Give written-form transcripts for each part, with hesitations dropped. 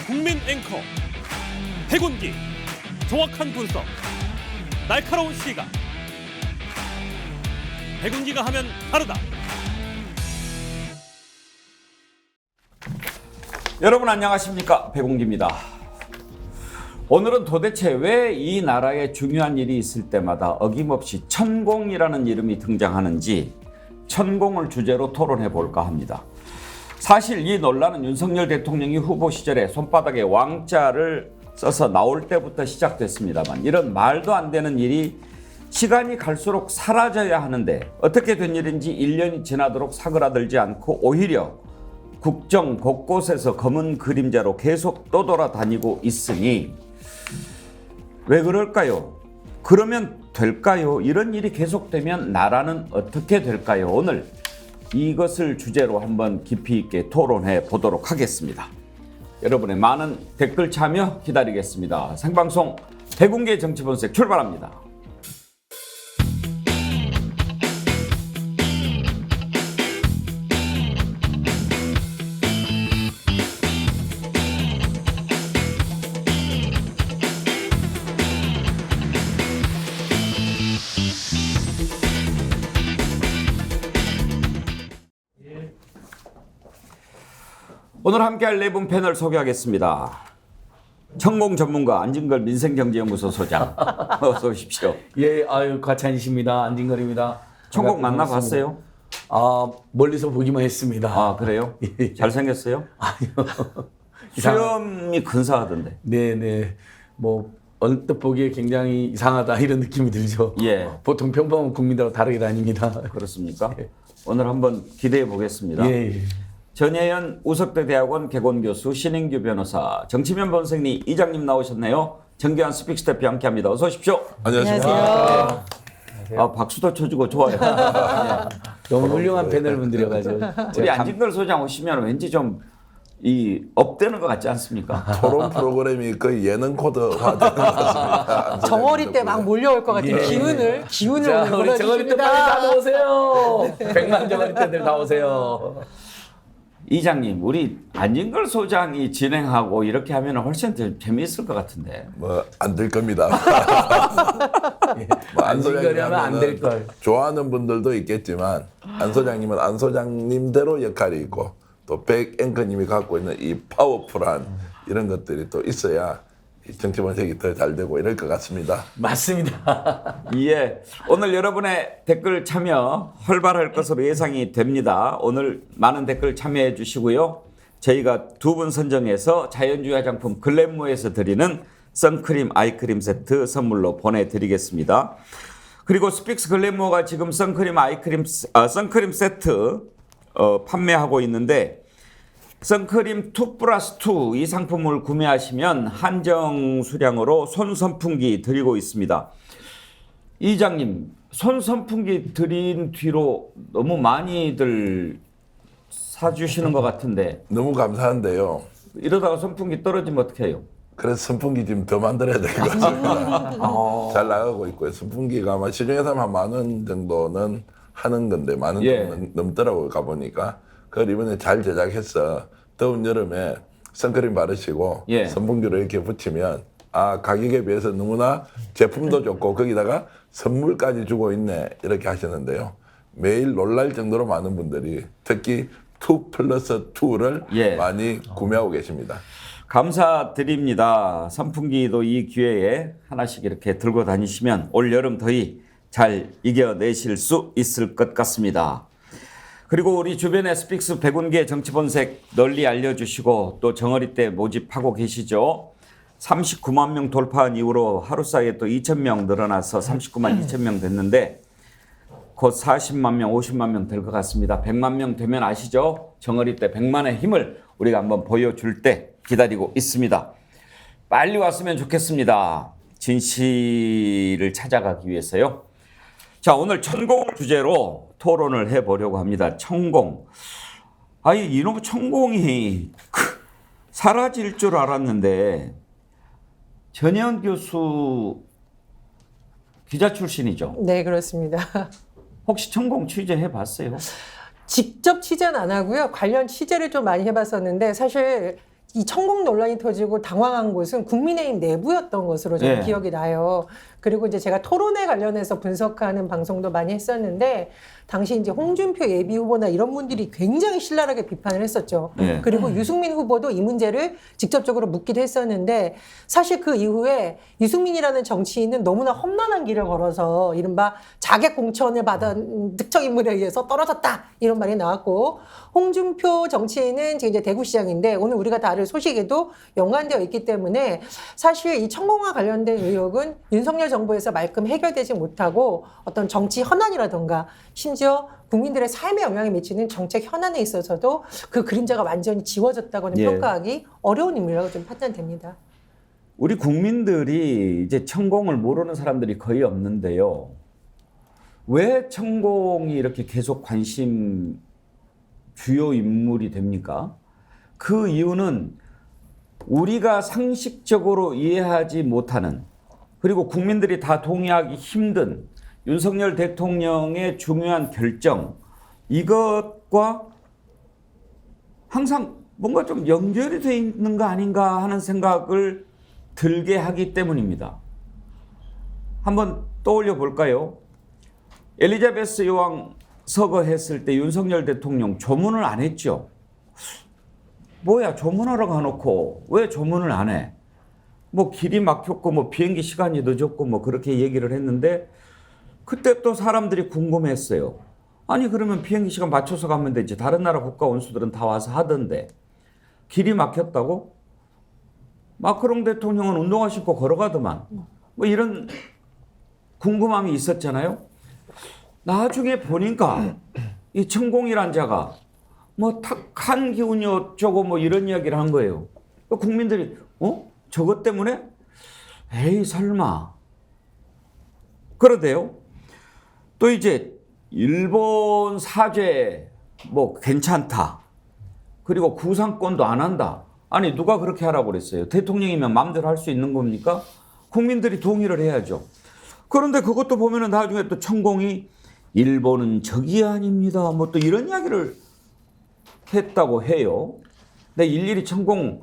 국민 앵커 백운기, 정확한 분석, 날카로운 시각. 백운기가 하면 다르다. 여러분 안녕하십니까, 백운기입니다. 오늘은 도대체 왜 이 나라에 중요한 일이 있을 때마다 어김없이 천공이라는 이름이 등장하는지 천공을 주제로 토론해 볼까 합니다. 사실 이 논란은 윤석열 대통령이 후보 시절에 손바닥에 왕자를 써서 나올 때부터 시작됐습니다만, 이런 말도 안 되는 일이 시간이 갈수록 사라져야 하는데 어떻게 된 일인지 1년이 지나도록 사그라들지 않고 오히려 국정 곳곳에서 검은 그림자로 계속 떠돌아다니고 있으니 왜 그럴까요? 그러면 될까요? 이런 일이 계속되면 나라는 어떻게 될까요? 오늘 이것을 주제로 한번 깊이 있게 토론해 보도록 하겠습니다. 여러분의 많은 댓글 참여 기다리겠습니다. 생방송 백운기의 정치본색 출발합니다. 오늘 함께할 네 분 패널 소개하겠습니다. 천공 전문가 안진걸 민생경제연구소 소장, 어서 오십시오. 예, 아유 과찬이십니다. 안진걸입니다. 천공 만나봤어요? 아, 멀리서 보기만 했습니다. 아, 그래요? 예. 잘생겼어요? 아니요. 수염이 근사하던데. 네네. 뭐 언뜻 보기에 굉장히 이상하다 이런 느낌이 들죠. 예. 보통 평범한 국민들하고 다르게 다닙니다. 그렇습니까? 오늘 한번 기대해 보겠습니다. 예. 전혜연 우석대 대학원 개건교수, 신인규 변호사, 정치면 본생리 이장님 나오셨네요. 정교한 스픽스 대표 함께합니다. 어서 오십시오. 안녕하십니까. 아, 박수도 쳐주고 좋아요. 너무 훌륭한 패널분들이어가지고 우리 안진걸 소장 오시면 왠지 좀 업되는 것 같지 않습니까? 토론 프로그램이 거의 예능 코드화 되는 것 같습니다. 정어리 때 막 몰려올 것 같은 예. 기운을 자, 우리 정어리 때 빨리 다 보여주십니다. 나오세요. 100만 정어리 때들 나오세요. 이장님, 우리 안진걸 소장이 진행하고 이렇게 하면 훨씬 더 재미있을 것 같은데. 뭐 안 될 겁니다. 뭐안 안진걸이 하면 안 될 걸. 좋아하는 분들도 있겠지만 안 소장님은 안 소장님대로 역할이 있고 또 백 앵커님이 갖고 있는 이 파워풀한 이런 것들이 또 있어야 이 정치 본색이 더 잘 되고 이럴 것 같습니다. 맞습니다. 예, 오늘 여러분의 댓글 참여 활발할 것으로 예상이 됩니다. 오늘 많은 댓글 참여해 주시고요. 저희가 두 분 선정해서 자연주의 화장품 글램모에서 드리는 선크림 아이크림 세트 선물로 보내드리겠습니다. 그리고 스픽스 글램모가 지금 선크림 선크림 세트 판매하고 있는데, 선크림 2+2 이 상품을 구매하시면 한정 수량으로 손선풍기 드리고 있습니다. 이장님, 손선풍기 드린 뒤로 너무 많이들 사주시는 것 같은데 너무 감사한데요. 이러다가 선풍기 떨어지면 어떻게 해요? 그래서 선풍기 지금 더 만들어야 될 것 같습니다. 잘 나가고 있고요. 선풍기가 아마 시중에서 한 10,000원 정도는 하는 건데 10,000원 예. 정도 넘더라고요, 가보니까. 그걸 이번에 잘 제작해서 더운 여름에 선크림 바르시고 예. 선풍기로 이렇게 붙이면 아, 가격에 비해서 너무나 제품도 좋고 거기다가 선물까지 주고 있네 이렇게 하셨는데요. 매일 놀랄 정도로 많은 분들이 특히 2+2를 예. 많이 구매하고 계십니다. 감사드립니다. 선풍기도 이 기회에 하나씩 이렇게 들고 다니시면 올 여름 더위 잘 이겨내실 수 있을 것 같습니다. 그리고 우리 주변에 스픽스 백운기의 정치본색 널리 알려주시고 또 정어리 때 모집하고 계시죠. 39만 명 돌파한 이후로 하루 사이에 또 2,000명 늘어나서 39만 2,000명 됐는데 곧 40만 명, 50만 명 될 것 같습니다. 100만 명 되면 아시죠? 정어리 때 100만의 힘을 우리가 한번 보여줄 때 기다리고 있습니다. 빨리 왔으면 좋겠습니다. 진실을 찾아가기 위해서요. 자, 오늘 천공을 주제로 토론을 해보려고 합니다. 천공. 아니, 이놈의 천공이 사라질 줄 알았는데 전혜연 교수 기자 출신이죠? 네, 그렇습니다. 혹시 천공 취재해 봤어요? 직접 취재는 안 하고요. 관련 취재를 좀 많이 해봤었는데 사실 이 천공 논란이 터지고 당황한 곳은 국민의힘 내부였던 것으로 저는 네. 기억이 나요. 그리고 이제 제가 토론회 관련해서 분석하는 방송도 많이 했었는데 당시 이제 홍준표 예비 후보나 이런 분들이 굉장히 신랄하게 비판을 했었죠. 네. 그리고 유승민 후보도 이 문제를 직접적으로 묻기도 했었는데 사실 그 이후에 유승민이라는 정치인은 너무나 험난한 길을 걸어서 이른바 자객 공천을 받은 특정 인물에 의해서 떨어졌다 이런 말이 나왔고 홍준표 정치인은 지금 이제 대구시장인데 오늘 우리가 다룰 소식에도 연관되어 있기 때문에 사실 이 천공과 관련된 의혹은 윤석열 정부에서 말끔 해결되지 못하고 어떤 정치 현안이라던가 심지어 국민들의 삶에 영향을 미치는 정책 현안에 있어서도 그 그림자가 완전히 지워졌다고는 예. 평가하기 어려운 인물이라고 좀 판단됩니다. 우리 국민들이 이제 천공을 모르는 사람들이 거의 없는데요. 왜 천공이 이렇게 계속 관심 주요 인물이 됩니까? 그 이유는 우리가 상식적으로 이해하지 못하는 그리고 국민들이 다 동의하기 힘든 윤석열 대통령의 중요한 결정 이것과 항상 뭔가 좀 연결이 돼 있는 거 아닌가 하는 생각을 들게 하기 때문입니다. 한번 떠올려 볼까요? 엘리자베스 여왕 서거했을 때 윤석열 대통령 조문을 안 했죠. 뭐야 조문하러 가놓고 왜 조문을 안 해? 뭐 길이 막혔고 뭐 비행기 시간이 늦었고 뭐 그렇게 얘기를 했는데 그때 또 사람들이 궁금했어요. 아니 그러면 비행기 시간 맞춰서 가면 되지. 다른 나라 국가 원수들은 다 와서 하던데 길이 막혔다고? 마크롱 대통령은 운동화 신고 걸어가더만. 뭐 이런 궁금함이 있었잖아요. 나중에 보니까 이 천공이란 자가 뭐 탁한 기운이 어쩌고 뭐 이런 이야기를 한 거예요. 국민들이 저것 때문에? 에이 설마. 그러대요. 또 이제 일본 사죄 뭐 괜찮다. 그리고 구상권도 안 한다. 아니 누가 그렇게 하라고 그랬어요? 대통령이면 마음대로 할 수 있는 겁니까? 국민들이 동의를 해야죠. 그런데 그것도 보면은 나중에 또 천공이 일본은 적이 아닙니다. 뭐 또 이런 이야기를 했다고 해요. 근데 일일이 천공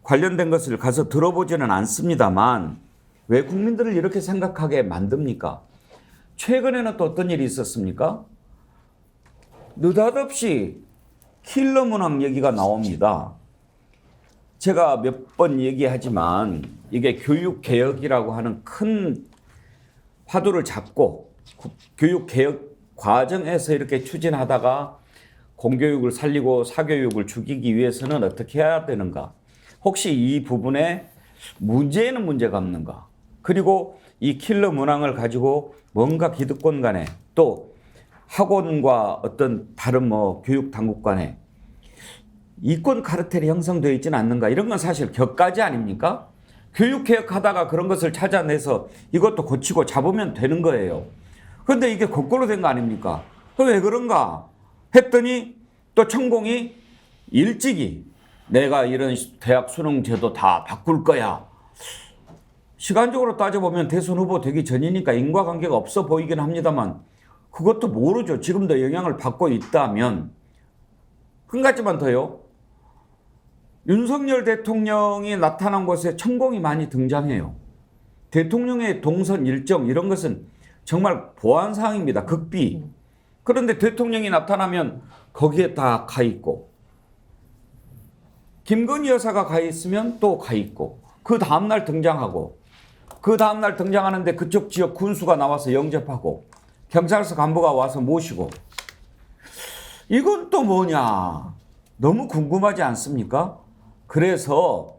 관련된 것을 가서 들어보지는 않습니다만 왜 국민들을 이렇게 생각하게 만듭니까? 최근에는 또 어떤 일이 있었습니까? 느닷없이 킬러 문항 얘기가 나옵니다. 제가 몇 번 얘기하지만 이게 교육개혁이라고 하는 큰 화두를 잡고 교육개혁 과정에서 이렇게 추진하다가 공교육을 살리고 사교육을 죽이기 위해서는 어떻게 해야 되는가? 혹시 이 부분에 문제에는 문제가 없는가? 그리고 이 킬러 문항을 가지고 뭔가 기득권 간에 또 학원과 어떤 다른 뭐 교육 당국 간에 이권 카르텔이 형성되어 있지는 않는가? 이런 건 사실 격가지 아닙니까? 교육개혁하다가 그런 것을 찾아내서 이것도 고치고 잡으면 되는 거예요. 그런데 이게 거꾸로 된 거 아닙니까? 왜 그런가? 했더니 또 천공이 일찍이 내가 이런 대학 수능 제도 다 바꿀 거야. 시간적으로 따져보면 대선 후보 되기 전이니까 인과관계가 없어 보이긴 합니다만 그것도 모르죠. 지금도 영향을 받고 있다면. 한 가지만 더요. 윤석열 대통령이 나타난 곳에 천공이 많이 등장해요. 대통령의 동선 일정 이런 것은 정말 보안사항입니다. 극비. 그런데 대통령이 나타나면 거기에 다 가 있고 김건희 여사가 가 있으면 또 가 있고 그 다음날 등장하고 그 다음날 등장하는데 그쪽 지역 군수가 나와서 영접하고 경찰서 간부가 와서 모시고 이건 또 뭐냐 너무 궁금하지 않습니까? 그래서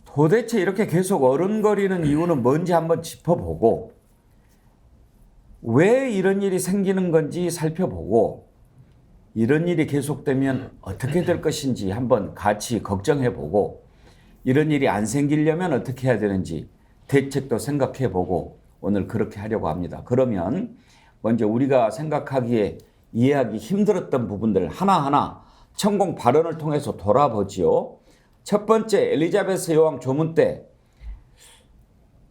도대체 이렇게 계속 어른거리는 이유는 뭔지 한번 짚어보고 왜 이런 일이 생기는 건지 살펴보고 이런 일이 계속되면 어떻게 될 것인지 한번 같이 걱정해보고 이런 일이 안 생기려면 어떻게 해야 되는지 대책도 생각해보고 오늘 그렇게 하려고 합니다. 그러면 먼저 우리가 생각하기에 이해하기 힘들었던 부분들 하나하나 천공 발언을 통해서 돌아보지요. 첫 번째 엘리자베스 여왕 조문 때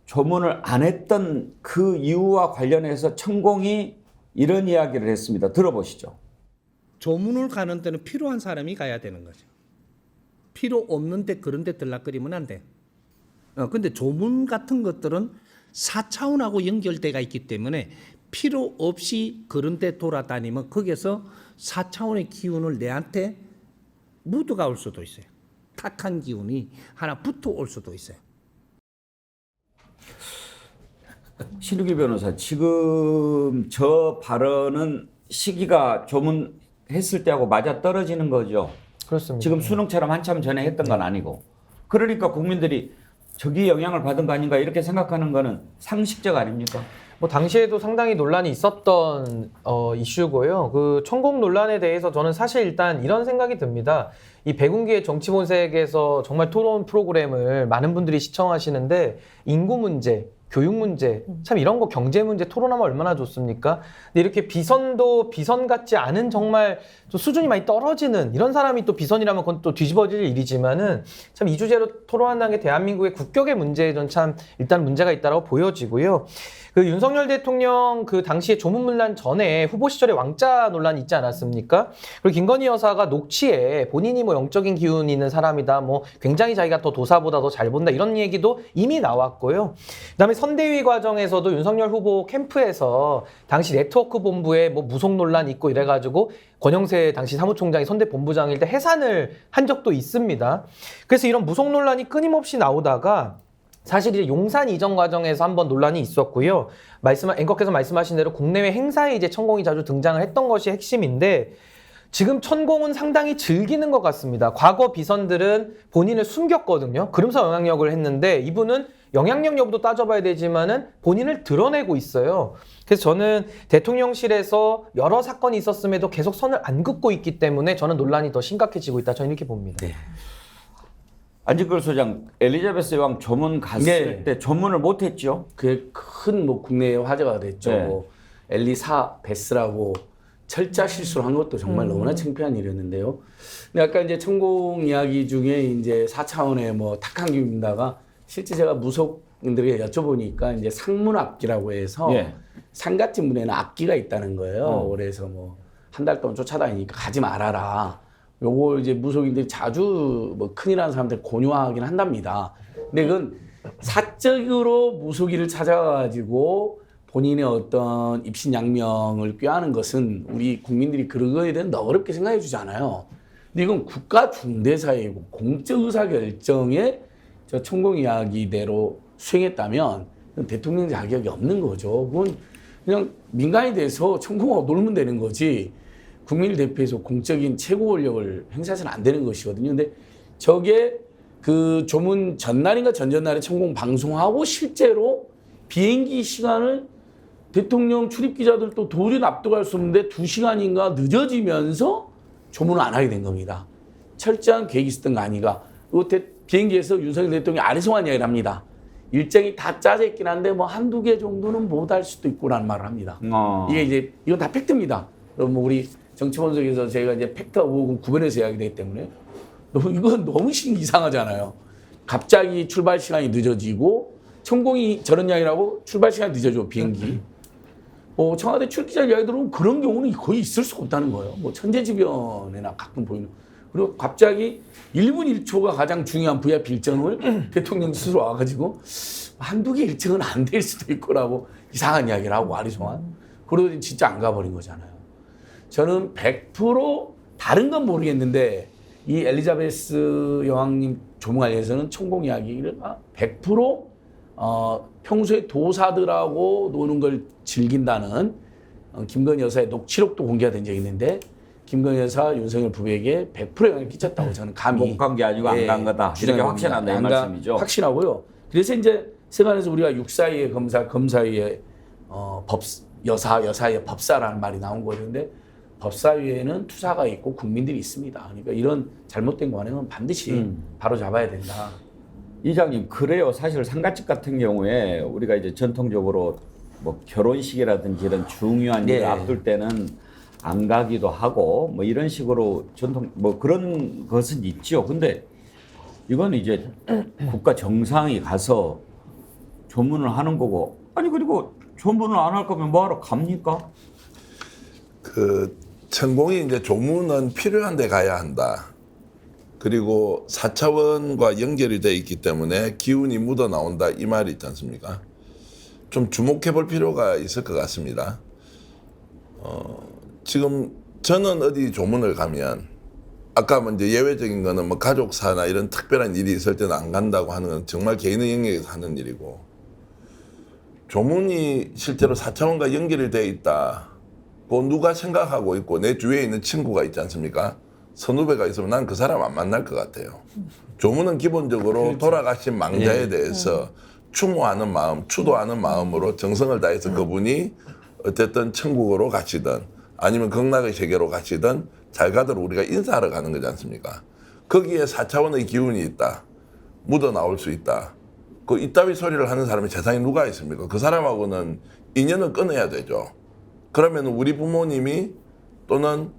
조문을 안 했던 그 이유와 관련해서 천공이 이런 이야기를 했습니다. 들어보시죠. 조문을 가는 데는 필요한 사람이 가야 되는 거죠. 필요 없는데 그런 데 들락거리면 안 돼. 근데 조문 같은 것들은 4차원하고 연결돼가 있기 때문에 필요 없이 그런 데 돌아다니면 거기에서 4차원의 기운을 내한테 묻어가 올 수도 있어요. 탁한 기운이 하나 붙어 올 수도 있어요. 신욱기 변호사, 지금 저 발언은 시기가 조문했을 때하고 맞아 떨어지는 거죠. 그렇습니다. 지금 수능처럼 한참 전에 했던 건 아니고. 그러니까 국민들이 저기 영향을 받은 거 아닌가 이렇게 생각하는 거는 상식적 아닙니까? 뭐 당시에도 상당히 논란이 있었던 이슈고요. 그 천공 논란에 대해서 저는 사실 일단 이런 생각이 듭니다. 이 백운기의 정치본색에서 정말 토론 프로그램을 많은 분들이 시청하시는데 인구 문제, 교육 문제, 참 이런 거 경제 문제 토론하면 얼마나 좋습니까? 근데 이렇게 비선도 비선 같지 않은 정말 좀 수준이 많이 떨어지는 이런 사람이 또 비선이라면 그건 또 뒤집어질 일이지만은 참 이 주제로 토론한다는 게 대한민국의 국격의 문제에 전 참 일단 문제가 있다고 보여지고요. 그 윤석열 대통령 그 당시에 조문 논란 전에 후보 시절에 왕자 논란이 있지 않았습니까? 그리고 김건희 여사가 녹취에 본인이 뭐 영적인 기운이 있는 사람이다, 뭐 굉장히 자기가 더 도사보다 더 잘 본다 이런 얘기도 이미 나왔고요. 그다음에 선대위 과정에서도 윤석열 후보 캠프에서 당시 네트워크 본부에 뭐 무속 논란 있고 이래가지고 권영세 당시 사무총장이 선대 본부장일 때 해산을 한 적도 있습니다. 그래서 이런 무속 논란이 끊임없이 나오다가 사실 이제 용산 이전 과정에서 한번 논란이 있었고요. 앵커께서 말씀하신 대로 국내외 행사에 이제 천공이 자주 등장을 했던 것이 핵심인데 지금 천공은 상당히 즐기는 것 같습니다. 과거 비선들은 본인을 숨겼거든요. 그러면서 영향력을 했는데 이분은 영향력 여부도 따져봐야 되지만은 본인을 드러내고 있어요. 그래서 저는 대통령실에서 여러 사건이 있었음에도 계속 선을 안 긋고 있기 때문에 저는 논란이 더 심각해지고 있다. 저는 이렇게 봅니다. 네. 안진걸 소장, 엘리자베스 여왕 조문 갔을 네. 때 조문을 못했죠. 그게 큰 뭐 국내에 화제가 됐죠. 네. 뭐 엘리사 베스라고 철자 실수를 한 것도 정말 너무나 창피한 일이었는데요. 근데 아까 이제 천공 이야기 중에 이제 4차원의 뭐 탁한 기운다가 실제 제가 무속인들에게 여쭤보니까 이제 상문악기라고 해서 예. 산 같은 문에는 악기가 있다는 거예요. 그래서 뭐 한 달 동안 쫓아다니니까 가지 말아라. 요거 이제 무속인들이 자주 뭐 큰일 나는 사람들 권유하긴 한답니다. 근데 그건 사적으로 무속인을 찾아가지고 본인의 어떤 입신양명을 꾀하는 것은 우리 국민들이 그런 거에 대한 너그럽게 생각해 주지 않아요. 근데 이건 국가 중대사이고 공적 의사결정에 저 천공 이야기대로 수행했다면 대통령 자격이 없는 거죠. 그건 그냥 민간이 돼서 천공하고 놀면 되는 거지 국민을 대표해서 공적인 최고 권력을 행사해서는 안 되는 것이거든요. 근데 저게 그 조문 전날인가 전전날에 천공 방송하고 실제로 비행기 시간을 대통령 출입기자들도 도저히 납득할 수 없는데 2시간인가 늦어지면서 조문을 안 하게 된 겁니다. 철저한 계획이 있었던 거 아니가. 그리고 비행기에서 윤석열 대통령이 아리송한 이야기를 합니다. 일정이 다 짜져 있긴 한데 뭐 한두 개 정도는 못 할 수도 있고라는 말을 합니다. 이게 이제 이건 다 팩트입니다. 그럼 뭐 우리 정치본석에서 제가 이제 팩트와 의혹은 구분해서 이야기되기 때문에 이건 너무 이상하잖아요. 갑자기 출발 시간이 늦어지고 천공이 저런 이야기라고 출발 시간이 늦어져 비행기. 청와대 출입기자 이야기 들어보면 그런 경우는 거의 있을 수가 없다는 거예요. 뭐 천재지변에나 가끔 보이는. 그리고 갑자기 1분 1초가 가장 중요한 VIP 일정을 대통령 스스로 와가지고 한두 개 일정은 안 될 수도 있고라고 이상한 이야기를 하고 아리송한. 그러고 진짜 안 가버린 거잖아요. 저는 100% 다른 건 모르겠는데 이 엘리자베스 여왕님 조문 관련해서는 천공 이야기를 100% 평소에 도사들하고 노는 걸 즐긴다는 김건희 여사의 녹취록도 공개가 된 적이 있는데 김건희 여사 윤석열 부부에게 100% 영향을 끼쳤다고 저는 감히 못 간 게 아니고 안 간 거다. 이렇게 확신한다 이 말씀이죠. 확신하고요. 그래서 이제 세간에서 우리가 육사위의 검사위의 여사의 법사라는 말이 나온 거였는데 법사위에는 투사가 있고 국민들이 있습니다. 그러니까 이런 잘못된 관행은 반드시 바로 잡아야 된다. 이장님, 그래요. 사실 상가집 같은 경우에 우리가 이제 전통적으로 뭐 결혼식이라든지 이런 중요한 일을 앞둘 때는 안 가기도 하고 뭐 이런 식으로 전통 뭐 그런 것은 있죠. 근데 이건 이제 국가 정상이 가서 조문을 하는 거고, 아니 그리고 조문을 안 할 거면 뭐하러 갑니까? 천공이 이제 조문은 필요한 데 가야 한다. 그리고 4차원과 연결이 돼 있기 때문에 기운이 묻어 나온다 이 말이 있지 않습니까? 좀 주목해 볼 필요가 있을 것 같습니다. 지금 저는 어디 조문을 가면 아까 먼저 예외적인 거는 뭐 가족사나 이런 특별한 일이 있을 때는 안 간다고 하는 건 정말 개인의 영역에서 하는 일이고, 조문이 실제로 4차원과 연결이 돼 있다. 그 누가 생각하고 있고 내 주위에 있는 친구가 있지 않습니까? 선후배가 있으면 난 그 사람 안 만날 것 같아요. 조문은 기본적으로 돌아가신 망자에 대해서 추모하는 마음, 추도하는 마음으로 정성을 다해서 그분이 어쨌든 천국으로 가시든 아니면 극락의 세계로 가시든 잘 가도록 우리가 인사하러 가는 거지 않습니까? 거기에 4차원의 기운이 있다. 묻어 나올 수 있다. 그 이따위 소리를 하는 사람이 세상에 누가 있습니까? 그 사람하고는 인연을 끊어야 되죠. 그러면 우리 부모님이 또는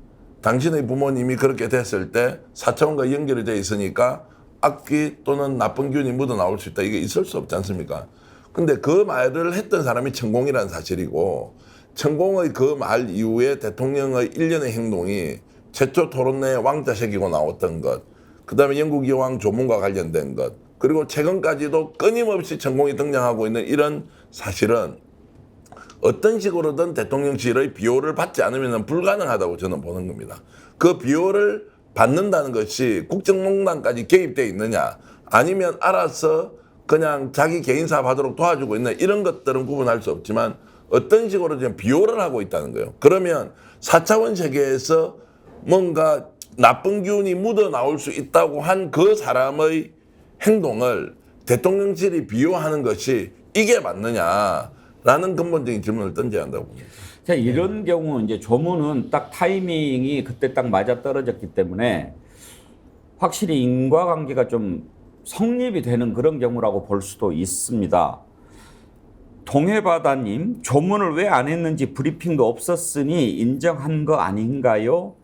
당신의 부모님이 그렇게 됐을 때 4차원과 연결이 돼 있으니까 악귀 또는 나쁜 기운이 묻어 나올 수 있다. 이게 있을 수 없지 않습니까? 근데 그 말을 했던 사람이 천공이라는 사실이고, 천공의 그 말 이후에 대통령의 일련의 행동이 최초 토론회에 왕자 새기고 나왔던 것, 그 다음에 영국 여왕 조문과 관련된 것, 그리고 최근까지도 끊임없이 천공이 등장하고 있는 이런 사실은 어떤 식으로든 대통령실의 비호를 받지 않으면 불가능하다고 저는 보는 겁니다. 그 비호를 받는다는 것이 국정농단까지 개입되어 있느냐, 아니면 알아서 그냥 자기 개인 사업하도록 도와주고 있느냐, 이런 것들은 구분할 수 없지만 어떤 식으로 지금 비호를 하고 있다는 거예요. 그러면 4차원 세계에서 뭔가 나쁜 기운이 묻어 나올 수 있다고 한 그 사람의 행동을 대통령실이 비호하는 것이 이게 맞느냐라는 근본적인 질문을 던져야 한다고 봅니다. 자, 이런 경우 이제 조문은 딱 타이밍이 그때 딱 맞아 떨어졌기 때문에 확실히 인과관계가 좀 성립이 되는 그런 경우라고 볼 수도 있습니다. 동해바다님, 조문을 왜 안 했는지 브리핑도 없었으니 인정한 거 아닌가요?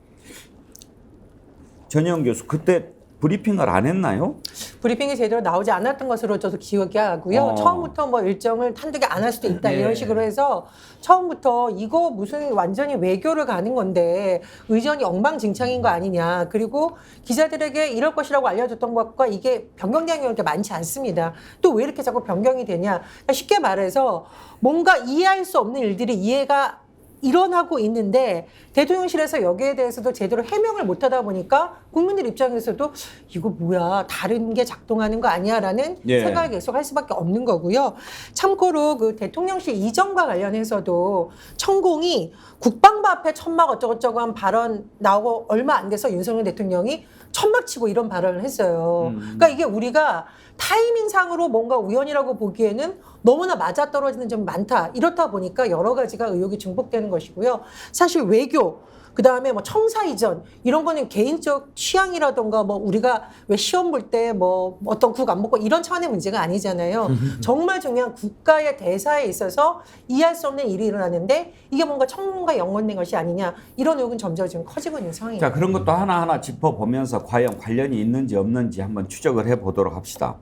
전혜영 교수, 그때 브리핑을 안 했나요? 브리핑이 제대로 나오지 않았던 것으로 저도 기억이 하고요. 처음부터 뭐 일정을 한두 개 안 할 수도 있다 이런 식으로 해서 처음부터 이거 무슨 완전히 외교를 가는 건데 의전이 엉망진창인 거 아니냐. 그리고 기자들에게 이럴 것이라고 알려줬던 것과 이게 변경된 경우가 많지 않습니다. 또 왜 이렇게 자꾸 변경이 되냐. 그러니까 쉽게 말해서 뭔가 이해할 수 없는 일들이 이해가 일어나고 있는데 대통령실에서 여기에 대해서도 제대로 해명을 못하다 보니까 국민들 입장에서도 이거 뭐야, 다른 게 작동하는 거 아니야라는 생각을 계속 할 수밖에 없는 거고요. 참고로 그 대통령실 이전과 관련해서도 천공이 국방부 앞에 천막 어쩌고저쩌고 한 발언 나오고 얼마 안 돼서 윤석열 대통령이 천막 치고 이런 발언을 했어요. 그러니까 이게 우리가 타이밍상으로 뭔가 우연이라고 보기에는 너무나 맞아떨어지는 점이 많다. 이렇다 보니까 여러 가지가 의혹이 증폭되는 것이고요. 사실 외교, 그 다음에 뭐 청사 이전 이런 거는 개인적 취향이라던가 뭐 우리가 왜 시험 볼 때 뭐 어떤 국 안 먹고 이런 차원의 문제가 아니잖아요. 정말 중요한 국가의 대사에 있어서 이해할 수 없는 일이 일어나는데 이게 뭔가 청문과 연관된 것이 아니냐, 이런 의혹은 점점 지금 커지고 있는 상황입니다. 자, 그런 것도 하나하나 짚어보면서 과연 관련이 있는지 없는지 한번 추적을 해보도록 합시다.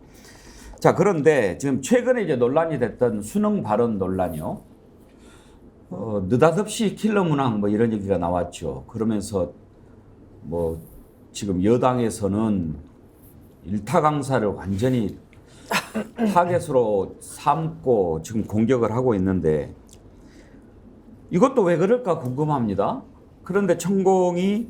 자, 그런데 지금 최근에 이제 논란이 됐던 수능 발언 논란이요. 느닷없이 킬러 문항 뭐 이런 얘기가 나왔죠. 그러면서 뭐 지금 여당에서는 일타 강사를 완전히 타겟으로 삼고 지금 공격을 하고 있는데 이것도 왜 그럴까 궁금합니다. 그런데 천공이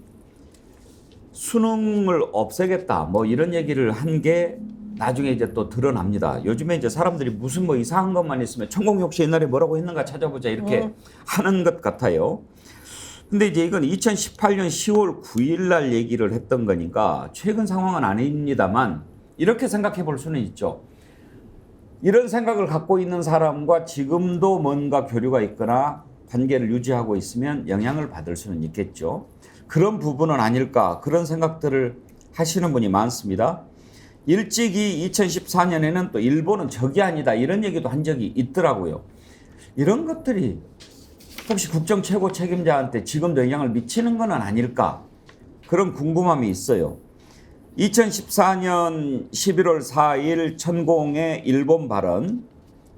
수능을 없애겠다 뭐 이런 얘기를 한 게 나중에 이제 또 드러납니다. 요즘에 이제 사람들이 무슨 뭐 이상한 것만 있으면 천공이 혹시 옛날에 뭐라고 했는가 찾아보자 이렇게 하는 것 같아요. 근데 이제 이건 2018년 10월 9일 날 얘기를 했던 거니까 최근 상황은 아닙니다만 이렇게 생각해 볼 수는 있죠. 이런 생각을 갖고 있는 사람과 지금도 뭔가 교류가 있거나 관계를 유지하고 있으면 영향을 받을 수는 있겠죠. 그런 부분은 아닐까, 그런 생각들을 하시는 분이 많습니다. 일찍이 2014년에는 또 일본은 적이 아니다 이런 얘기도 한 적이 있더라고요. 이런 것들이 혹시 국정 최고 책임자한테 지금도 영향을 미치는 건 아닐까, 그런 궁금함이 있어요. 2014년 11월 4일 천공의 일본 발언,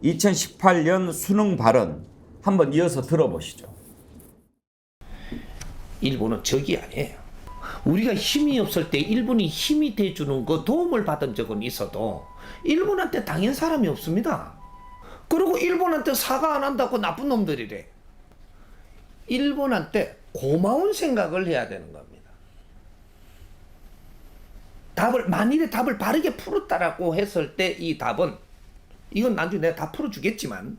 2018년 수능 발언 한번 이어서 들어보시죠. 일본은 적이 아니에요. 우리가 힘이 없을 때 일본이 힘이 돼주는 그 도움을 받은 적은 있어도 일본한테 당한 사람이 없습니다. 그리고 일본한테 사과 안 한다고 나쁜 놈들이래. 일본한테 고마운 생각을 해야 되는 겁니다. 만일에 답을 바르게 풀었다라고 했을 때 이 답은, 이건 나중에 내가 다 풀어주겠지만,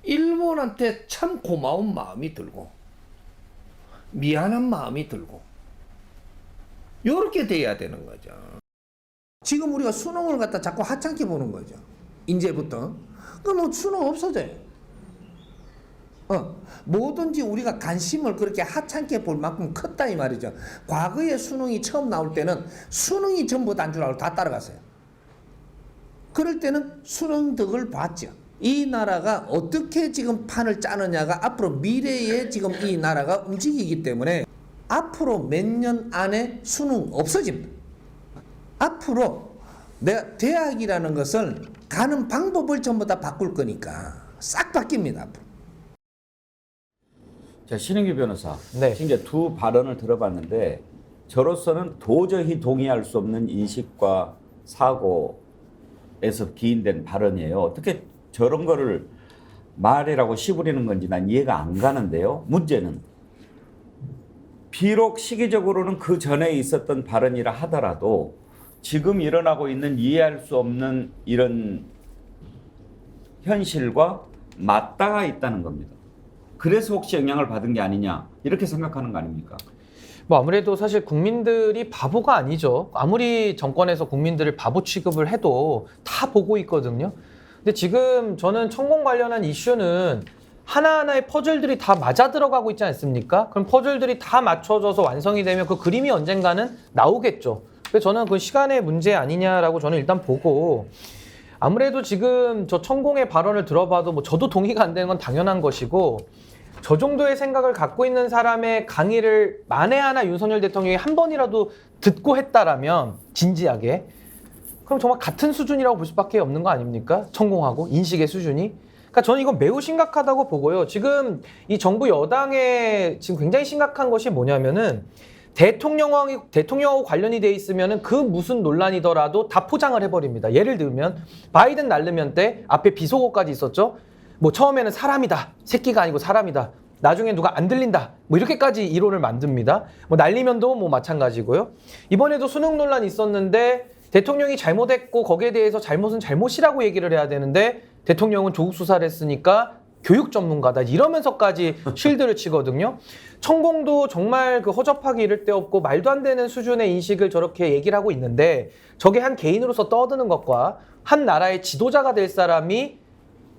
일본한테 참 고마운 마음이 들고 미안한 마음이 들고 요렇게 돼야 되는 거죠. 지금 우리가 수능을 갖다 자꾸 하찮게 보는 거죠. 이제부터. 그럼 수능 없어져요. 뭐든지 우리가 관심을 그렇게 하찮게 볼 만큼 컸다 이 말이죠. 과거에 수능이 처음 나올 때는 수능이 전부 단 줄 알고 다 따라갔어요. 그럴 때는 수능 덕을 봤죠. 이 나라가 어떻게 지금 판을 짜느냐가 앞으로 미래에 지금 이 나라가 움직이기 때문에 앞으로 몇 년 안에 수능 없어집니다. 앞으로 내가 대학이라는 것을 가는 방법을 전부 다 바꿀 거니까 싹 바뀝니다. 앞으로. 자, 신은규 변호사. 네. 지금 이제 두 발언을 들어봤는데 저로서는 도저히 동의할 수 없는 인식과 사고에서 기인된 발언이에요. 어떻게 저런 거를 말이라고 씹으리는 건지 난 이해가 안 가는데요. 문제는 비록 시기적으로는 그 전에 있었던 발언이라 하더라도 지금 일어나고 있는 이해할 수 없는 이런 현실과 맞닿아 있다는 겁니다. 그래서 혹시 영향을 받은 게 아니냐 이렇게 생각하는 거 아닙니까? 뭐 아무래도 사실 국민들이 바보가 아니죠. 아무리 정권에서 국민들을 바보 취급을 해도 다 보고 있거든요. 근데 지금 저는 천공 관련한 이슈는 하나하나의 퍼즐들이 다 맞아 들어가고 있지 않습니까? 그럼 퍼즐들이 다 맞춰져서 완성이 되면 그 그림이 언젠가는 나오겠죠. 그래서 저는 그 시간의 문제 아니냐라고 저는 일단 보고, 아무래도 지금 저 천공의 발언을 들어봐도 뭐 저도 동의가 안 되는 건 당연한 것이고, 저 정도의 생각을 갖고 있는 사람의 강의를 만에 하나 윤석열 대통령이 한 번이라도 듣고 했다라면 진지하게, 그럼 정말 같은 수준이라고 볼 수밖에 없는 거 아닙니까? 천공하고 인식의 수준이. 그러니까 저는 이건 매우 심각하다고 보고요. 지금 이 정부 여당의 지금 굉장히 심각한 것이 뭐냐면은 대통령하고 관련이 돼 있으면은 그 무슨 논란이더라도 다 포장을 해버립니다. 예를 들면 바이든 날르면 때 앞에 비속어까지 있었죠. 뭐 처음에는 사람이다, 새끼가 아니고 사람이다. 나중에 누가 안 들린다. 뭐 이렇게까지 이론을 만듭니다. 뭐 날리면도 뭐 마찬가지고요. 이번에도 수능 논란이 있었는데 대통령이 잘못했고 거기에 대해서 잘못은 잘못이라고 얘기를 해야 되는데 대통령은 조국 수사를 했으니까 교육 전문가다 이러면서까지 쉴드를 치거든요. 천공도 정말 그 허접하기 이를 데 없고 말도 안 되는 수준의 인식을 저렇게 얘기를 하고 있는데, 저게 한 개인으로서 떠드는 것과 한 나라의 지도자가 될 사람이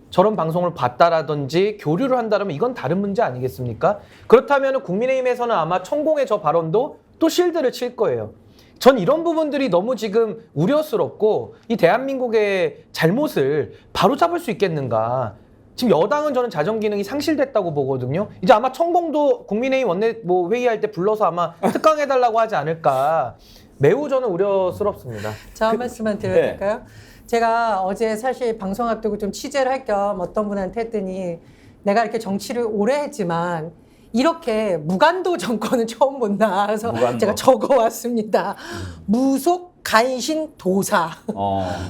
저런 방송을 봤다라든지 교류를 한다면 이건 다른 문제 아니겠습니까? 그렇다면 국민의힘에서는 아마 천공의 저 발언도 또 실드를 칠 거예요. 전 이런 부분들이 너무 지금 우려스럽고 이 대한민국의 잘못을 바로잡을 수 있겠는가. 지금 여당은 저는 자정 기능이 상실됐다고 보거든요. 이제 아마 천공도 국민의힘 원내 뭐 회의할 때 불러서 아마 특강해달라고 하지 않을까. 매우 저는 우려스럽습니다. 저 한 말씀만 드려도 될까요? 제가 어제 사실 방송 앞두고 좀 취재를 할 겸 어떤 분한테 했더니, 내가 이렇게 정치를 오래 했지만 이렇게 무간도 정권은 처음 본다. 그래서 무간도. 제가 적어왔습니다. 무속 간신 도사.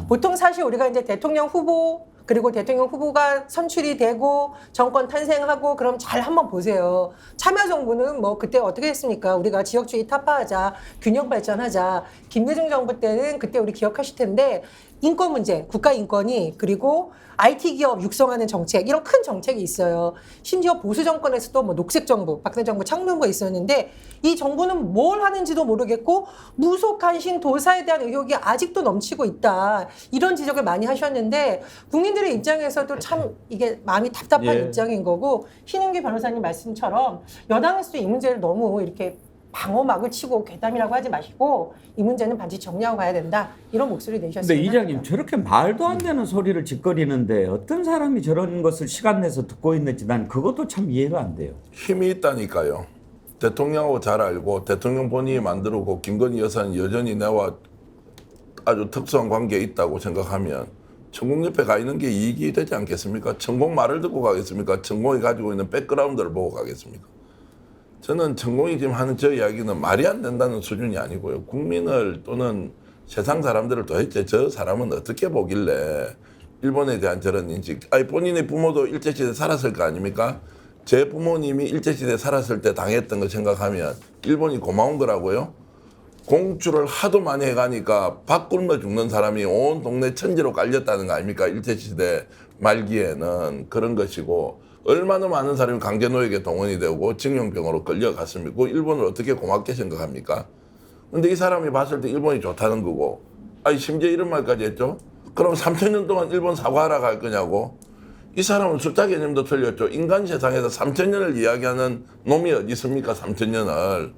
보통 사실 우리가 이제 대통령 후보, 그리고 대통령 후보가 선출이 되고 정권 탄생하고 그럼 잘 한번 보세요. 참여정부는 뭐 그때 어떻게 했습니까? 우리가 지역주의 타파하자, 균형 발전하자. 김대중 정부 때는 그때 우리 기억하실 텐데 인권 문제, 국가 인권이, 그리고 IT 기업 육성하는 정책, 이런 큰 정책이 있어요. 심지어 보수 정권에서도 뭐 녹색 정부, 박근혜 정부 창조부가 있었는데 이 정부는 뭘 하는지도 모르겠고 무속 간신 도사에 대한 의혹이 아직도 넘치고 있다. 이런 지적을 많이 하셨는데 국민들의 입장에서도 참 이게 마음이 답답한 입장인 거고, 신은규 변호사님 말씀처럼 여당에서도 이 문제를 너무 이렇게 방어막을 치고 괴담이라고 하지 마시고 이 문제는 반드시 정리하고 가야 된다. 이런 목소리 내셨습니다. 근데 이장님 저렇게 말도 안 되는 소리를 짓거리는데 어떤 사람이 저런 것을 시간 내서 듣고 있는지 난 그것도 참 이해가 안 돼요. 힘이 있다니까요. 대통령하고 잘 알고 대통령 본인이 만들고 김건희 여사는 여전히 나와 아주 특수한 관계에 있다고 생각하면 천공 옆에 가 있는 게 이익이 되지 않겠습니까? 천공 말을 듣고 가겠습니까? 천공이 가지고 있는 백그라운드를 보고 가겠습니까? 저는 천공이 지금 하는 저 이야기는 말이 안 된다는 수준이 아니고요. 국민을 또는 세상 사람들을 도대체 저 사람은 어떻게 보길래 일본에 대한 저런 인식. 아니 본인의 부모도 일제시대 살았을 거 아닙니까? 제 부모님이 일제시대 살았을 때 당했던 거 생각하면 일본이 고마운 거라고요? 공주를 하도 많이 해가니까 밥 굶어 죽는 사람이 온 동네 천지로 깔렸다는 거 아닙니까? 일제시대 말기에는 그런 것이고 얼마나 많은 사람이 강제노역에 동원이 되고 징용병으로 끌려갔습니까? 그 일본을 어떻게 고맙게 생각합니까? 근데 이 사람이 봤을 때 일본이 좋다는 거고 아니 심지어 이런 말까지 했죠? 그럼 3,000년 동안 일본 사과하러 갈 거냐고? 이 사람은 숫자 개념도 틀렸죠. 인간 세상에서 3,000년을 이야기하는 놈이 어디 있습니까? 3,000년을.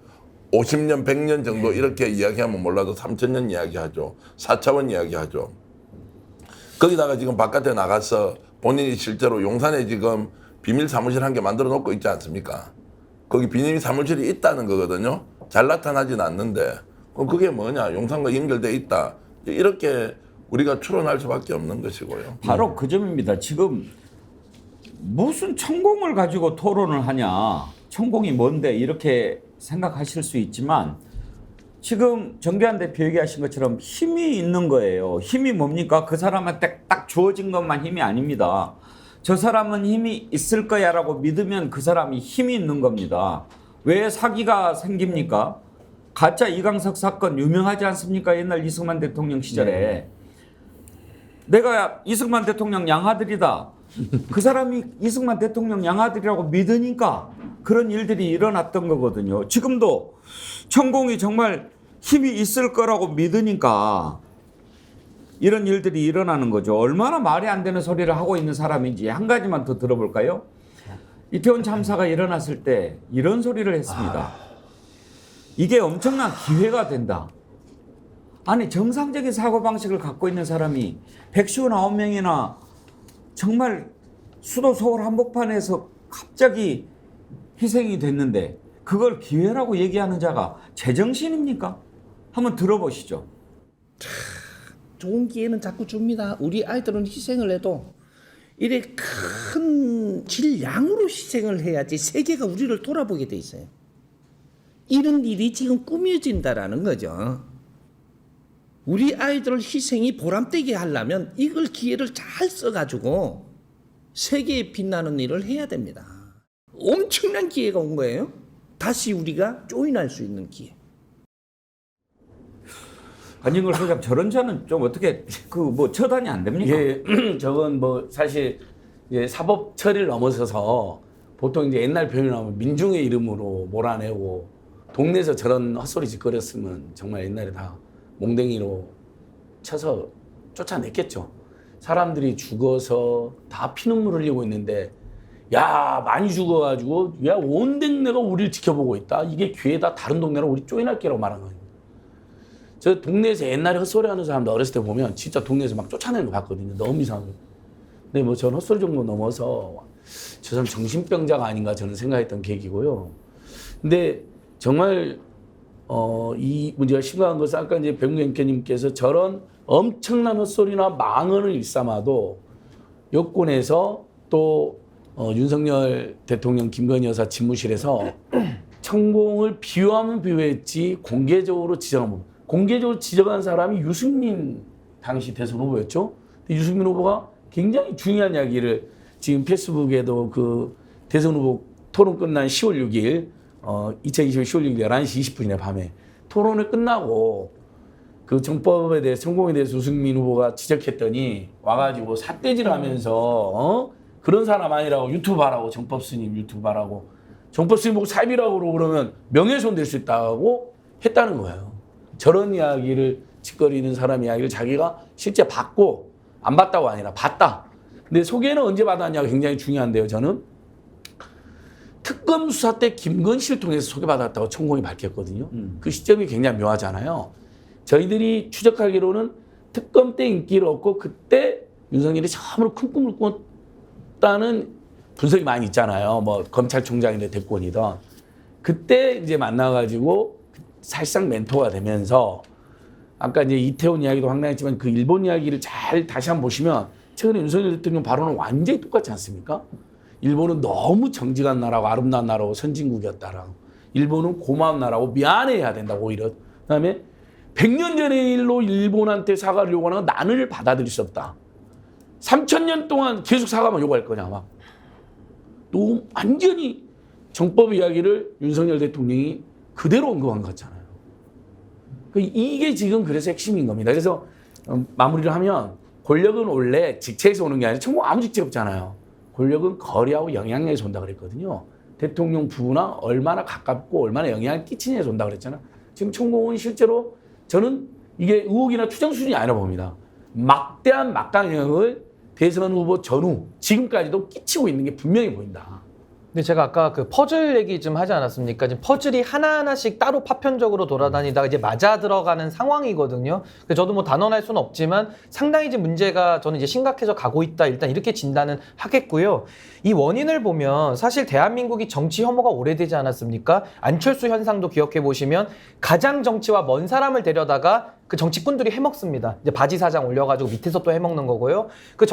50년, 100년 정도 이렇게 이야기하면 몰라도 3,000년 이야기하죠. 4차원 이야기하죠. 거기다가 지금 바깥에 나가서 본인이 실제로 용산에 지금 비밀 사무실 한 개 만들어 놓고 있지 않습니까? 거기 비밀 사무실이 있다는 거거든요. 잘 나타나진 않는데 그럼 그게 뭐냐? 용산과 연결돼 있다. 이렇게 우리가 추론할 수밖에 없는 것이고요. 바로 그 점입니다. 지금 무슨 천공을 가지고 토론을 하냐, 천공이 뭔데 이렇게 생각하실 수 있지만 지금 정대한 대표 얘기하신 것처럼 힘이 있는 거예요. 힘이 뭡니까? 그 사람한테 딱 주어진 것만 힘이 아닙니다. 저 사람은 힘이 있을 거야라고 믿으면 그 사람이 힘이 있는 겁니다. 왜 사기가 생깁니까? 가짜 이강석 사건 유명하지 않습니까? 옛날 이승만 대통령 시절에. 네. 내가 이승만 대통령 양아들이다. 그 사람이 이승만 대통령 양아들이라고 믿으니까 그런 일들이 일어났던 거거든요. 지금도 천공이 정말 힘이 있을 거라고 믿으니까 이런 일들이 일어나는 거죠. 얼마나 말이 안 되는 소리를 하고 있는 사람인지 한 가지만 더 들어볼까요? 이태원 참사가 일어났을 때 이런 소리를 했습니다. 이게 엄청난 기회가 된다. 아니 정상적인 사고방식을 갖고 있는 사람이 159명이나 정말 수도 서울 한복판에서 갑자기 희생이 됐는데 그걸 기회라고 얘기하는 자가 제정신입니까? 한번 들어보시죠. 좋은 기회는 자꾸 줍니다. 우리 아이들은 희생을 해도 이래 큰 질량으로 희생을 해야지 세계가 우리를 돌아보게 돼 있어요. 이런 일이 지금 꾸며진다라는 거죠. 우리 아이들 희생이 보람되게 하려면 이걸 기회를 잘 써가지고 세계에 빛나는 일을 해야 됩니다. 엄청난 기회가 온 거예요. 다시 우리가 조인할 수 있는 기회. 안진걸 소장 저런 자는 좀 어떻게 처단이 안 됩니까? 예, 저건 뭐 사실 이제 사법 처리를 넘어서서 보통 이제 옛날 표현을 하면 민중의 이름으로 몰아내고 동네에서 저런 헛소리 짓거렸으면 정말 옛날에 다 몽댕이로 쳐서 쫓아냈겠죠. 사람들이 죽어서 다 피눈물 흘리고 있는데 야 많이 죽어가지고 야 온 동네가 우리를 지켜보고 있다. 이게 기회다. 다른 동네로 우리 쪼인할 게라고 말하는 거예요. 저 동네에서 옛날에 헛소리하는 사람들 어렸을 때 보면 진짜 동네에서 막 쫓아내는 거 봤거든요. 너무 이상해요. 근데 뭐 저는 헛소리 정도 넘어서 저 사람 정신병자가 아닌가 저는 생각했던 계기고요. 근데 정말 이 문제가 심각한 것은 아까 이제 백문경께님께서 저런 엄청난 헛소리나 망언을 일삼아도 여권에서 또 윤석열 대통령 김건희 여사 집무실에서 천공을 비유하면 비유했지 공개적으로 지적하면 공개적으로 지적한 사람이 유승민 당시 대선 후보였죠. 근데 유승민 후보가 굉장히 중요한 이야기를 지금 페이스북에도 그 대선 후보 토론 끝난 10월 6일 2020년 10월 6일 11시 20분이네 밤에 토론을 끝나고 그 정법에 대해서 천공에 대해서 유승민 후보가 지적했더니 와가지고 삿대질 하면서 그런 사람 아니라고 유튜브 하라고 정법 스님 유튜브 하라고 정법 스님 보고 사입이라고 그러면 명예훼손 될 수 있다고 했다는 거예요. 저런 이야기를 짓거리는 사람 이야기를 자기가 실제 봤고 안 봤다고 아니라 봤다. 근데 소개는 언제 받았냐가 굉장히 중요한데요. 저는 특검 수사 때 김건희를 통해서 소개받았다고 천공이 밝혔거든요. 그 시점이 굉장히 묘하잖아요. 저희들이 추적하기로는 특검 때 인기를 얻고 그때 윤석열이 처음으로 큰 꿈을 꿨다는 분석이 많이 있잖아요. 뭐 검찰총장이든 대권이든 그때 이제 만나가지고 사실상 멘토가 되면서 아까 이제 이태원 이야기도 황당했지만 그 일본 이야기를 잘 다시 한번 보시면 최근에 윤석열 대통령 발언은 완전히 똑같지 않습니까? 일본은 너무 정직한 나라고 아름다운 나라고 선진국이었다라고. 일본은 고마운 나라고 미안해야 된다고 오히려. 그다음에 100년 전의 일로 일본한테 사과를 요구하는 건 나는 받아들일 수 없다. 3000년 동안 계속 사과만 요구할 거냐 막. 너무 완전히 정법 이야기를 윤석열 대통령이 그대로 언급한 것 같잖아요. 이게 지금 그래서 핵심인 겁니다. 그래서 마무리를 하면 권력은 원래 직책에서 오는 게 아니라 천공 아무 직책 없잖아요. 권력은 거리하고 영향력에서 온다 그랬거든요. 대통령 부나 얼마나 가깝고 얼마나 영향을 끼치냐에서 온다 그랬잖아요. 지금 천공은 실제로 저는 이게 의혹이나 추정 수준이 아니라 봅니다. 막대한 막강형을 대선 후보 전후 지금까지도 끼치고 있는 게 분명히 보인다. 근데 제가 아까 그 퍼즐 얘기 좀 하지 않았습니까? 지금 퍼즐이 하나하나씩 따로 파편적으로 돌아다니다가 이제 맞아 들어가는 상황이거든요. 그래서 저도 뭐 단언할 수는 없지만 상당히 이제 문제가 저는 이제 심각해져 가고 있다. 일단 이렇게 진단은 하겠고요. 이 원인을 보면 사실 대한민국이 정치 혐오가 오래되지 않았습니까? 안철수 현상도 기억해 보시면 가장 정치와 먼 사람을 데려다가 그 정치꾼들이 해먹습니다. 이제 바지 사장 올려가지고 밑에서 또 해먹는 거고요. 그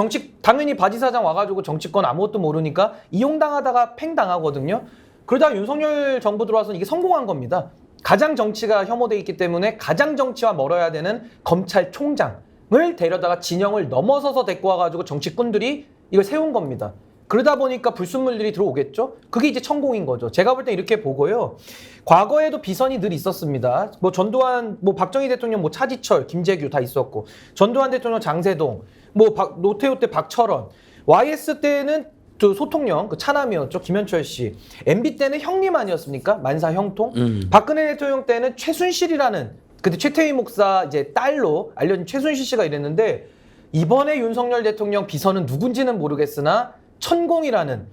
당연히 바지 사장 와가지고 정치권 아무것도 모르니까 이용당하다가 팽당하거든요. 그러다가 윤석열 정부 들어와서 이게 성공한 겁니다. 가장 정치가 혐오돼 있기 때문에 가장 정치와 멀어야 되는 검찰총장을 데려다가 진영을 넘어서서 데리고 와가지고 정치꾼들이 이걸 세운 겁니다. 그러다 보니까 불순물들이 들어오겠죠? 그게 이제 천공인 거죠. 제가 볼 때 이렇게 보고요. 과거에도 비선이 늘 있었습니다. 뭐 전두환, 뭐 박정희 대통령, 뭐 차지철, 김재규 다 있었고, 전두환 대통령 장세동, 뭐 노태우 때 박철원, YS 때는 그 소통령, 그 차남이었죠. 김현철 씨. MB 때는 형님 아니었습니까? 만사 형통. 박근혜 대통령 때는 최순실이라는, 그때 최태희 목사 이제 딸로 알려진 최순실 씨가 이랬는데, 이번에 윤석열 대통령 비선은 누군지는 모르겠으나, 천공이라는,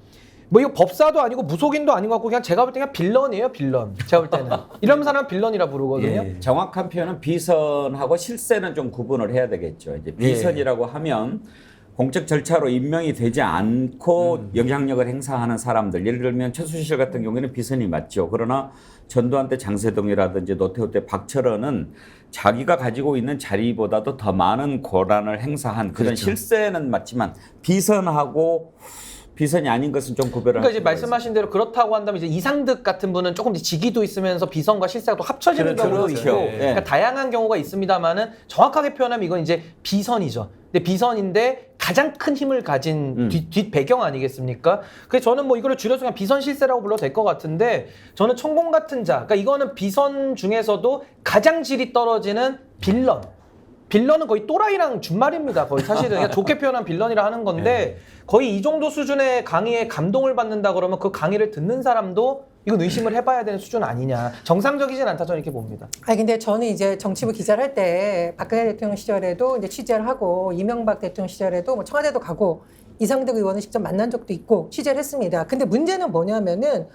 뭐 이거 법사도 아니고 무속인도 아닌 것 같고 그냥 제가 볼 때 그냥 빌런이에요, 빌런. 제가 볼 때는. 이런 사람 빌런이라 부르거든요. 예, 정확한 표현은 비선하고 실세는 좀 구분을 해야 되겠죠. 이제 비선이라고 하면 공적 절차로 임명이 되지 않고 영향력을 행사하는 사람들, 예를 들면 최순실 같은 경우에는 비선이 맞죠. 그러나 전두환 때 장세동이라든지 노태우 때 박철원은 자기가 가지고 있는 자리보다도 더 많은 권한을 행사한 그런 그렇죠. 실세는 맞지만 비선이 아닌 것은 좀 구별을. 그러니까 이제 말씀하신 대로 그렇다고 한다면 이제 이상득 같은 분은 조금 직위도 있으면서 비선과 실세가 또 합쳐지는 경우도 있고, 그렇죠. 그러니까 다양한 경우가 있습니다만은 정확하게 표현하면 이건 이제 비선이죠. 근데 비선인데 가장 큰 힘을 가진 뒷 배경 아니겠습니까? 그래서 저는 뭐 이거를 줄여서 그냥 비선 실세라고 불러도 될 것 같은데 저는 천공 같은 자, 그러니까 이거는 비선 중에서도 가장 질이 떨어지는 빌런. 빌런은 거의 또라이랑 준말입니다. 거의 사실은 그냥 좋게 표현한 빌런이라 하는 건데 거의 이 정도 수준의 강의에 감동을 받는다 그러면 그 강의를 듣는 사람도 이건 의심을 해봐야 되는 수준 아니냐. 정상적이진 않다 저는 이렇게 봅니다. 아니 근데 저는 이제 정치부 기자를 할 때 박근혜 대통령 시절에도 이제 취재를 하고 이명박 대통령 시절에도 뭐 청와대도 가고 이상득 의원을 직접 만난 적도 있고 취재를 했습니다. 근데 문제는 뭐냐면은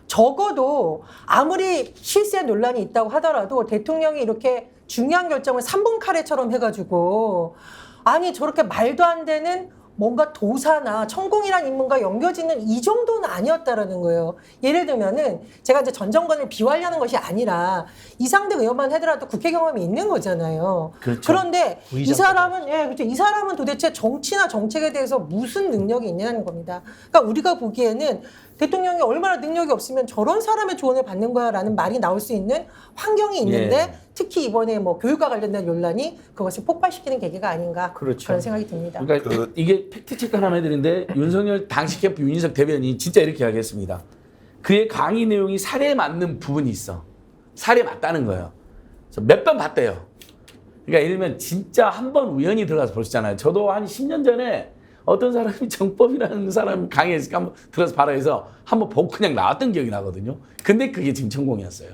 적어도 아무리 실세 논란이 있다고 하더라도 대통령이 이렇게 중요한 결정을 3분 카레처럼 해가지고 아니 저렇게 말도 안 되는 뭔가 도사나 천공이란 인물과 연결짓는 이 정도는 아니었다라는 거예요. 예를 들면은 제가 이제 전 정권을 비하하려는 것이 아니라 이상득 의원만 하더라도 국회 경험이 있는 거잖아요. 그렇죠. 그런데 이 사람은 그렇죠. 이 사람은 도대체 정치나 정책에 대해서 무슨 능력이 있냐는 겁니다. 그러니까 우리가 보기에는 대통령이 얼마나 능력이 없으면 저런 사람의 조언을 받는 거야라는 말이 나올 수 있는 환경이 있는데 특히 이번에 뭐 교육과 관련된 논란이 그것을 폭발시키는 계기가 아닌가 그렇죠. 그런 생각이 듭니다. 그러니까 이게 팩트체크 하나만 해드리는데 윤석열 당시 캠프 윤희석 대변인이 진짜 이렇게 이야기했습니다. 그의 강의 내용이 사례에 맞는 부분이 있어. 사례에 맞다는 거예요. 몇 번 봤대요. 그러니까 예를 들면 진짜 한 번 우연히 들어가서 보시잖아요. 저도 한 10년 전에 어떤 사람이 정법이라는 사람 강의했으니까 한번 들어서 봐라 해서 한번 보고 그냥 나왔던 기억이 나거든요. 근데 그게 지금 천공이었어요.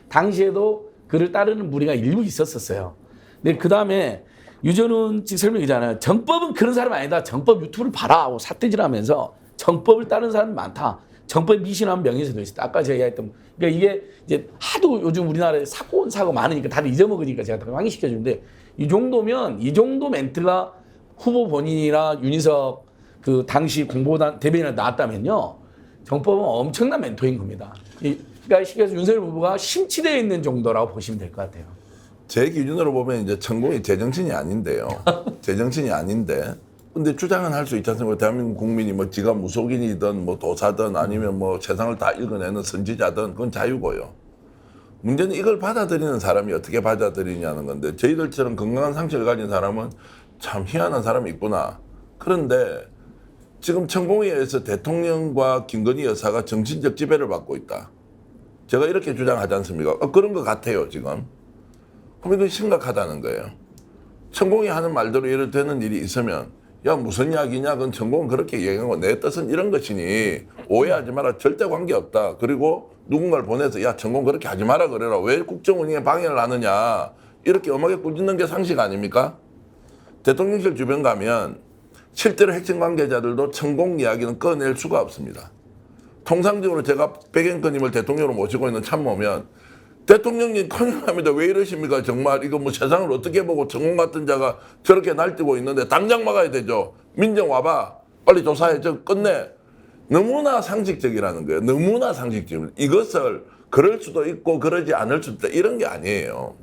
당시에도 그를 따르는 무리가 일부 있었어요. 근데 그 다음에 유전훈 측 설명이잖아요. 정법은 그런 사람 아니다. 정법 유튜브를 봐라 하고 사태질하면서 정법을 따르는 사람이 많다. 정법 미신하면 명예훼손도 있었다. 아까 제가 얘기했던 그러니까 이게 이제 하도 요즘 우리나라에 사고 많으니까 다들 잊어먹으니까 제가 다 확인시켜주는데 이 정도면 이 정도 멘트가 후보 본인이나 윤희석 그 당시 공보단 대변인한테 나왔다면요. 정법은 엄청난 멘토인 겁니다. 그러니까 그래서 윤석열 후보가 심취되어 있는 정도라고 보시면 될 것 같아요. 제 기준으로 보면 이제 천공이 제정신이 아닌데요. 제정신이 아닌데 근데 주장은 할 수 있지 않습니까? 대한민국 국민이 뭐 지가 무속인이든 뭐 도사든 아니면 뭐 세상을 다 읽어내는 선지자든 그건 자유고요. 문제는 이걸 받아들이는 사람이 어떻게 받아들이냐는 건데 저희들처럼 건강한 상식을 가진 사람은 참 희한한 사람이 있구나. 그런데 지금 천공위에서 대통령과 김건희 여사가 정신적 지배를 받고 있다. 제가 이렇게 주장하지 않습니까? 그런 것 같아요, 지금. 그럼 이건 심각하다는 거예요. 천공이 하는 말대로 예를 되는 일이 있으면 야 무슨 이야기냐? 그건 천공은 그렇게 얘기하고 내 뜻은 이런 것이니 오해하지 마라. 절대 관계없다. 그리고 누군가를 보내서 야 천공 그렇게 하지 마라 그래라. 왜 국정운영에 방해를 하느냐. 이렇게 엄하게 꾸짖는 게 상식 아닙니까? 대통령실 주변 가면 실제로 핵심 관계자들도 천공 이야기는 꺼낼 수가 없습니다. 통상적으로 제가 백앵커님을 대통령으로 모시고 있는 참모면 대통령님 큰일 납니다. 왜 이러십니까? 정말 이거 뭐 세상을 어떻게 보고 천공 같은 자가 저렇게 날뛰고 있는데 당장 막아야 되죠. 민정 와봐. 빨리 조사해. 저 끝내. 너무나 상식적이라는 거예요. 너무나 상식적입니다. 이것을 그럴 수도 있고 그러지 않을 수도 있다. 이런 게 아니에요.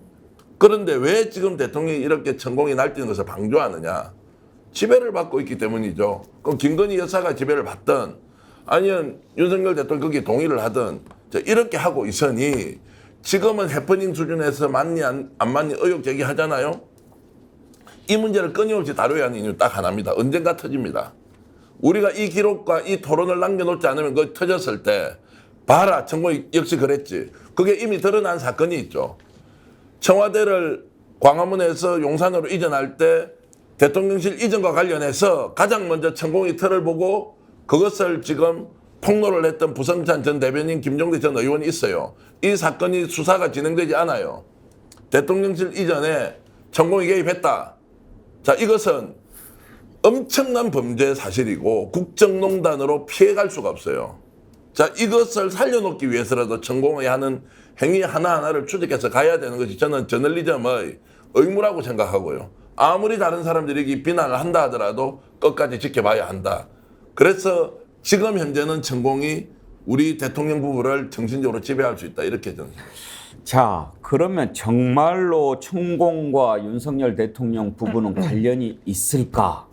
그런데 왜 지금 대통령이 이렇게 천공이 날뛰는 것을 방조하느냐. 지배를 받고 있기 때문이죠. 그럼 김건희 여사가 지배를 받든 아니면 윤석열 대통령이 거기에 동의를 하든 이렇게 하고 있으니 지금은 해프닝 수준에서 맞니 안 맞니 의혹 제기하잖아요. 이 문제를 끊임없이 다뤄야 하는 이유 딱 하나입니다. 언젠가 터집니다. 우리가 이 기록과 이 토론을 남겨놓지 않으면 그거 터졌을 때 봐라 천공이 역시 그랬지. 그게 이미 드러난 사건이 있죠. 청와대를 광화문에서 용산으로 이전할 때 대통령실 이전과 관련해서 가장 먼저 천공이 틀을 보고 그것을 지금 폭로를 했던 부성찬 전 대변인 김종대 전 의원이 있어요. 이 사건이 수사가 진행되지 않아요. 대통령실 이전에 천공이 개입했다. 자, 이것은 엄청난 범죄 사실이고 국정농단으로 피해갈 수가 없어요. 자, 이것을 살려놓기 위해서라도 천공이 하는 행위 하나하나를 추적해서 가야 되는 것이 저는 저널리즘의 의무라고 생각하고요. 아무리 다른 사람들이 비난을 한다 하더라도 끝까지 지켜봐야 한다. 그래서 지금 현재는 천공이 우리 대통령 부부를 정신적으로 지배할 수 있다. 이렇게 저는 생각합니다. 자, 그러면 정말로 천공과 윤석열 대통령 부부는 관련이 있을까?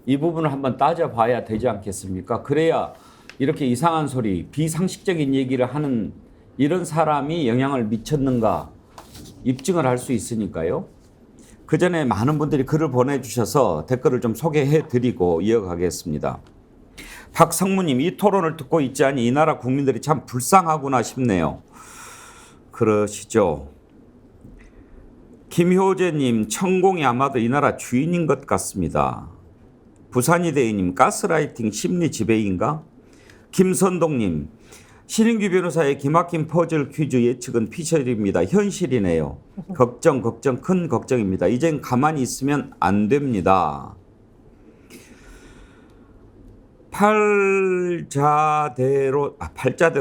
이 부분을 한번 따져봐야 되지 않겠습니까? 그래야 이렇게 이상한 소리, 비상식적인 얘기를 하는 이런 사람이 영향을 미쳤는가 입증을 할 수 있으니까요. 그 전에 많은 분들이 글을 보내주셔서 댓글을 좀 소개해드리고 이어가겠습니다. 박성무님, 이 토론을 듣고 있자니 이 나라 국민들이 참 불쌍하구나 싶네요. 그러시죠. 김효재님, 천공이 아마도 이 나라 주인인 것 같습니다. 부산이대희님, 가스라이팅 심리 지배인가? 김선동님, 신인규 변호사의 기막힌 퍼즐 퀴즈 예측은 피셜입니다. 현실이네요. 걱정 큰 걱정입니다. 이젠 가만히 있으면 안 됩니다. 팔자대로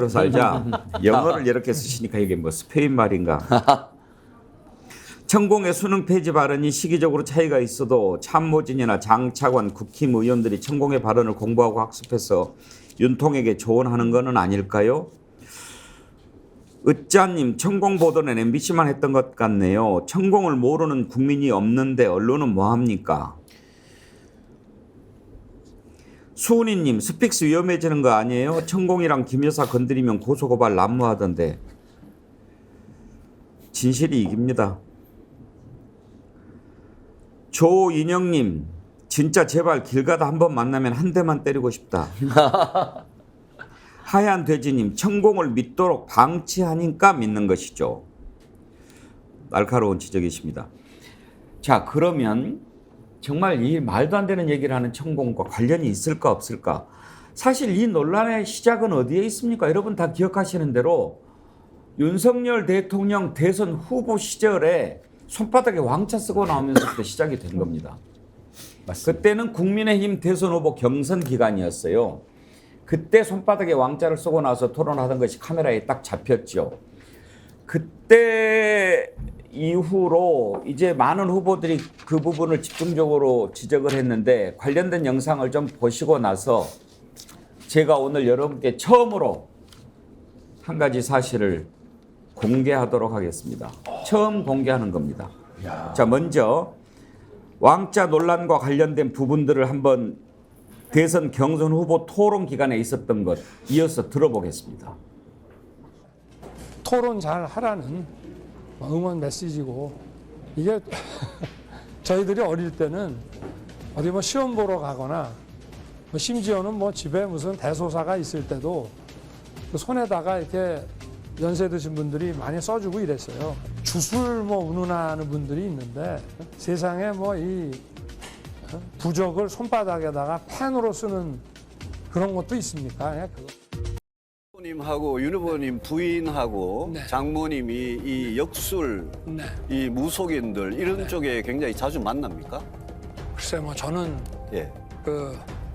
살자. 영어를 이렇게 쓰시니까 이게 뭐 스페인 말인가? 천공의 수능 폐지 발언이 시기적으로 차이가 있어도 참모진이나 장차관 국힘 의원들이 천공의 발언을 공부하고 학습해서 윤통에게 조언하는 것은 아닐까요? 으짜님, 천공 보도는 MBC만 했던 것 같네요. 천공을 모르는 국민이 없는데 언론은 뭐합니까? 수은이님, 스픽스 위험해지는 거 아니에요? 천공이랑 김 여사 건드리면 고소고발 난무하던데. 진실이 이깁니다. 조인영님, 진짜 제발 길 가다 한번 만나면 한 대만 때리고 싶다. 하얀 돼지님, 천공을 믿도록 방치하니까 믿는 것이죠. 날카로운 지적이십니다. 자, 그러면 정말 이 말도 안 되는 얘기를 하는 천공과 관련이 있을까 없을까? 사실 이 논란의 시작은 어디에 있습니까? 여러분 다 기억하시는 대로 윤석열 대통령 대선 후보 시절에 손바닥에 왕자 쓰고 나오면서부터 시작이 된 겁니다. 맞습니다. 그때는 국민의힘 대선 후보 경선 기간이었어요. 그때 손바닥에 왕자를 쓰고 나서 토론하던 것이 카메라에 딱 잡혔죠. 그때 이후로 이제 많은 후보들이 그 부분을 집중적으로 지적을 했는데 관련된 영상을 좀 보시고 나서 제가 오늘 여러분께 처음으로 한 가지 사실을 공개하도록 하겠습니다. 처음 공개하는 겁니다. 자, 먼저 왕자 논란과 관련된 부분들을 한번 대선 경선 후보 토론 기간에 있었던 것 이어서 들어보겠습니다. 토론 잘 하라는 응원 메시지고, 이게 저희들이 어릴 때는 어디 뭐 시험 보러 가거나 뭐 심지어는 뭐 집에 무슨 대소사가 있을 때도 그 손에다가 이렇게 연세 드신 분들이 많이 써주고 이랬어요. 주술 뭐 운운하는 분들이 있는데 세상에 뭐 이 부적을 손바닥에다가 펜으로 쓰는 그런 것도 있습니까? 예, 그거. 님하고 윤 후보님 부인하고 네. 장모님이 이 역술, 네. 이 무속인들 이런 쪽에 굉장히 자주 만납니까? 글쎄 뭐 저는 예.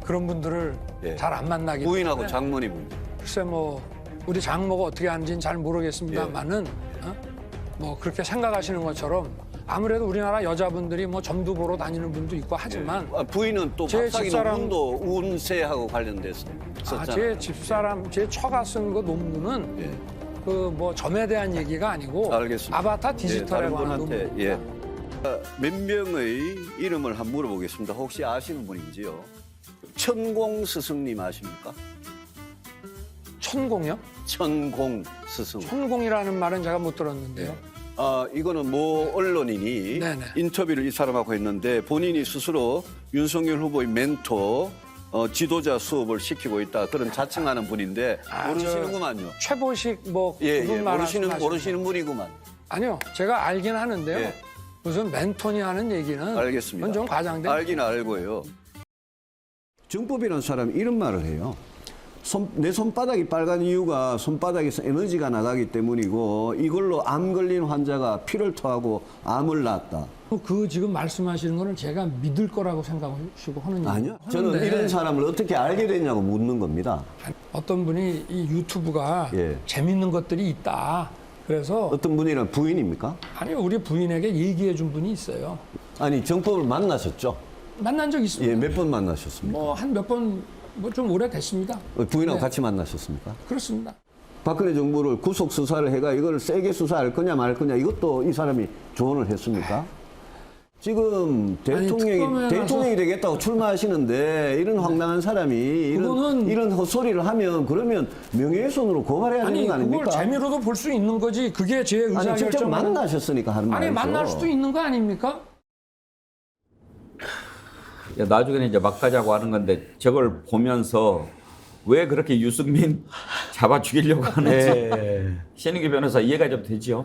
그런 분들을 예. 잘 안 만나기 부인하고 때문에 장모님은 글쎄 뭐 우리 장모가 어떻게 하는지는 잘 모르겠습니다만은 뭐 그렇게 생각하시는 것처럼 아무래도 우리나라 여자분들이 뭐 점도 보러 다니는 분도 있고 하지만 부인은 또 제 박사기 집사람- 논문도 운세하고 관련돼서 썼잖아요. 제 집사람 제 처가 쓴 그 논문은 예. 그 뭐 점에 대한 얘기가 아니고 알겠습니다. 아바타 예, 디지털에 다른 관한 분한테 논문입니다. 몇 명의 이름을 한번 물어보겠습니다. 혹시 아시는 분인지요? 천공 스승님 아십니까? 천공이요? 천공 스승. 천공이라는 말은 제가 못 들었는데요. 이거는 모 언론인이 네네. 인터뷰를 이 사람하고 했는데 본인이 스스로 윤석열 후보의 멘토, 지도자 수업을 시키고 있다 그런 자칭하는 분인데 모르시는구만요. 최보식 뭐 예, 그분 모르시는 말씀하시는 분이구만. 아니요, 제가 알긴 하는데요. 예. 무슨 멘토니 하는 얘기는 알겠습니다. 그건 좀 과장된. 알긴 알고요. 정법이라는 사람이 이런 말을 해요. 내 손바닥이 빨간 이유가 손바닥에서 에너지가 나가기 때문이고 이걸로 암 걸린 환자가 피를 토하고 암을 낳았다. 그 지금 말씀하시는 거는 제가 믿을 거라고 생각하시고 하는 얘기예요. 아니요. 저는 이런 사람을 어떻게 알게 됐냐고 묻는 겁니다. 어떤 분이 이 유튜브가 예. 재밌는 것들이 있다. 그래서 어떤 분이랑 부인입니까? 아니 우리 부인에게 얘기해 준 분이 있어요. 아니 정법을 만나셨죠? 만난 적 있습니다. 예, 몇 번 만나셨습니까? 뭐 한 몇 번 뭐 좀 오래 됐습니다. 부인하고 네. 같이 만나셨습니까? 그렇습니다. 박근혜 정부를 구속 수사를 해가 이걸 세게 수사할 거냐 말 거냐 이것도 이 사람이 조언을 했습니까? 지금 대통령이 특검에 되겠다고 출마하시는데 이런 황당한 사람이 이런 헛소리를 하면 그러면 명예훼손으로 고발해야 되는 아니 거 아닙니까? 그걸 재미로도 볼 수 있는 거지. 그게 제 아니 직접 의사결정. 만나셨으니까 하는 말이죠. 아니 만날 수도 있는 거 아닙니까? 나중에는 이제 막 가자고 하는 건데 저걸 보면서 왜 그렇게 유승민 잡아 죽이려고 하는지 신인규 변호사 이해가 좀 되지요?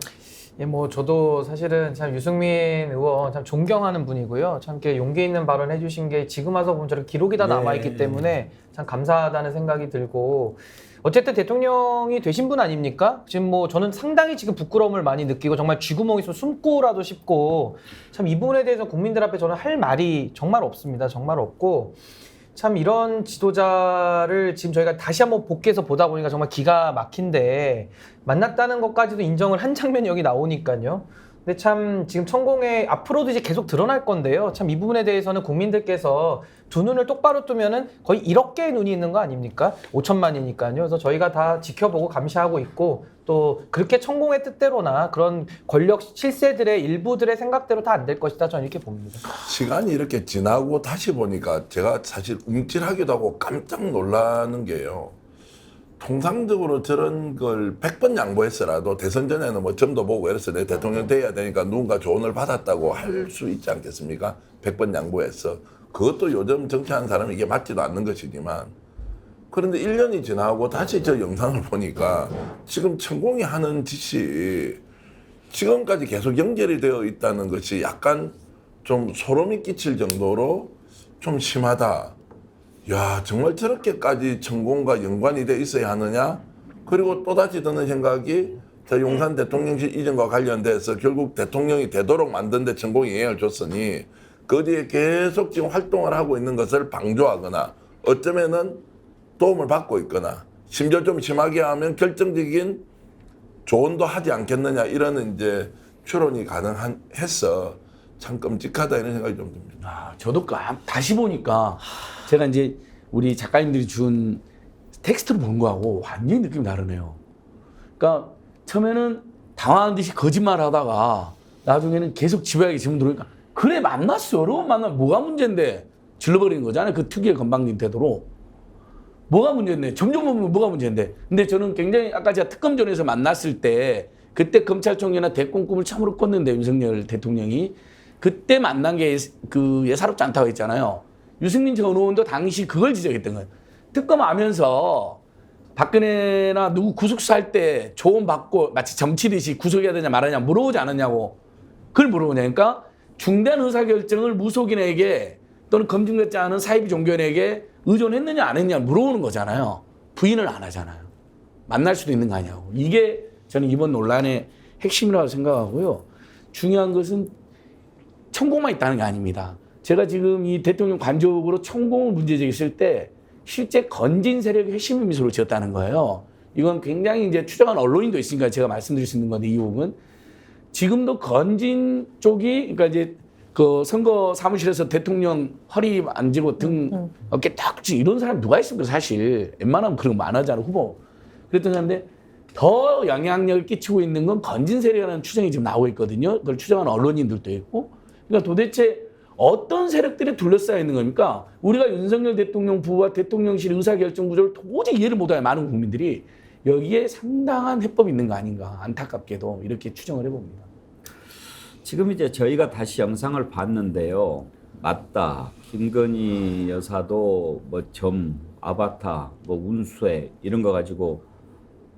예, 뭐 저도 사실은 참 유승민 의원 참 존경하는 분이고요. 참 이렇게 용기 있는 발언 해주신 게 지금 와서 보면 저렇게 기록이 다 남아있기 때문에 참 감사하다는 생각이 들고 어쨌든 대통령이 되신 분 아닙니까? 지금 뭐 저는 상당히 지금 부끄러움을 많이 느끼고 정말 쥐구멍이 있으면 숨고라도 싶고 참 이 부분에 대해서 국민들 앞에 저는 할 말이 정말 없습니다. 정말 없고 참 이런 지도자를 지금 저희가 다시 한번 복귀해서 보다 보니까 정말 기가 막힌데 만났다는 것까지도 인정을 한 장면이 여기 나오니까요. 근데 참 지금 천공에 앞으로도 이제 계속 드러날 건데요. 참 이 부분에 대해서는 국민들께서 두 눈을 똑바로 뜨면은 거의 1억 개의 눈이 있는 거 아닙니까? 5천만이니까요. 그래서 저희가 다 지켜보고 감시하고 있고 또 그렇게 천공의 뜻대로나 그런 권력 실세들의 일부들의 생각대로 다 안 될 것이다. 저는 이렇게 봅니다. 시간이 이렇게 지나고 다시 보니까 제가 사실 움찔하기도 하고 깜짝 놀라는 게요. 통상적으로 저런 걸 100번 양보했어라도 대선 전에는 뭐 점도 보고 이래서 내 대통령 돼야 되니까 누군가 조언을 받았다고 할 수 있지 않겠습니까? 100번 양보했어. 그것도 요즘 정치하는 사람이 이게 맞지도 않는 것이지만 그런데 1년이 지나고 다시 저 영상을 보니까 지금 천공이 하는 짓이 지금까지 계속 연결이 되어 있다는 것이 약간 좀 소름이 끼칠 정도로 좀 심하다. 야, 정말 저렇게까지 천공과 연관이 돼 있어야 하느냐? 그리고 또다시 드는 생각이 저 용산 대통령실 이전과 관련돼서 결국 대통령이 되도록 만든 데 천공이 영향을 줬으니 그 뒤에 계속 지금 활동을 하고 있는 것을 방조하거나 어쩌면은 도움을 받고 있거나 심지어 좀 심하게 하면 결정적인 조언도 하지 않겠느냐 이런 이제 추론이 가능했어. 참 끔찍하다 이런 생각이 좀 듭니다. 저도 다시 보니까 제가 이제 우리 작가님들이 준 텍스트로 본 거하고 완전히 느낌이 다르네요. 그러니까 처음에는 당황한 듯이 거짓말 하다가 나중에는 계속 집요하게 질문 들어오니까 그래 만났어. 여러 번 만나면 뭐가 문제인데 질러버리는 거잖아요. 그 특유의 건방진 태도로. 뭐가 문제인데 점점 보면 뭐가 문제인데. 근데 저는 굉장히 아까 제가 특검전에서 만났을 때 그때 검찰총장이나 대권 꿈을 참으로 꿨는데 윤석열 대통령이 그때 만난 게 그 예사롭지 않다고 했잖아요. 유승민 전 의원도 당시 그걸 지적했던 거예요. 특검하면서 박근혜나 누구 구속수사할 때 조언 받고 마치 정치듯이 구속해야 되냐 말하냐 물어보지 않았냐고. 그걸 물어보냐. 그러니까 중대한 의사결정을 무속인에게 또는 검증되지 않은 사이비 종교인에게 의존했느냐 안 했느냐 물어보는 거잖아요. 부인을 안 하잖아요. 만날 수도 있는 거 아니냐고. 이게 저는 이번 논란의 핵심이라고 생각하고요. 중요한 것은 천공만 있다는 게 아닙니다. 제가 지금 이 대통령 관적으로 천공을 문제 제기했을 때 실제 건진 세력의 핵심 미소를 지었다는 거예요. 이건 굉장히 이제 추정한 언론인도 있으니까 제가 말씀드릴 수 있는 건데 이 부분 지금도 건진 쪽이 그러니까 이제 그 선거 사무실에서 대통령 허리 만지고 등 어깨 딱 쥐 이런 사람 누가 있습니까 사실 웬만하면 그런 거 안 하잖아 후보. 그랬던 사람인데 더 영향력을 끼치고 있는 건 건진 세력이라는 추정이 지금 나오고 있거든요. 그걸 추정하는 언론인들도 있고. 그러니까 도대체 어떤 세력들이 둘러싸여 있는 겁니까? 우리가 윤석열 대통령 부부와 대통령실 의사결정 구조를 도저히 이해를 못하는 많은 국민들이 여기에 상당한 해법이 있는 거 아닌가 안타깝게도 이렇게 추정을 해봅니다. 지금 이제 저희가 다시 영상을 봤는데요. 맞다. 김건희 여사도 뭐 점, 아바타, 뭐 운수회 이런 거 가지고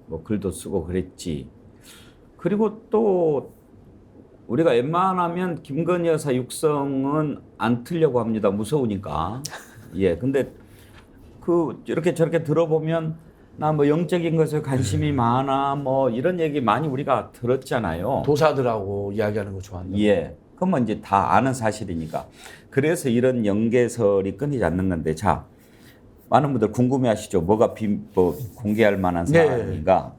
뭐 글도 쓰고 그랬지. 그리고 또 우리가 웬만하면 김건희 여사 육성은 안 틀려고 합니다. 무서우니까. 예. 근데 그 이렇게 저렇게 들어보면 나 뭐 영적인 것에 관심이 많아 뭐 이런 얘기 많이 우리가 들었잖아요. 도사들하고 이야기하는 거 좋아한다. 예. 그러면 이제 다 아는 사실이니까. 그래서 이런 연계설이 끊이지 않는 건데 자 많은 분들 궁금해하시죠. 뭐가 뭐 공개할 만한 사안인가?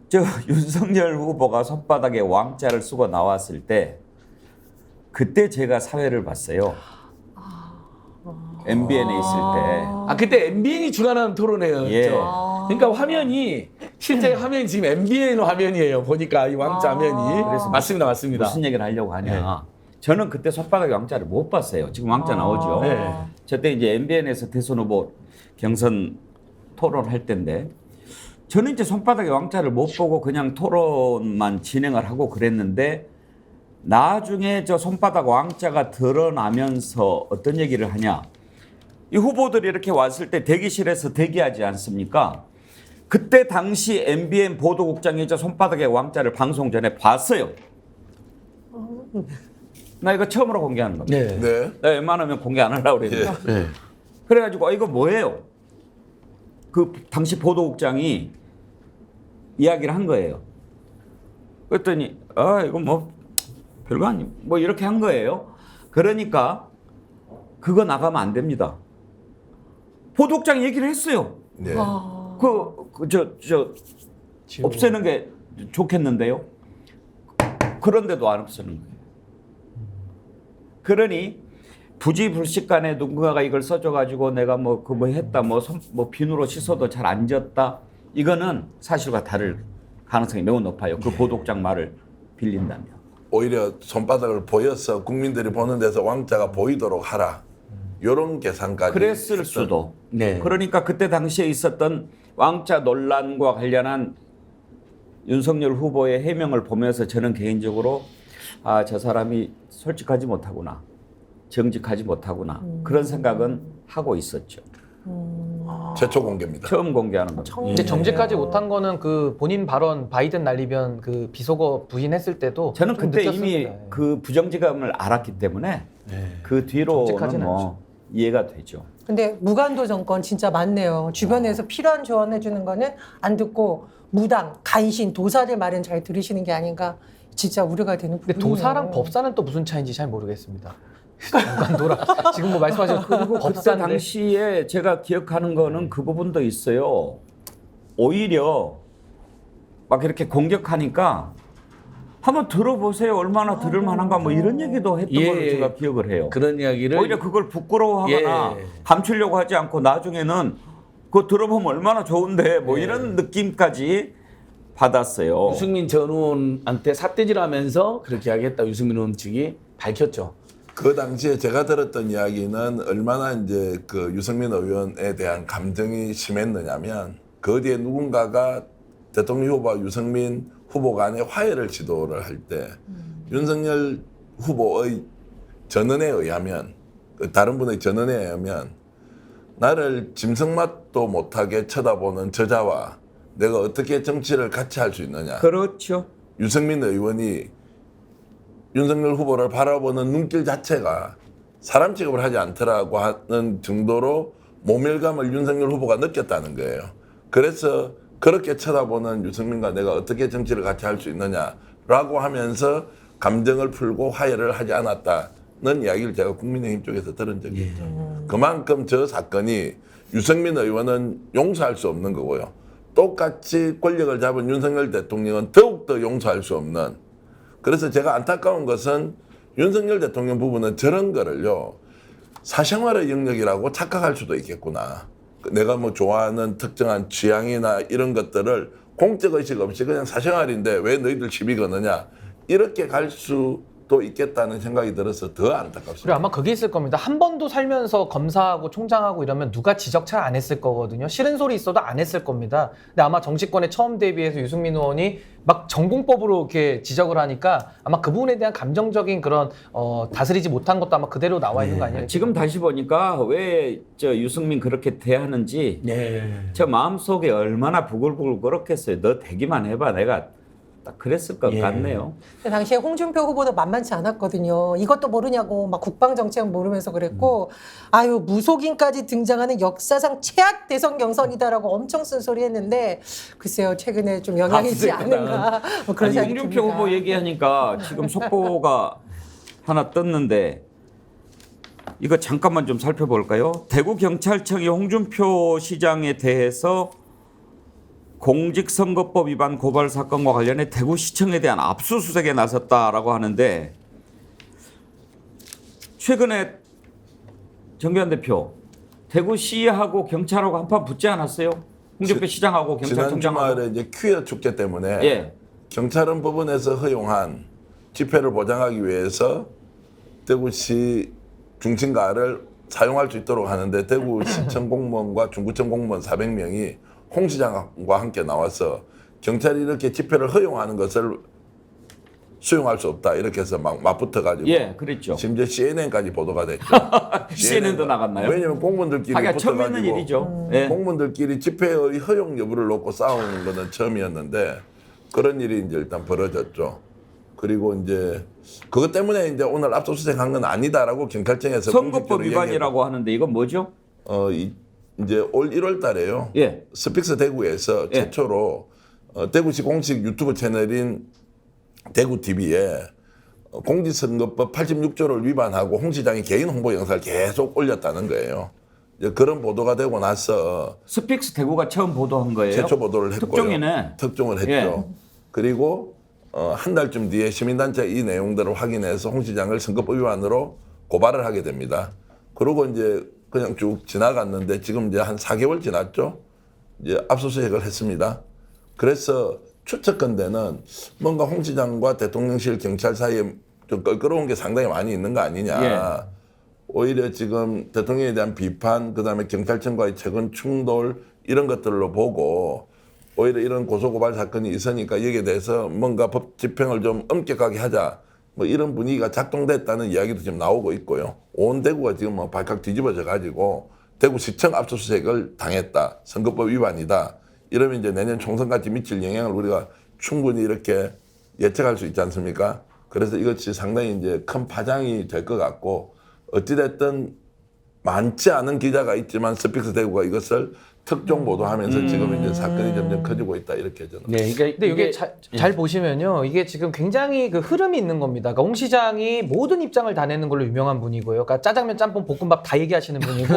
저 윤석열 후보가 손바닥에 왕자를 쓰고 나왔을 때 그때 제가 사회를 봤어요. MBN에 있을 때. 아 그때 MBN이 주관하는 토론회였죠. 예. 그러니까 화면이 실제 화면이 지금 MBN 화면이에요. 보니까 이 왕자 화면이. 그래서 맞습니다, 맞습니다. 무슨 얘기를 하려고 하냐. 저는 그때 손바닥에 왕자를 못 봤어요. 지금 왕자 나오죠. 네. 저때 이제 MBN에서 대선 후보 경선 토론할 때인데 저는 이제 손바닥에 왕자를 못 보고 그냥 토론만 진행을 하고 그랬는데 나중에 저 손바닥 왕자가 드러나면서 어떤 얘기를 하냐. 이 후보들이 이렇게 왔을 때 대기실에서 대기하지 않습니까? 그때 당시 MBN 보도국장이 저 손바닥에 왕자를 방송 전에 봤어요. 나 이거 처음으로 공개하는 겁니다. 네. 네. 나 웬만하면 공개 안 하려고 그랬는데. 네. 그래가지고 이거 뭐예요? 그 당시 보도국장이 이야기를 한 거예요. 그랬더니 이거 뭐 별거 아니 뭐 이렇게 한 거예요. 그러니까 그거 나가면 안 됩니다. 보도국장이 얘기를 했어요. 네. 저 없애는 게 좋겠는데요. 그런데도 안 없애는 거예요. 그러니 부지불식간에 누군가가 이걸 써줘가지고 내가 뭐 했다 뭐 비누로 씻어도 잘 안 졌다 이거는 사실과 다를 가능성이 매우 높아요. 그 보도국장 말을 빌린다면. 오히려 손바닥을 보여서 국민들이 보는 데서 왕자가 보이도록 하라. 이런 계산까지. 그랬을 수도. 네. 그러니까 그때 당시에 있었던 왕자 논란과 관련한 윤석열 후보의 해명을 보면서 저는 개인적으로 저 사람이 솔직하지 못하구나. 정직하지 못하구나. 그런 생각은 하고 있었죠. 최초 공개입니다. 처음 공개하는 겁니다. 이제 정직하지 못한 거는 그 본인 발언 바이든 날리면 그 비속어 부인했을 때도 저는 좀 그때 느꼈습니다. 이미 그 부정직함을 알았기 때문에 그 뒤로는 정직하진 뭐 이해가 되죠. 근데 무간도 정권 진짜 많네요. 주변에서 필요한 조언해 주는 거는 안 듣고 무당, 간신, 도사들 말은 잘 들으시는 게 아닌가 진짜 우려가 되는 근데 부분이에요. 도사랑 법사는 또 무슨 차이인지 잘 모르겠습니다. 잠깐 지금 뭐 말씀하신 그리고 그때 법사인데 당시에 제가 기억하는 거는 그 부분도 있어요. 오히려 막 이렇게 공격하니까 한번 들어보세요. 얼마나 들을 만한가 뭐 이런 얘기도 했던 걸로 제가 기억을 해요. 그런 이야기를 오히려 그걸 부끄러워하거나 감추려고 하지 않고 나중에는 그거 들어보면 얼마나 좋은데 뭐 이런 느낌까지 받았어요. 유승민 전 의원한테 삿대질하면서 그렇게 하겠다 유승민 의원 측이 밝혔죠. 그 당시에 제가 들었던 이야기는 얼마나 이제 그 유승민 의원에 대한 감정이 심했느냐면 그 뒤에 누군가가 대통령 후보와 유승민 후보 간의 화해를 시도를 할 때 윤석열 후보의 전언에 의하면 다른 분의 전언에 의하면 나를 짐승맛도 못하게 쳐다보는 저자와 내가 어떻게 정치를 같이 할 수 있느냐. 그렇죠. 유승민 의원이 윤석열 후보를 바라보는 눈길 자체가 사람 취급을 하지 않더라고 하는 정도로 모멸감을 윤석열 후보가 느꼈다는 거예요. 그래서 그렇게 쳐다보는 유승민과 내가 어떻게 정치를 같이 할 수 있느냐라고 하면서 감정을 풀고 화해를 하지 않았다는 이야기를 제가 국민의힘 쪽에서 들은 적이 있죠. 그만큼 저 사건이 유승민 의원은 용서할 수 없는 거고요. 똑같이 권력을 잡은 윤석열 대통령은 더욱더 용서할 수 없는. 그래서 제가 안타까운 것은 윤석열 대통령 부분은 저런 거를요. 사생활의 영역이라고 착각할 수도 있겠구나. 내가 뭐 좋아하는 특정한 취향이나 이런 것들을 공적의식 없이 그냥 사생활인데 왜 너희들 시비 거느냐. 이렇게 갈 수도 있겠다는 생각이 들어서 더 안타깝습니다. 그리고 아마 그게 있을 겁니다. 한 번도 살면서 검사하고 총장하고 이러면 누가 지적 잘 안 했을 거거든요. 싫은 소리 있어도 안 했을 겁니다. 근데 아마 정치권에 처음 데뷔해서 유승민 의원이 막 전공법으로 이렇게 지적을 하니까 아마 그 부분에 대한 감정적인 그런 다스리지 못한 것도 아마 그대로 나와 있는 거 아니에요? 지금 다시 보니까 왜 저 유승민 그렇게 대하는지 저 마음속에 얼마나 부글부글 끓었겠어요. 너 대기만 해봐. 내가 딱 그랬을 것 같네요. 당시에 홍준표 후보도 만만치 않았거든요. 이것도 모르냐고 막 국방정책 모르면서 그랬고 아유 무속인까지 등장하는 역사상 최악 대선 경선이다라고 엄청 쓴소리했는데 글쎄요 최근에 좀 영향이 있지 않은가 뭐 그런 아니, 생각이 홍준표 듭니다. 후보 얘기하니까 지금 속보가 하나 떴는데 이거 잠깐만 좀 살펴볼까요? 대구경찰청이 홍준표 시장에 대해서 공직선거법 위반 고발 사건과 관련해 대구시청에 대한 압수수색에 나섰다라고 하는데 최근에 정교한 대표 대구시하고 경찰하고 한판 붙지 않았어요? 홍준표 시장하고 지난 경찰청장하고. 주말에 이제 퀴어 축제 때문에 예. 경찰은 법원에서 허용한 집회를 보장하기 위해서 대구시 중심가를 사용할 수 있도록 하는데 대구시청 공무원과 중구청 공무원 400명이 홍 시장과 함께 나와서 경찰이 이렇게 집회를 허용하는 것을 수용할 수 없다 이렇게 해서 막 맞붙어가지고 예, 그랬죠. 심지어 CNN까지 보도가 됐죠. CNN도 나갔나요? 왜냐하면 공무원들끼리 하기가 처음 있는 붙어가지고 일이죠. 예. 공무원들끼리 집회의 허용 여부를 놓고 싸우는 것은 처음이었는데 그런 일이 이제 일단 벌어졌죠. 그리고 이제 그것 때문에 이제 오늘 압수수색한 건 아니다라고 경찰청에서 선거법 위반이라고 하는데 이건 뭐죠? 이제 올 1월 달에요. 예. 스픽스 대구에서 예. 최초로 대구시 공식 유튜브 채널인 대구TV에 공직선거법 86조를 위반하고 홍 시장이 개인 홍보 영상을 계속 올렸다는 거예요. 이제 그런 보도가 되고 나서 스픽스 대구가 처음 보도한 거예요? 최초 보도를 했고요. 특종이네. 특종을 했죠. 예. 그리고 한 달쯤 뒤에 시민단체 이 내용들을 확인해서 홍 시장을 선거법 위반으로 고발을 하게 됩니다. 그러고 이제 그냥 쭉 지나갔는데 지금 이제 한 4개월 지났죠. 이제 압수수색을 했습니다. 그래서 추측컨대는 뭔가 홍 시장과 대통령실 경찰 사이에 좀 껄끄러운 게 상당히 많이 있는 거 아니냐. 예. 오히려 지금 대통령에 대한 비판, 그다음에 경찰청과의 최근 충돌 이런 것들로 보고 오히려 이런 고소고발 사건이 있으니까 여기에 대해서 뭔가 법 집행을 좀 엄격하게 하자. 뭐 이런 분위기가 작동됐다는 이야기도 지금 나오고 있고요. 온 대구가 지금 뭐 발칵 뒤집어져 가지고 대구시청 압수수색을 당했다. 선거법 위반이다. 이러면 이제 내년 총선까지 미칠 영향을 우리가 충분히 이렇게 예측할 수 있지 않습니까? 그래서 이것이 상당히 이제 큰 파장이 될 것 같고 어찌됐든 많지 않은 기자가 있지만 스픽스 대구가 이것을 특종 보도하면서 지금 이제 사건이 점점 커지고 있다 이렇게 저는. 네, 그러니까 근데 이게 잘 보시면요, 이게 지금 굉장히 그 흐름이 있는 겁니다. 그러니까 홍 시장이 모든 입장을 다 내는 걸로 유명한 분이고요. 그러니까 짜장면, 짬뽕, 볶음밥 다 얘기하시는 분이고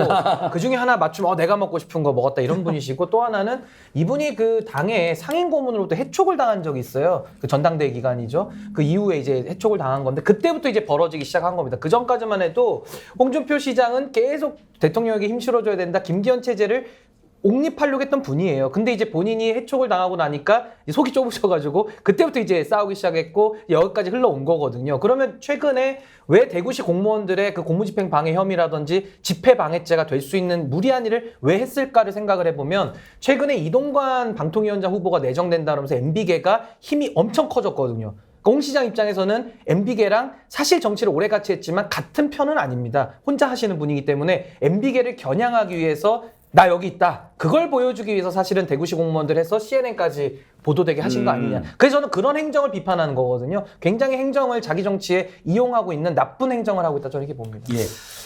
그 중에 하나 맞추면 내가 먹고 싶은 거 먹었다 이런 분이시고 또 하나는 이분이 그 당의 상임 고문으로부터 해촉을 당한 적이 있어요. 그 전당대회 기간이죠. 그 이후에 이제 해촉을 당한 건데 그때부터 이제 벌어지기 시작한 겁니다. 그 전까지만 해도 홍준표 시장은 계속 대통령에게 힘 실어줘야 된다. 김기현 체제를 옹립하려고 했던 분이에요. 근데 이제 본인이 해촉을 당하고 나니까 속이 좁으셔가지고 그때부터 이제 싸우기 시작했고 여기까지 흘러온 거거든요. 그러면 최근에 왜 대구시 공무원들의 그 공무집행 방해 혐의라든지 집회 방해죄가 될 수 있는 무리한 일을 왜 했을까를 생각을 해보면 최근에 이동관 방통위원장 후보가 내정된다 그러면서 MB계가 힘이 엄청 커졌거든요. 홍 시장 입장에서는 MB계랑 사실 정치를 오래 같이 했지만 같은 편은 아닙니다. 혼자 하시는 분이기 때문에 MB계를 겨냥하기 위해서 나 여기 있다. 그걸 보여주기 위해서 사실은 대구시 공무원들 해서 CNN까지 보도되게 하신 거 아니냐. 그래서 저는 그런 행정을 비판하는 거거든요. 굉장히 행정을 자기 정치에 이용하고 있는 나쁜 행정을 하고 있다. 저는 이렇게 봅니다. 예.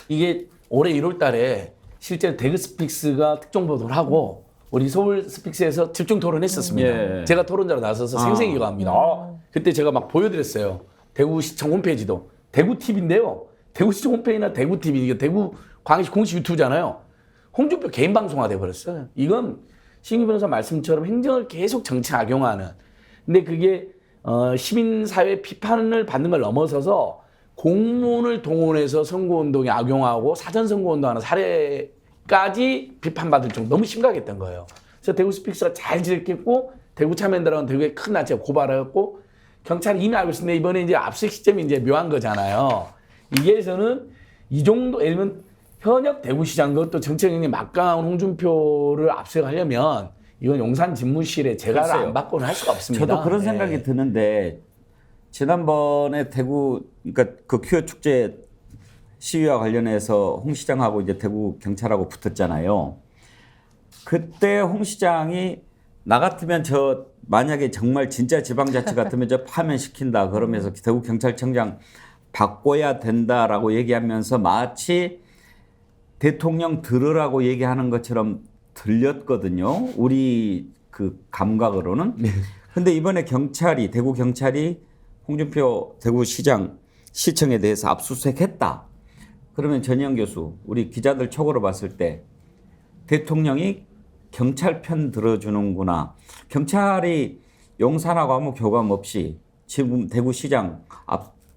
이게 올해 1월 달에 실제로 대구 스픽스가 특종 보도를 하고 우리 서울 스픽스에서 집중 토론했었습니다. 예. 제가 토론자로 나서서 생생히 이거합니다. 그때 제가 막 보여드렸어요. 대구시청 홈페이지도. 대구TV인데요. 대구시청 홈페이지나 대구TV, 이게 대구 광역시 공식 유튜브잖아요. 홍준표 개인 방송화 돼버렸어요. 이건 신규 변호사 말씀처럼 행정을 계속 정치 악용하는. 근데 그게 시민사회 비판을 받는 걸 넘어서서 공무원을 동원해서 선거운동에 악용하고 사전선거운동하는 사례까지 비판받을 정도 너무 심각했던 거예요. 그래서 대구 스픽스가 잘 지켰고 대구 참여연대라는 대구에 큰 단체가 고발했고 경찰이 이미 알고 있었는데 이번에 이제 압수수색 시점이 이제 묘한 거잖아요. 이게 저는 이 정도 예를 들면 현역 대구시장 그것도 정치형님 막강한 홍준표를 압수하려면 이건 용산 집무실에 재가를 안 받고는 할 수가 없습니다. 저도 그런 생각이 드는데 지난번에 대구 그러니까 그 퀴어 축제 시위와 관련해서 홍 시장하고 이제 대구 경찰하고 붙었잖아요. 그때 홍 시장이 나 같으면 저 만약에 정말 진짜 지방자치 같으면 저 파면시킨다 그러면서 대구 경찰청장 바꿔야 된다라고 얘기하면서 마치 대통령 들으라고 얘기하는 것처럼 들렸거든요. 우리 그 감각으로는. 근데 이번에 경찰이 대구 경찰이 홍준표 대구시장 시청에 대해서 압수수색했다. 그러면 전희영 교수, 우리 기자들 촉으로 봤을 때 대통령이 경찰 편 들어주는구나. 경찰이 용산하고 아무 교감 없이 지금 대구시청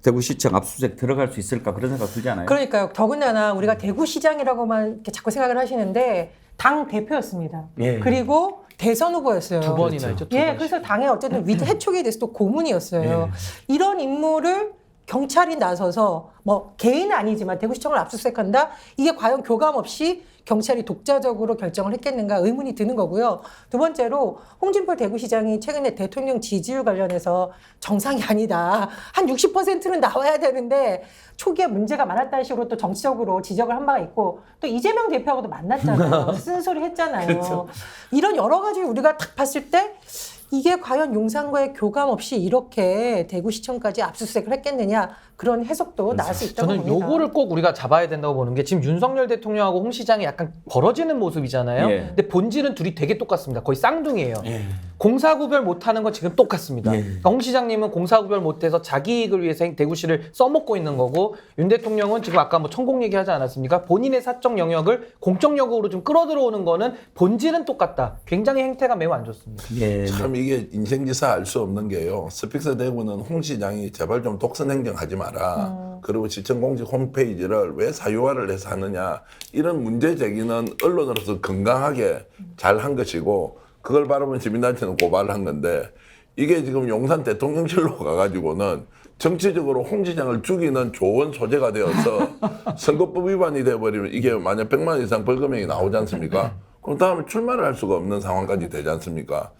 압수수색 들어갈 수 있을까 그런 생각 들지 않아요? 그러니까요. 더군다나 우리가 대구시장이라고만 이렇게 자꾸 생각을 하시는데 당 대표였습니다. 예. 그리고 대선 후보였어요. 두 번이나 했죠. 두 예, 번씩. 그래서 당의 어쨌든 해촉에 대해서 또 고문이었어요. 이런 인물을 경찰이 나서서 뭐 개인은 아니지만 대구시청을 압수수색한다? 이게 과연 교감 없이 경찰이 독자적으로 결정을 했겠는가 의문이 드는 거고요. 두 번째로 홍준표 대구시장이 최근에 대통령 지지율 관련해서 정상이 아니다. 한 60%는 나와야 되는데 초기에 문제가 많았다는 식으로 또 정치적으로 지적을 한 바가 있고 또 이재명 대표하고도 만났잖아요. 쓴소리 했잖아요. 그렇죠. 이런 여러 가지 우리가 딱 봤을 때 이게 과연 용산과의 교감 없이 이렇게 대구시청까지 압수수색을 했겠느냐 그런 해석도 나올 수 있다고 저는 봅니다. 요거를 꼭 우리가 잡아야 된다고 보는 게 지금 윤석열 대통령하고 홍 시장이 약간 벌어지는 모습이잖아요. 예. 근데 본질은 둘이 되게 똑같습니다. 거의 쌍둥이에요. 공사구별 못하는 건 지금 똑같습니다. 그러니까 홍 시장님은 공사구별 못해서 자기 이익을 위해서 대구시를 써먹고 있는 거고 윤 대통령은 지금 아까 뭐 천공 얘기하지 않았습니까? 본인의 사적 영역을 공적 영역으로 좀 끌어들어오는 거는 본질은 똑같다. 굉장히 행태가 매우 안 좋습니다. 참 이게 인생지사 알 수 없는 게요. 스픽스 대구는 홍 시장이 제발 좀 독선 행정하지 마라. 그리고 시청 공식 홈페이지를 왜 사유화를 해서 하느냐. 이런 문제 제기는 언론으로서 건강하게 잘 한 것이고 그걸 바라본 시민단체는 고발을 한 건데 이게 지금 용산 대통령실로 가가지고는 정치적으로 홍 시장을 죽이는 좋은 소재가 되어서 선거법 위반이 돼버리면 이게 만약 100만 원 이상 벌금형이 나오지 않습니까? 그럼 다음에 출마를 할 수가 없는 상황까지 되지 않습니까?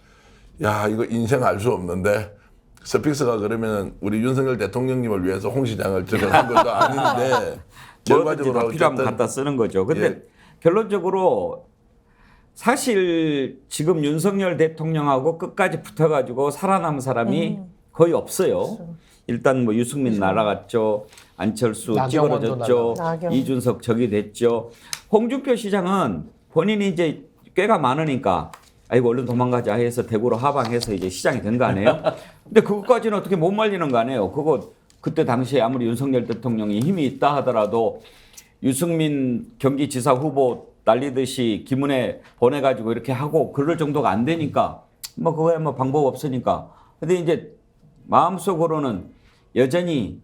야, 이거 인생 알 수 없는데 스픽스가 그러면 우리 윤석열 대통령님을 위해서 홍 시장을 적용한 것도 아닌데 결과적으로 필요하면 갖다 쓰는 거죠. 근데 예. 결론적으로 사실 지금 윤석열 대통령하고 끝까지 붙어가지고 살아남은 사람이 거의 없어요. 일단 뭐 유승민 날아갔죠. 안철수 나경원도 찌그러졌죠. 나경원. 이준석 적이 됐죠. 홍준표 시장은 본인이 이제 꾀가 많으니까 아이고 얼른 도망가자 해서 대구로 하방해서 이제 시장이 된 거 아니에요? 근데 그것까지는 어떻게 못 말리는 거 아니에요? 그거 그때 당시에 아무리 윤석열 대통령이 힘이 있다 하더라도 유승민 경기지사 후보 날리듯이 기문에 보내가지고 이렇게 하고 그럴 정도가 안 되니까 뭐 그거야 뭐 방법 없으니까. 근데 이제 마음속으로는 여전히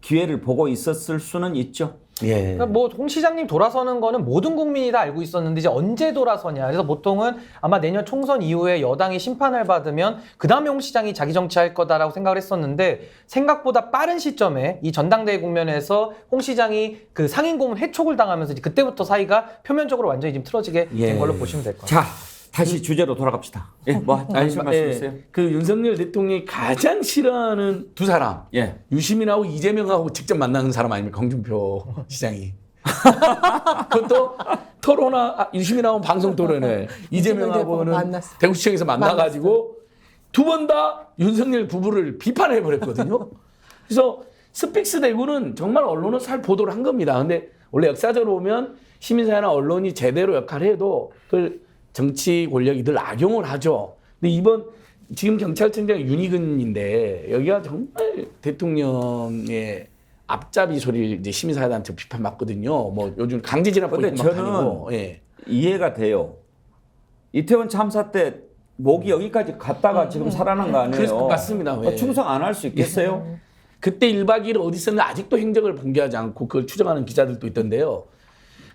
기회를 보고 있었을 수는 있죠. 예. 그러니까 뭐 홍 시장님 돌아서는 거는 모든 국민이 다 알고 있었는데 이제 언제 돌아서냐. 그래서 보통은 아마 내년 총선 이후에 여당이 심판을 받으면 그 다음에 홍 시장이 자기 정치할 거다라고 생각을 했었는데 생각보다 빠른 시점에 이 전당대회 국면에서 홍 시장이 그 상임 고문 해촉을 당하면서 이제 그때부터 사이가 표면적으로 완전히 지금 틀어지게 예. 된 걸로 보시면 될 것 같아요. 자, 다시 주제로 돌아갑시다. 예, 뭐 하실 말씀 있어요? 그 윤석열 대통령이 가장 싫어하는 두 사람. 예. 유시민하고 이재명하고 직접 만나는 사람 아닙니까? 홍준표 시장이. 그것도 유시민하고 방송 토론을 이재명하고는 만났어. 대구시청에서 만나가지고 두 번 다 윤석열 부부를 비판해버렸거든요. 그래서 스픽스 대구는 정말 언론은 잘 보도를 한 겁니다. 근데 원래 역사적으로 보면 시민사회나 언론이 제대로 역할을 해도 그걸 정치 권력이 늘 악용을 하죠. 근데 이번 지금 경찰청장 윤희근인데 여기가 정말 대통령의 앞잡이 소리를 이제 시민사회단체 비판받거든요. 뭐 요즘 강제진압 근데 보이고 막 저는 다니고. 예. 이해가 돼요. 이태원 참사 때 목이 여기까지 갔다가 지금 살아난 거 아니에요? 그래서 맞습니다. 예. 충성 안 할 수 있겠어요? 그때 1박 2일 어디 있었는데 아직도 행적을 공개하지 않고 그걸 추정하는 기자들도 있던데요.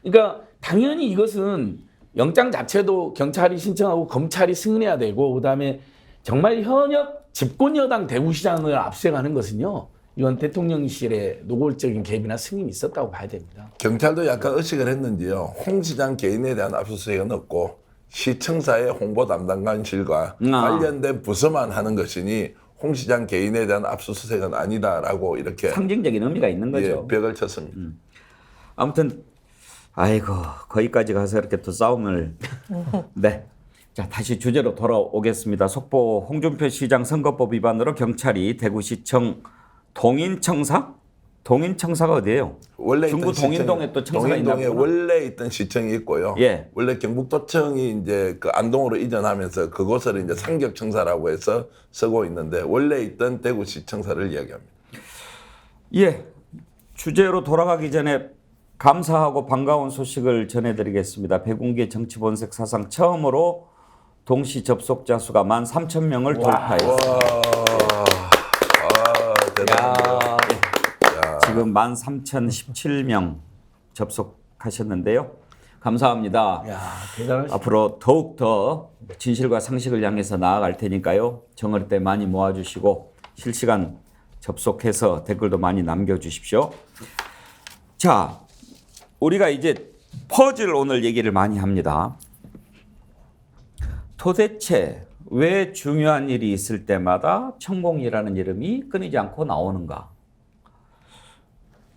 그러니까 당연히 이것은 영장 자체도 경찰이 신청하고 검찰이 승인해야 되고 그다음에 정말 현역 집권 여당 대구시장을 압수해가는 것은요. 이건 대통령실의 노골적인 개입이나 승인이 있었다고 봐야 됩니다. 경찰도 약간 의식을 했는지요. 홍 시장 개인에 대한 압수수색은 없고 시청사의 홍보 담당관실과 관련된 부서만 하는 것이니 홍 시장 개인에 대한 압수수색은 아니다라고 이렇게 상징적인 의미가 있는 거죠. 예, 벽을 쳤습니다. 아무튼 아이고 거기까지 가서 이렇게 또 싸움을 네. 자 다시 주제로 돌아오겠습니다. 속보 홍준표 시장 선거법 위반으로 경찰이 대구시청 동인청사가 어디예요? 원래 중구 있던 동인동에 또 청사가 있나 동인동에 보구나. 원래 있던 시청이 있고요. 예. 원래 경북도청이 이제 그 안동으로 이전하면서 그곳을 이제 상격청사라고 해서 쓰고 있는데 원래 있던 대구시청사를 이야기합니다. 예. 주제로 돌아가기 전에 감사하고 반가운 소식을 전해드리겠습니다. 백운기 정치본색 사상 처음으로 동시 접속자 수가 13,000명을 돌파했습니다. 대단합니다. 지금 13,017명 접속하셨는데요. 감사합니다. 야, 대단하시다. 앞으로 더욱 더 진실과 상식을 향해서 나아갈 테니까요. 정월 때 많이 모아주시고 실시간 접속해서 댓글도 많이 남겨주십시오. 자, 우리가 이제 퍼즐 오늘 얘기를 많이 합니다. 도대체 왜 중요한 일이 있을 때마다 천공이라는 이름이 끊이지 않고 나오는가?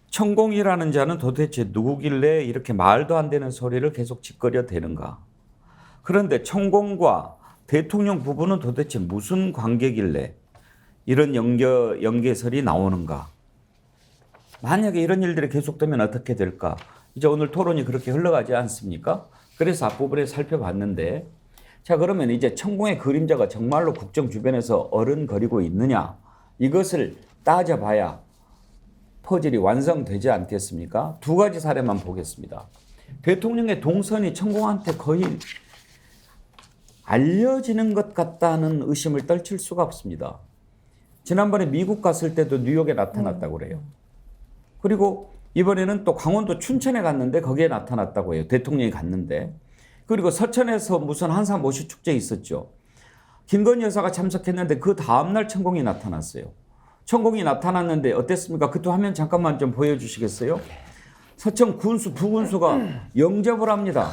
천공이라는 자는 도대체 누구길래 이렇게 말도 안 되는 소리를 계속 짓거려 대는가? 그런데 천공과 대통령 부부는 도대체 무슨 관계길래 이런 연계설이 나오는가? 만약에 이런 일들이 계속되면 어떻게 될까? 이제 오늘 토론이 그렇게 흘러가지 않습니까? 그래서 앞부분에 살펴봤는데 자 그러면 이제 천공의 그림자가 정말로 국정 주변에서 어른거리고 있느냐? 이것을 따져봐야 퍼즐이 완성되지 않겠습니까? 두 가지 사례만 보겠습니다. 대통령의 동선이 천공한테 거의 알려지는 것 같다는 의심을 떨칠 수가 없습니다. 지난번에 미국 갔을 때도 뉴욕에 나타났다고 그래요. 그리고 이번에는 또 강원도 춘천에 갔는데 거기에 나타났다고 해요. 대통령이 갔는데. 그리고 서천에서 무슨 한산 모시 축제 있었죠. 김건희 여사가 참석했는데 그 다음날 천공이 나타났어요. 천공이 나타났는데 어땠습니까? 그때 화면 잠깐만 좀 보여주시겠어요? 서천 군수, 부군수가 영접을 합니다.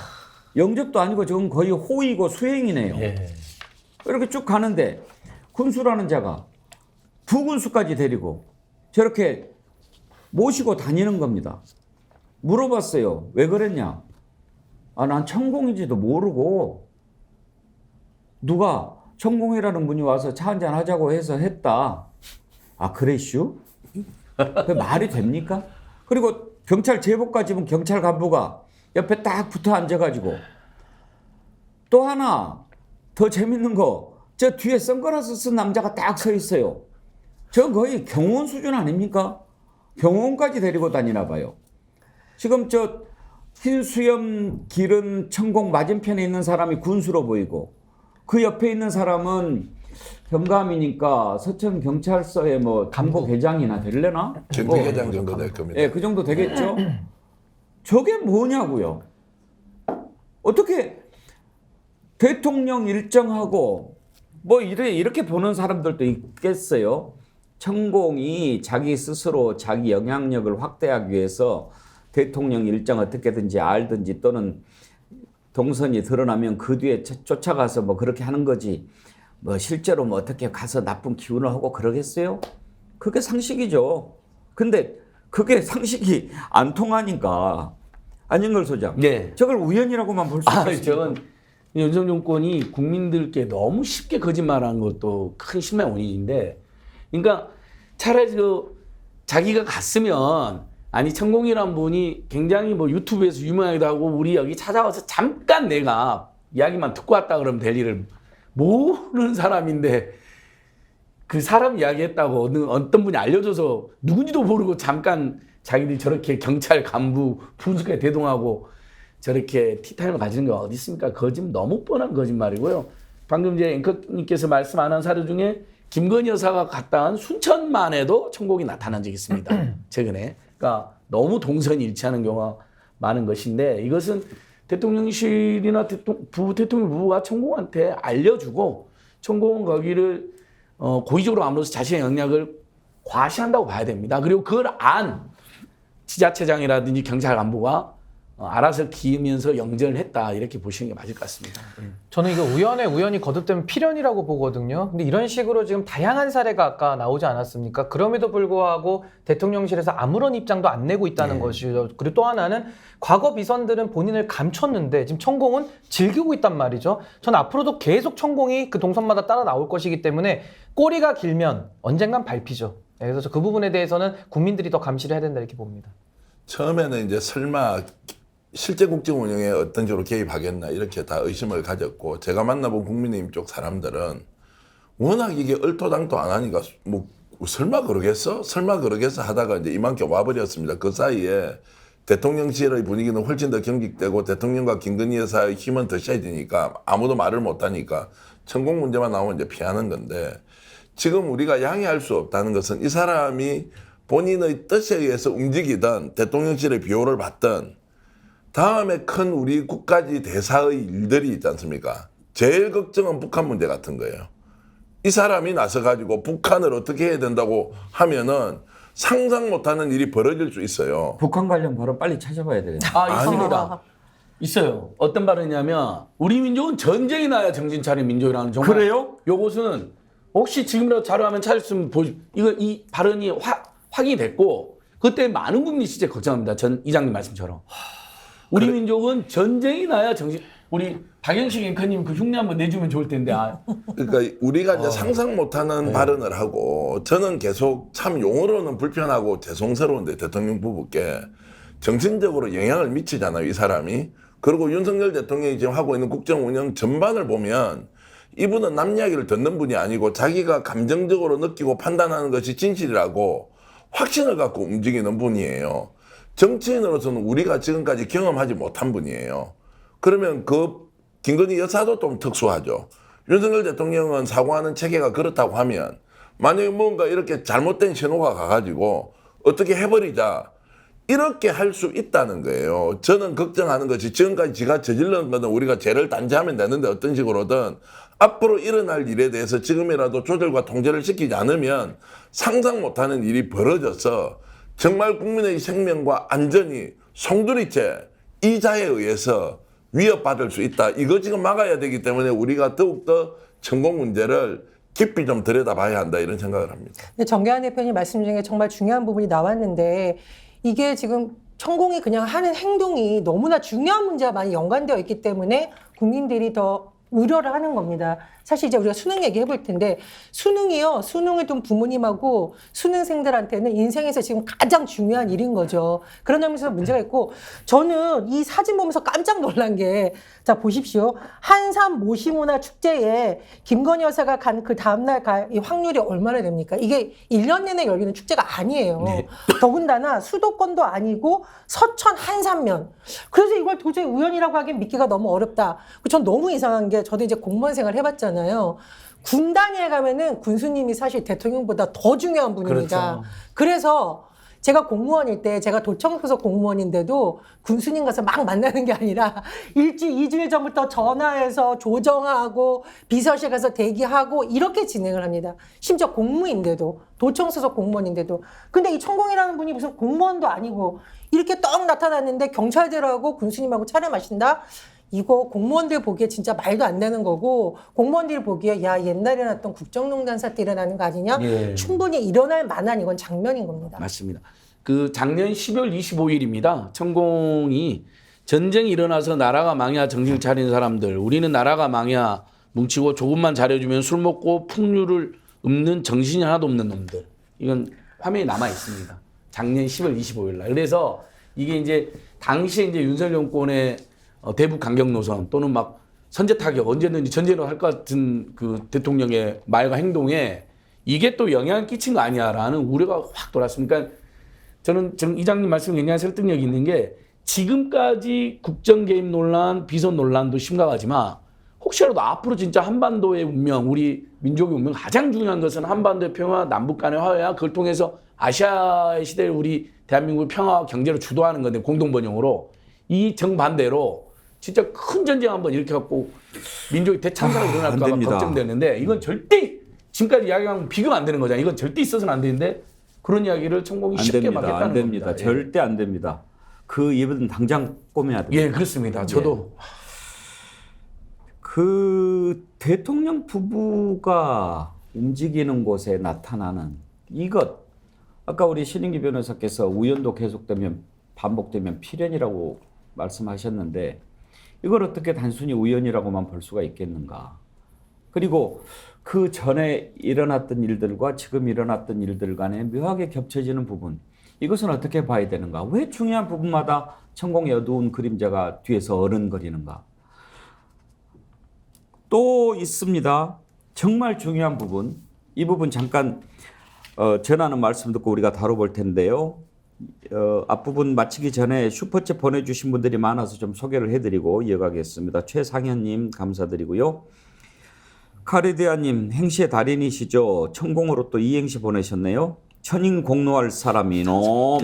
영접도 아니고 지금 거의 호의고 수행이네요. 이렇게 쭉 가는데 군수라는 자가 부군수까지 데리고 저렇게 모시고 다니는 겁니다. 물어봤어요. 왜 그랬냐? 아, 난 천공인지도 모르고 누가 천공이라는 분이 와서 차 한잔 하자고 해서 했다. 아, 그랬슈? 그 말이 됩니까? 그리고 경찰 제복까지 입은 경찰 간부가 옆에 딱 붙어 앉아가지고 또 하나 더 재밌는 거 저 뒤에 선글라스 쓴 남자가 딱 서 있어요. 저 거의 경호원 수준 아닙니까? 경호원까지 데리고 다니나 봐요. 지금 저 흰 수염 기른 천공 맞은편에 있는 사람이 군수로 보이고 그 옆에 있는 사람은 경감이니까 서천 경찰서의 뭐 간부 계장이나 될래나? 경비계장 정도 될 겁니다. 예, 그 정도 되겠죠. 저게 뭐냐고요. 어떻게 대통령 일정하고 뭐 이렇게 보는 사람들도 있겠어요. 천공이 자기 스스로 자기 영향력을 확대하기 위해서 대통령 일정 어떻게든지 알든지 또는 동선이 드러나면 그 뒤에 쫓아가서 뭐 그렇게 하는 거지. 뭐 실제로 뭐 어떻게 가서 나쁜 기운을 하고 그러겠어요? 그게 상식이죠. 근데 그게 상식이 안 통하니까 안진걸 소장. 네. 저걸 우연이라고만 볼 수 있습니다. 저건 윤석열 정권이 국민들께 너무 쉽게 거짓말한 것도 큰 실망의 원인인데, 그러니까 차라리 자기가 갔으면, 아니 천공이란 분이 굉장히 뭐 유튜브에서 유명하기도 하고 우리 여기 찾아와서 잠깐 내가 이야기만 듣고 왔다 그러면 될 일을 모르는 사람인데 그 사람 이야기했다고 어떤 분이 알려줘서 누군지도 모르고 잠깐 자기들이 저렇게 경찰 간부 부주까지 대동하고 저렇게 티타임을 가지는 게 어디 있습니까? 너무 뻔한 거짓말이고요. 방금 이제 앵커님께서 말씀 안 한 사례 중에 김건희 여사가 갔다 온 순천만에도 천공이 나타난 적이 있습니다. 최근에. 그러니까 너무 동선이 일치하는 경우가 많은 것인데, 이것은 대통령실이나 대통령 부부가 천공한테 알려주고 천공은 거기를 고의적으로 아무로서 자신의 영향을 과시한다고 봐야 됩니다. 그리고 그걸 안 지자체장이라든지 경찰 간부가 알아서 기으면서 영전을 했다, 이렇게 보시는 게 맞을 것 같습니다. 저는 이거 우연이 거듭되면 필연이라고 보거든요. 근데 이런 식으로 지금 다양한 사례가 아까 나오지 않았습니까? 그럼에도 불구하고 대통령실에서 아무런 입장도 안 내고 있다는 것이죠. 그리고 또 하나는 과거 비선들은 본인을 감췄는데 지금 천공은 즐기고 있단 말이죠. 전 앞으로도 계속 천공이 그 동선마다 따라 나올 것이기 때문에 꼬리가 길면 언젠간 밟히죠. 그래서 그 부분에 대해서는 국민들이 더 감시를 해야 된다, 이렇게 봅니다. 처음에는 이제 설마 실제 국정 운영에 어떤 식으로 개입하겠나 이렇게 다 의심을 가졌고, 제가 만나본 국민의힘 쪽 사람들은 워낙 이게 얼토당토 안 하니까 뭐 설마 그러겠어 하다가 이제 이만큼 와버렸습니다. 그 사이에 대통령실의 분위기는 훨씬 더 경직되고 대통령과 김건희 여사의 힘은 더 세지니까 아무도 말을 못하니까 천공 문제만 나오면 이제 피하는 건데, 지금 우리가 양해할 수 없다는 것은 이 사람이 본인의 뜻에 의해서 움직이던 대통령실의 비호를 받던 다음에 큰 우리 국가지 대사의 일들이 있지 않습니까? 제일 걱정은 북한 문제 같은 거예요. 이 사람이 나서가지고 북한을 어떻게 해야 된다고 하면은 상상 못하는 일이 벌어질 수 있어요. 북한 관련 발언 빨리 찾아봐야 되겠네. 있습니다. 있어요. 어떤 발언이냐면, 우리 민족은 전쟁이 나야 정신 차린 민족이라는, 정말. 그래요? 요것은 혹시 지금이라도 자료화면 찾았으면 이 발언이 확인이 됐고, 그때 많은 국민이 진짜 걱정합니다. 전 이장님 말씀처럼. 우리 민족은 전쟁이 나야 우리 박영식 앵커님 그 흉내 한번 내주면 좋을 텐데. 그러니까 우리가 이제 상상 못하는 발언을 하고, 저는 계속 참 용어로는 불편하고 죄송스러운데 대통령 부부께 정신적으로 영향을 미치잖아요, 이 사람이. 그리고 윤석열 대통령이 지금 하고 있는 국정 운영 전반을 보면 이분은 남 이야기를 듣는 분이 아니고 자기가 감정적으로 느끼고 판단하는 것이 진실이라고 확신을 갖고 움직이는 분이에요. 정치인으로서는 우리가 지금까지 경험하지 못한 분이에요. 그러면 그 김건희 여사도 좀 특수하죠. 윤석열 대통령은 사고하는 체계가 그렇다고 하면 만약에 뭔가 이렇게 잘못된 신호가 가가지고 어떻게 해버리자 이렇게 할 수 있다는 거예요. 저는 걱정하는 것이 지금까지 지가 저질른 거는 우리가 죄를 단죄하면 되는데 어떤 식으로든 앞으로 일어날 일에 대해서 지금이라도 조절과 통제를 시키지 않으면 상상 못하는 일이 벌어져서 정말 국민의 생명과 안전이 송두리째 이자에 의해서 위협받을 수 있다. 이거 지금 막아야 되기 때문에 우리가 더욱더 천공 문제를 깊이 좀 들여다봐야 한다, 이런 생각을 합니다. 근데 정계한 대표님 말씀 중에 정말 중요한 부분이 나왔는데, 이게 지금 천공이 그냥 하는 행동이 너무나 중요한 문제와 많이 연관되어 있기 때문에 국민들이 더 우려를 하는 겁니다. 사실 이제 우리가 수능 얘기해 볼 텐데, 수능을 둔 부모님하고 수능생들한테는 인생에서 지금 가장 중요한 일인 거죠. 그런 점에서 문제가 있고, 저는 이 사진 보면서 깜짝 놀란 게, 자 보십시오. 한산 모시문화 축제에 김건희 여사가 간 그 다음날 갈 이 확률이 얼마나 됩니까? 이게 1년 내내 열리는 축제가 아니에요. 네. 더군다나 수도권도 아니고 서천 한산면. 그래서 이걸 도저히 우연이라고 하기엔 믿기가 너무 어렵다. 전 너무 이상한 게, 저도 이제 공무원 생활 해봤잖아요. 군 단위에 가면은 군수님이 사실 대통령보다 더 중요한 분입니다. 그렇죠. 그래서 제가 공무원일 때 제가 도청 소속 공무원인데도 군수님 가서 막 만나는 게 아니라 2주일 전부터 전화해서 조정하고 비서실 가서 대기하고 이렇게 진행을 합니다. 심지어 공무인데도 도청 소속 공무원인데도. 근데 이 천공이라는 분이 무슨 공무원도 아니고 이렇게 떡 나타났는데 경찰들하고 군수님하고 차를 마신다? 이거 공무원들 보기에 진짜 말도 안 되는 거고 공무원들이 보기에 야 옛날에 났던 국정농단 사태 일어나는 거 아니냐? 예. 충분히 일어날 만한 이건 장면인 겁니다. 맞습니다. 그 작년 12월 25일입니다. 천공이 전쟁이 일어나서 나라가 망해야 정신 차린 사람들, 우리는 나라가 망해야 뭉치고 조금만 잘해주면 술 먹고 풍류를 읊는 정신이 하나도 없는 놈들. 이건 화면에 남아 있습니다. 작년 10월 25일 날. 그래서 이게 이제 당시에 이제 윤석열 정권의 대북 강경 노선 또는 막 선제 타격 언제든지 전쟁을 할 것 같은 그 대통령의 말과 행동에 이게 또 영향을 끼친 거 아니야라는 우려가 확 돌았습니다. 그러니까 저는 이장님 말씀 굉장히 설득력이 있는 게 지금까지 국정 개입 논란, 비선 논란도 심각하지만 혹시라도 앞으로 진짜 한반도의 운명, 우리 민족의 운명 가장 중요한 것은 한반도의 평화, 남북 간의 화해야 그걸 통해서 아시아의 시대를 우리 대한민국의 평화와 경제로 주도하는 건데 공동 번영으로 이 정반대로 진짜 큰 전쟁 한번 이렇게 갖고 민족이 대참사가 일어날까 봐 걱정되는데 이건 절대 지금까지 이야기하면 비교가 안 되는 거잖아요. 이건 절대 있어서는 안 되는데 그런 이야기를 천공이 쉽게 막겠다는 안 됩니다. 겁니다. 절대 안 됩니다. 그 입은 당장 꼬매야 됩니다. 예, 그렇습니다. 저도 그 대통령 부부가 움직이는 곳에 나타나는 이것 아까 우리 신인기 변호사께서 우연도 계속되면 반복되면 필연이라고 말씀하셨는데 이걸 어떻게 단순히 우연이라고만 볼 수가 있겠는가. 그리고 그 전에 일어났던 일들과 지금 일어났던 일들 간에 묘하게 겹쳐지는 부분 이것은 어떻게 봐야 되는가. 왜 중요한 부분마다 천공의 어두운 그림자가 뒤에서 어른거리는가. 또 있습니다. 정말 중요한 부분. 이 부분 잠깐 전하는 말씀 듣고 우리가 다뤄볼 텐데요. 앞부분 마치기 전에 슈퍼챗 보내주신 분들이 많아서 좀 소개를 해드리고 이어가겠습니다. 최상현님 감사드리고요. 카리디아님 행시의 달인이시죠. 천공으로 또 이행시 보내셨네요. 천인 공노할 사람이 놈.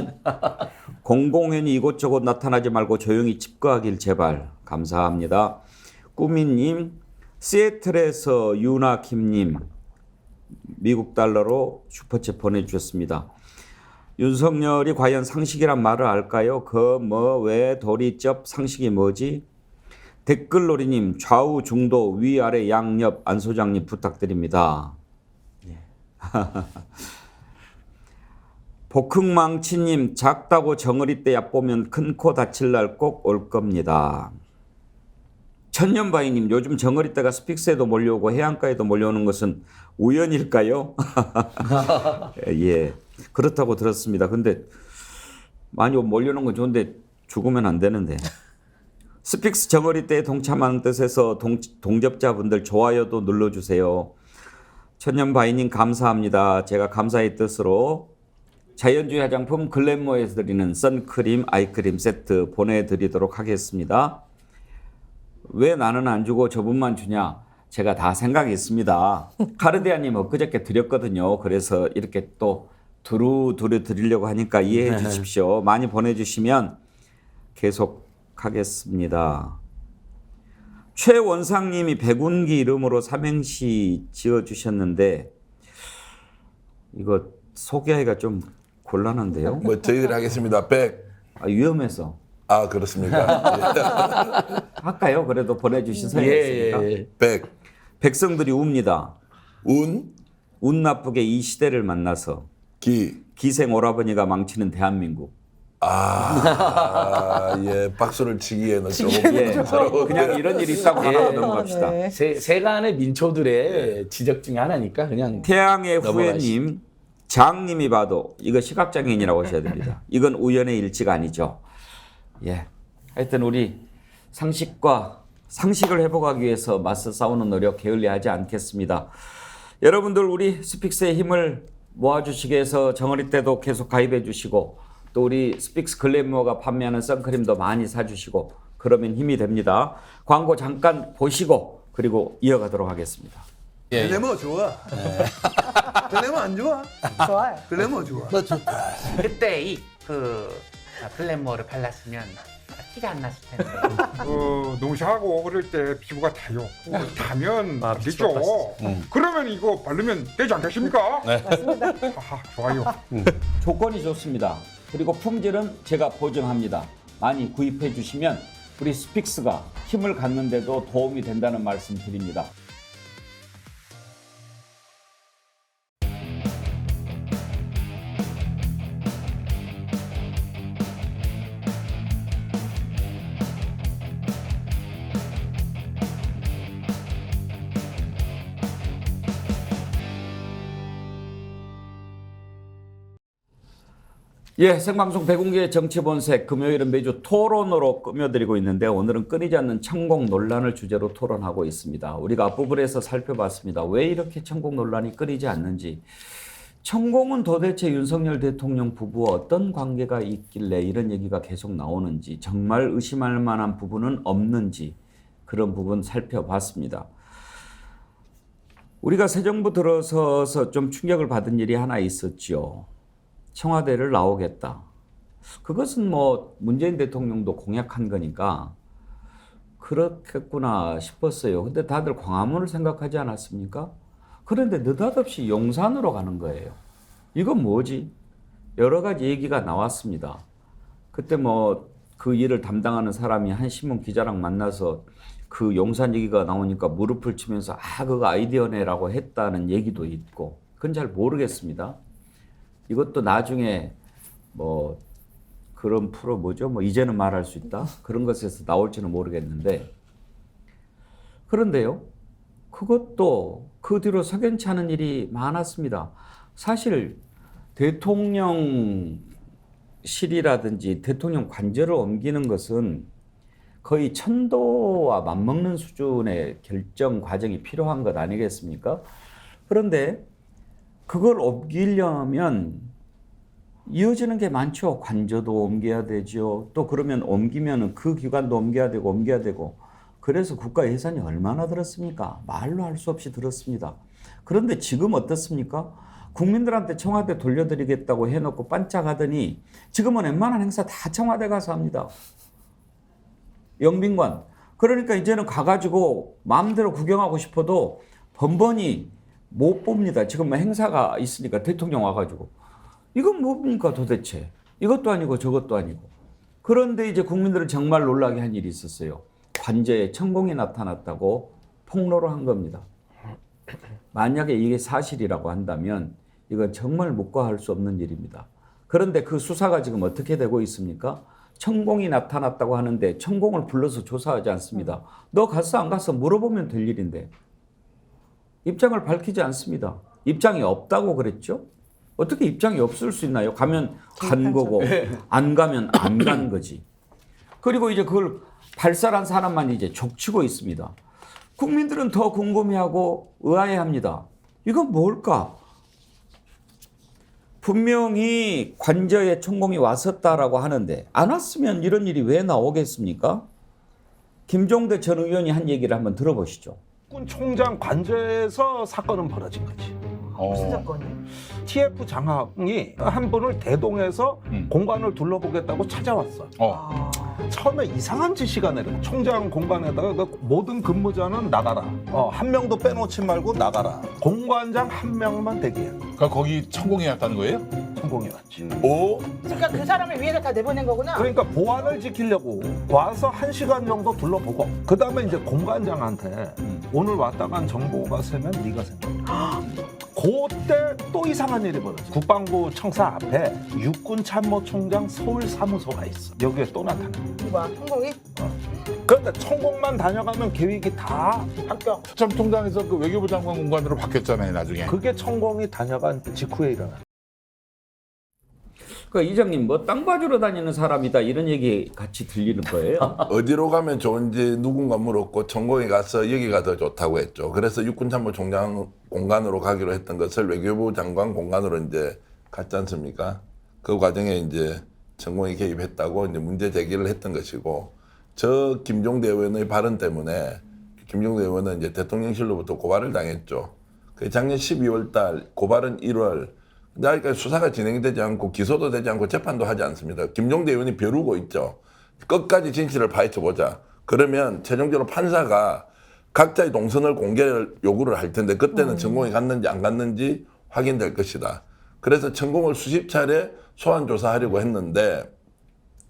공공연히 이곳저곳 나타나지 말고 조용히 집거하길 제발. 감사합니다. 꾸미님, 시애틀에서 유나킴님 미국 달러로 슈퍼챗 보내주셨습니다. 윤석열이 과연 상식이란 말을 알까요? 왜 도리쩝 상식이 뭐지? 댓글놀이님 좌우 중도 위아래 양옆 안 소장님 부탁드립니다. 예. 복흥망치님 작다고 정어리 때 얕보면 큰 코 다칠 날 꼭 올 겁니다. 천년바위님 요즘 정어리 때가 스픽스에도 몰려오고 해안가에도 몰려오는 것은 우연일까요? 예, 그렇다고 들었습니다. 근데 많이 몰려오는 건 좋은데 죽으면 안 되는데. 스픽스 정어리 때에 동참하는 뜻에서 동접자분들 좋아요도 눌러주세요. 천년바위님 감사합니다. 제가 감사의 뜻으로 자연주의 화장품 글램모에서 드리는 선크림, 아이크림 세트 보내드리도록 하겠습니다. 왜 나는 안 주고 저분만 주냐? 제가 다 생각이 있습니다. 카르디아님 엊그저께 드렸거든요. 그래서 이렇게 또 두루 드리려고 하니까 이해해 주십시오. 많이 보내주시면 계속 하겠습니다. 최원상님이 백운기 이름으로 삼행시 지어주셨는데 이거 소개하기가 좀 곤란한데요. 뭐 저희들이 하겠습니다. 위험해서. 그렇습니까? 할까요? 그래도 보내주신 사연이 있으니까. 백성들이 웁니다. 운 나쁘게 이 시대를 만나서 기생 오라버니가 망치는 대한민국. 예, 박수를 치기에는 조금 그냥 이런 일이 있다고 하고 넘어갑시다. 네. 세간의 민초들의 지적 중에 하나니까 그냥 태양의 후예님, 장님이 봐도 이거 시각장애인이라고 하셔야 됩니다. 이건 우연의 일치가 아니죠. 예, 하여튼 우리 상식을 회복하기 위해서 맞서 싸우는 노력 게을리하지 않겠습니다. 여러분들 우리 스픽스의 힘을 모아주시기 위해서 정어리 때도 계속 가입해 주시고 또 우리 스픽스 글램모어가 판매하는 선크림도 많이 사주시고 그러면 힘이 됩니다. 광고 잠깐 보시고 그리고 이어가도록 하겠습니다. 글램모어 좋아. 글래머 안 좋아? 좋아요. 글래머 좋아. 뭐 좋다. 그때 그 글래머를 발랐으면 티가 안 났을 텐데. 농사하고 어릴 때 피부가 타요. 타면 안 되죠. 그러면 이거 바르면 되지 않겠습니까? 네. 맞습니다. 하하, 좋아요. 조건이 좋습니다. 그리고 품질은 제가 보증합니다. 많이 구입해 주시면 우리 스픽스가 힘을 갖는데도 도움이 된다는 말씀 드립니다. 예, 생방송 백운기의 정치본색 금요일은 매주 토론으로 꾸며드리고 있는데 오늘은 끊이지 않는 천공 논란을 주제로 토론하고 있습니다. 우리가 앞부분에서 살펴봤습니다. 왜 이렇게 천공 논란이 끊이지 않는지. 천공은 도대체 윤석열 대통령 부부와 어떤 관계가 있길래 이런 얘기가 계속 나오는지, 정말 의심할 만한 부분은 없는지 그런 부분 살펴봤습니다. 우리가 새 정부 들어서서 좀 충격을 받은 일이 하나 있었죠. 청와대를 나오겠다. 그것은 뭐 문재인 대통령도 공약한 거니까 그렇겠구나 싶었어요. 근데 다들 광화문을 생각하지 않았습니까? 그런데 느닷없이 용산으로 가는 거예요. 이건 뭐지? 여러 가지 얘기가 나왔습니다. 그때 뭐 그 일을 담당하는 사람이 한 신문 기자랑 만나서 그 용산 얘기가 나오니까 무릎을 치면서 그거 아이디어네라고 했다는 얘기도 있고 그건 잘 모르겠습니다. 이것도 나중에 뭐 그런 프로 뭐죠? 뭐 이제는 말할 수 있다? 그런 것에서 나올지는 모르겠는데 그런데요. 그것도 그 뒤로 석연치 않은 일이 많았습니다. 사실 대통령실이라든지 대통령 관저를 옮기는 것은 거의 천도와 맞먹는 수준의 결정 과정이 필요한 것 아니겠습니까? 그런데 그걸 옮기려면 이어지는 게 많죠. 관저도 옮겨야 되죠. 또 그러면 옮기면 그 기관도 옮겨야 되고 그래서 국가 예산이 얼마나 들었습니까? 말로 할 수 없이 들었습니다. 그런데 지금 어떻습니까? 국민들한테 청와대 돌려드리겠다고 해놓고 반짝하더니 지금은 웬만한 행사 다 청와대 가서 합니다. 영빈관. 그러니까 이제는 가가지고 마음대로 구경하고 싶어도 번번이 못 봅니다. 지금 뭐 행사가 있으니까 대통령 와가지고. 이건 뭡니까 도대체. 이것도 아니고 저것도 아니고. 그런데 이제 국민들을 정말 놀라게 한 일이 있었어요. 관저에 천공이 나타났다고 폭로를 한 겁니다. 만약에 이게 사실이라고 한다면 이건 정말 묵과할 수 없는 일입니다. 그런데 그 수사가 지금 어떻게 되고 있습니까? 천공이 나타났다고 하는데 천공을 불러서 조사하지 않습니다. 너 갔어 안 갔어 물어보면 될 일인데. 입장을 밝히지 않습니다. 입장이 없다고 그랬죠? 어떻게 입장이 없을 수 있나요? 가면 간 거고 안 가면 안 간 거지. 그리고 이제 그걸 발설한 사람만 이제 족치고 있습니다. 국민들은 더 궁금해하고 의아해합니다. 이건 뭘까? 분명히 관저에 천공이 왔었다라고 하는데 안 왔으면 이런 일이 왜 나오겠습니까? 김종대 전 의원이 한 얘기를 한번 들어보시죠. 육군 총장 관저에서 사건은 벌어진 거지. 무슨 사건이에요? TF 장학이 한 분을 대동해서 공간을 둘러보겠다고 찾아왔어. 처음에 이상한 지시가 내려. 총장 공간에다가 그 모든 근무자는 나가라. 한 명도 빼놓지 말고 나가라. 공관장 한 명만 대기해. 그러니까 거기 천공이 왔다는 거예요? 천공이 왔지. 오? 그러니까 그 사람을 위해서 다 내보낸 거구나. 그러니까 보안을 지키려고 와서 1시간 정도 둘러보고 그 다음에 이제 공관장한테 오늘 왔다 간 정보가 세면 네가 생겨. 그때 또 이상한 일이 벌어져. 국방부 청사 앞에 육군 참모총장 서울 사무소가 있어. 여기에 또 나타나. 뭐야, 천공이? 그런데 천공만 다녀가면 계획이 다 합격. 참 통장에서 그 외교부 장관 공간으로 바뀌었잖아요, 나중에. 그게 천공이 다녀간 직후에 일어나. 그 이장님 뭐 땅 봐주러 다니는 사람이다 이런 얘기 같이 들리는 거예요? 어디로 가면 좋은지 누군가 물었고 천공이 가서 여기가 더 좋다고 했죠. 그래서 육군참모총장 공간으로 가기로 했던 것을 외교부 장관 공간으로 이제 갔지 않습니까? 그 과정에 이제 천공이 개입했다고 이제 문제 제기를 했던 것이고 저 김종대 의원의 발언 때문에 김종대 의원은 이제 대통령실로부터 고발을 당했죠. 작년 12월 달, 고발은 1월. 근데 아직까지 수사가 진행되지 않고 기소도 되지 않고 재판도 하지 않습니다. 김종대 의원이 벼르고 있죠. 끝까지 진실을 파헤쳐보자. 그러면 최종적으로 판사가 각자의 동선을 공개를 요구를 할 텐데 그때는 천공이 갔는지 안 갔는지 확인될 것이다. 그래서 천공을 수십 차례 소환 조사하려고 했는데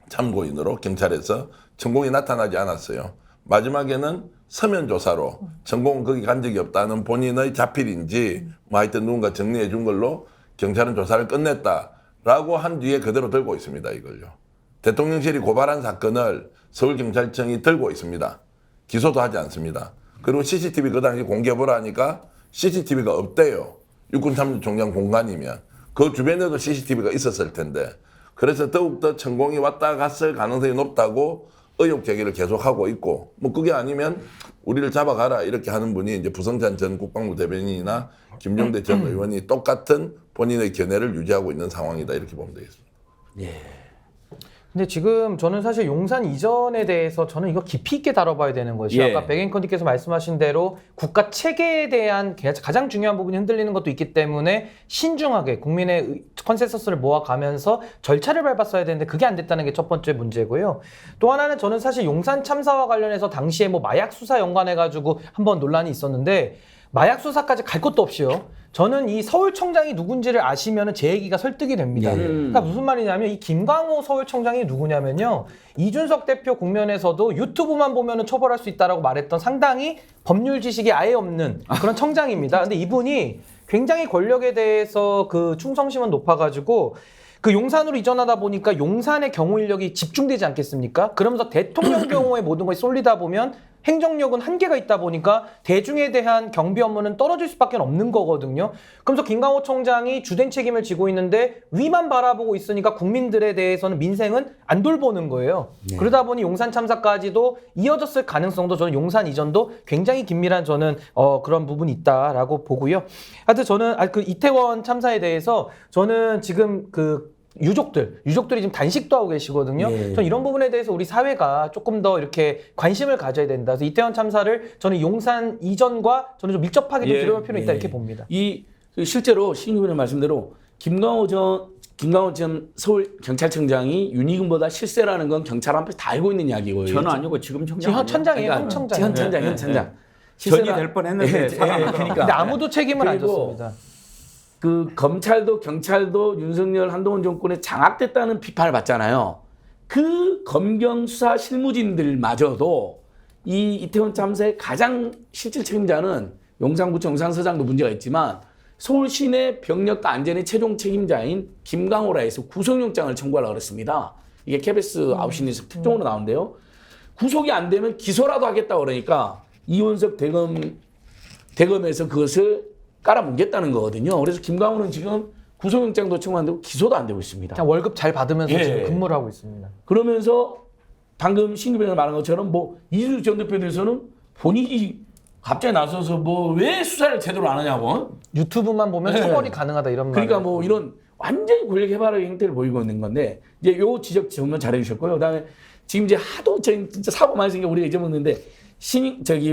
참고인으로 경찰에서 천공이 나타나지 않았어요. 마지막에는 서면 조사로 천공은 거기 간 적이 없다는 본인의 자필인지 뭐 하여튼 누군가 정리해 준 걸로 경찰은 조사를 끝냈다라고 한 뒤에 그대로 들고 있습니다. 이걸요. 대통령실이 고발한 사건을 서울경찰청이 들고 있습니다. 기소도 하지 않습니다. 그리고 CCTV 그 당시 공개해보라 하니까 CCTV가 없대요. 육군참모총장 공간이면. 그 주변에도 CCTV가 있었을 텐데. 그래서 더욱더 천공이 왔다 갔을 가능성이 높다고 의혹 제기를 계속하고 있고, 뭐 그게 아니면 우리를 잡아가라 이렇게 하는 분이 이제 부성찬 전 국방부 대변인이나 김종대 전 의원이 똑같은 본인의 견해를 유지하고 있는 상황이다 이렇게 보면 되겠습니다. 예. 근데 지금 저는 사실 용산 이전에 대해서 저는 이거 깊이 있게 다뤄봐야 되는 것이요. 예. 아까 백앵커님께서 말씀하신 대로 국가 체계에 대한 가장 중요한 부분이 흔들리는 것도 있기 때문에 신중하게 국민의 컨센서스를 모아가면서 절차를 밟았어야 되는데 그게 안 됐다는 게 첫 번째 문제고요. 또 하나는 저는 사실 용산 참사와 관련해서 당시에 뭐 마약 수사 연관해가지고 한번 논란이 있었는데 마약 수사까지 갈 것도 없이요. 저는 이 서울청장이 누군지를 아시면 제 얘기가 설득이 됩니다. 그러니까 무슨 말이냐면 이 김광호 서울청장이 누구냐면요. 이준석 대표 국면에서도 유튜브만 보면 처벌할 수 있다라고 말했던 상당히 법률 지식이 아예 없는 그런 청장입니다. 근데 이분이 굉장히 권력에 대해서 그 충성심은 높아가지고 그 용산으로 이전하다 보니까 용산의 경호 인력이 집중되지 않겠습니까? 그러면서 대통령 경호에 모든 것이 쏠리다 보면 행정력은 한계가 있다 보니까 대중에 대한 경비 업무는 떨어질 수밖에 없는 거거든요. 그러면서 김광호 총장이 주된 책임을 지고 있는데 위만 바라보고 있으니까 국민들에 대해서는 민생은 안 돌보는 거예요. 네. 그러다 보니 용산 참사까지도 이어졌을 가능성도 저는 용산 이전도 굉장히 긴밀한 저는 그런 부분이 있다라고 보고요. 하여튼 저는 그 이태원 참사에 대해서 저는 지금 그 유족들이 지금 단식도 하고 계시거든요. 예. 저는 이런 부분에 대해서 우리 사회가 조금 더 이렇게 관심을 가져야 된다. 그래서 이태원 참사를 저는 용산 이전과 저는 좀 밀접하게 좀 들여볼 필요가 있다 이렇게 봅니다. 이 실제로 신규변의 말씀대로 김광호 전 서울 경찰청장이 윤희근보다 실세라는 건 경찰 앞에서 다 알고 있는 이야기고요. 저는 아니고 지금 청장. 지금 현 천장이에요. 현 청장. 현 청장. 전이 될 뻔했는데 그러니까. 근데 아무도 책임을 안 그리고 졌습니다. 그 검찰도 경찰도 윤석열 한동훈 정권에 장악됐다는 비판을 받잖아요. 그 검경 수사 실무진들마저도 이 이태원 참사의 가장 실질 책임자는 용산구청 용산서장도 문제가 있지만 서울 시내 병력과 안전의 최종 책임자인 김광호라 해서 구속영장을 청구하려고 그랬습니다. 이게 KBS 9시 뉴스 특종으로 나오는데요. 구속이 안 되면 기소라도 하겠다고 그러니까 이원석 대검에서 그것을 깔아뭉갰다는 거거든요. 그래서 김광호는 지금 구속영장도 청구 안 되고 기소도 안 되고 있습니다. 그냥 월급 잘 받으면서 예. 지금 근무를 하고 있습니다. 그러면서 방금 신규변호사 말한 것처럼 뭐 이준석 전 대표에 대해서는 본인이 갑자기 나서서 뭐 왜 수사를 제대로 안 하냐고. 유튜브만 보면 네. 처벌이 가능하다 이런 말. 그러니까 뭐 이런 완전히 권력 해바라기 행태를 보이고 있는 건데 이제 요 지적 정말 잘해 주셨고요. 그다음에 지금 이제 하도 저희 진짜 사고 많이 생겨 우리가 잊어먹는데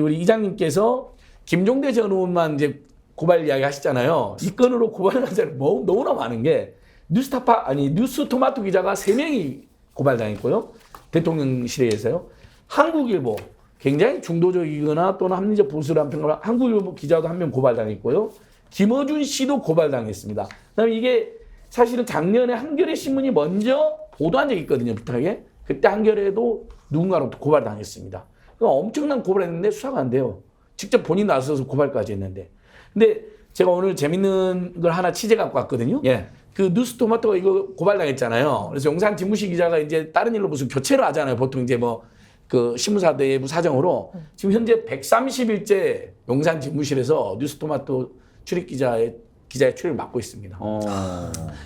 우리 이장님께서 김종대 전 의원만 이제 고발 이야기 하시잖아요. 이 건으로 고발한 사람이 너무나 많은 게 뉴스토마토 기자가 3명이 고발당했고요. 대통령실에서요. 한국일보 굉장히 중도적이거나 또는 합리적 보수를 한 평을 한국일보 기자도 한 명 고발당했고요. 김어준 씨도 고발당했습니다. 그다음에 이게 사실은 작년에 한겨레 신문이 먼저 보도한 적이 있거든요. 비슷하게. 그때 한겨레도 누군가로부터 고발당했습니다. 그러니까 엄청난 고발했는데 수사가 안 돼요. 직접 본인 나서서 고발까지 했는데. 근데 제가 오늘 재밌는 걸 하나 취재 갖고 왔거든요. 예. 그 뉴스토마토가 이거 고발당했잖아요. 그래서 용산 진무식 기자가 이제 다른 일로 무슨 교체를 하잖아요. 보통 이제 뭐 그 신문사 내부 사정으로 지금 현재 130일째 용산 집무실에서 뉴스토마토 기자의 출입을 맡고 있습니다.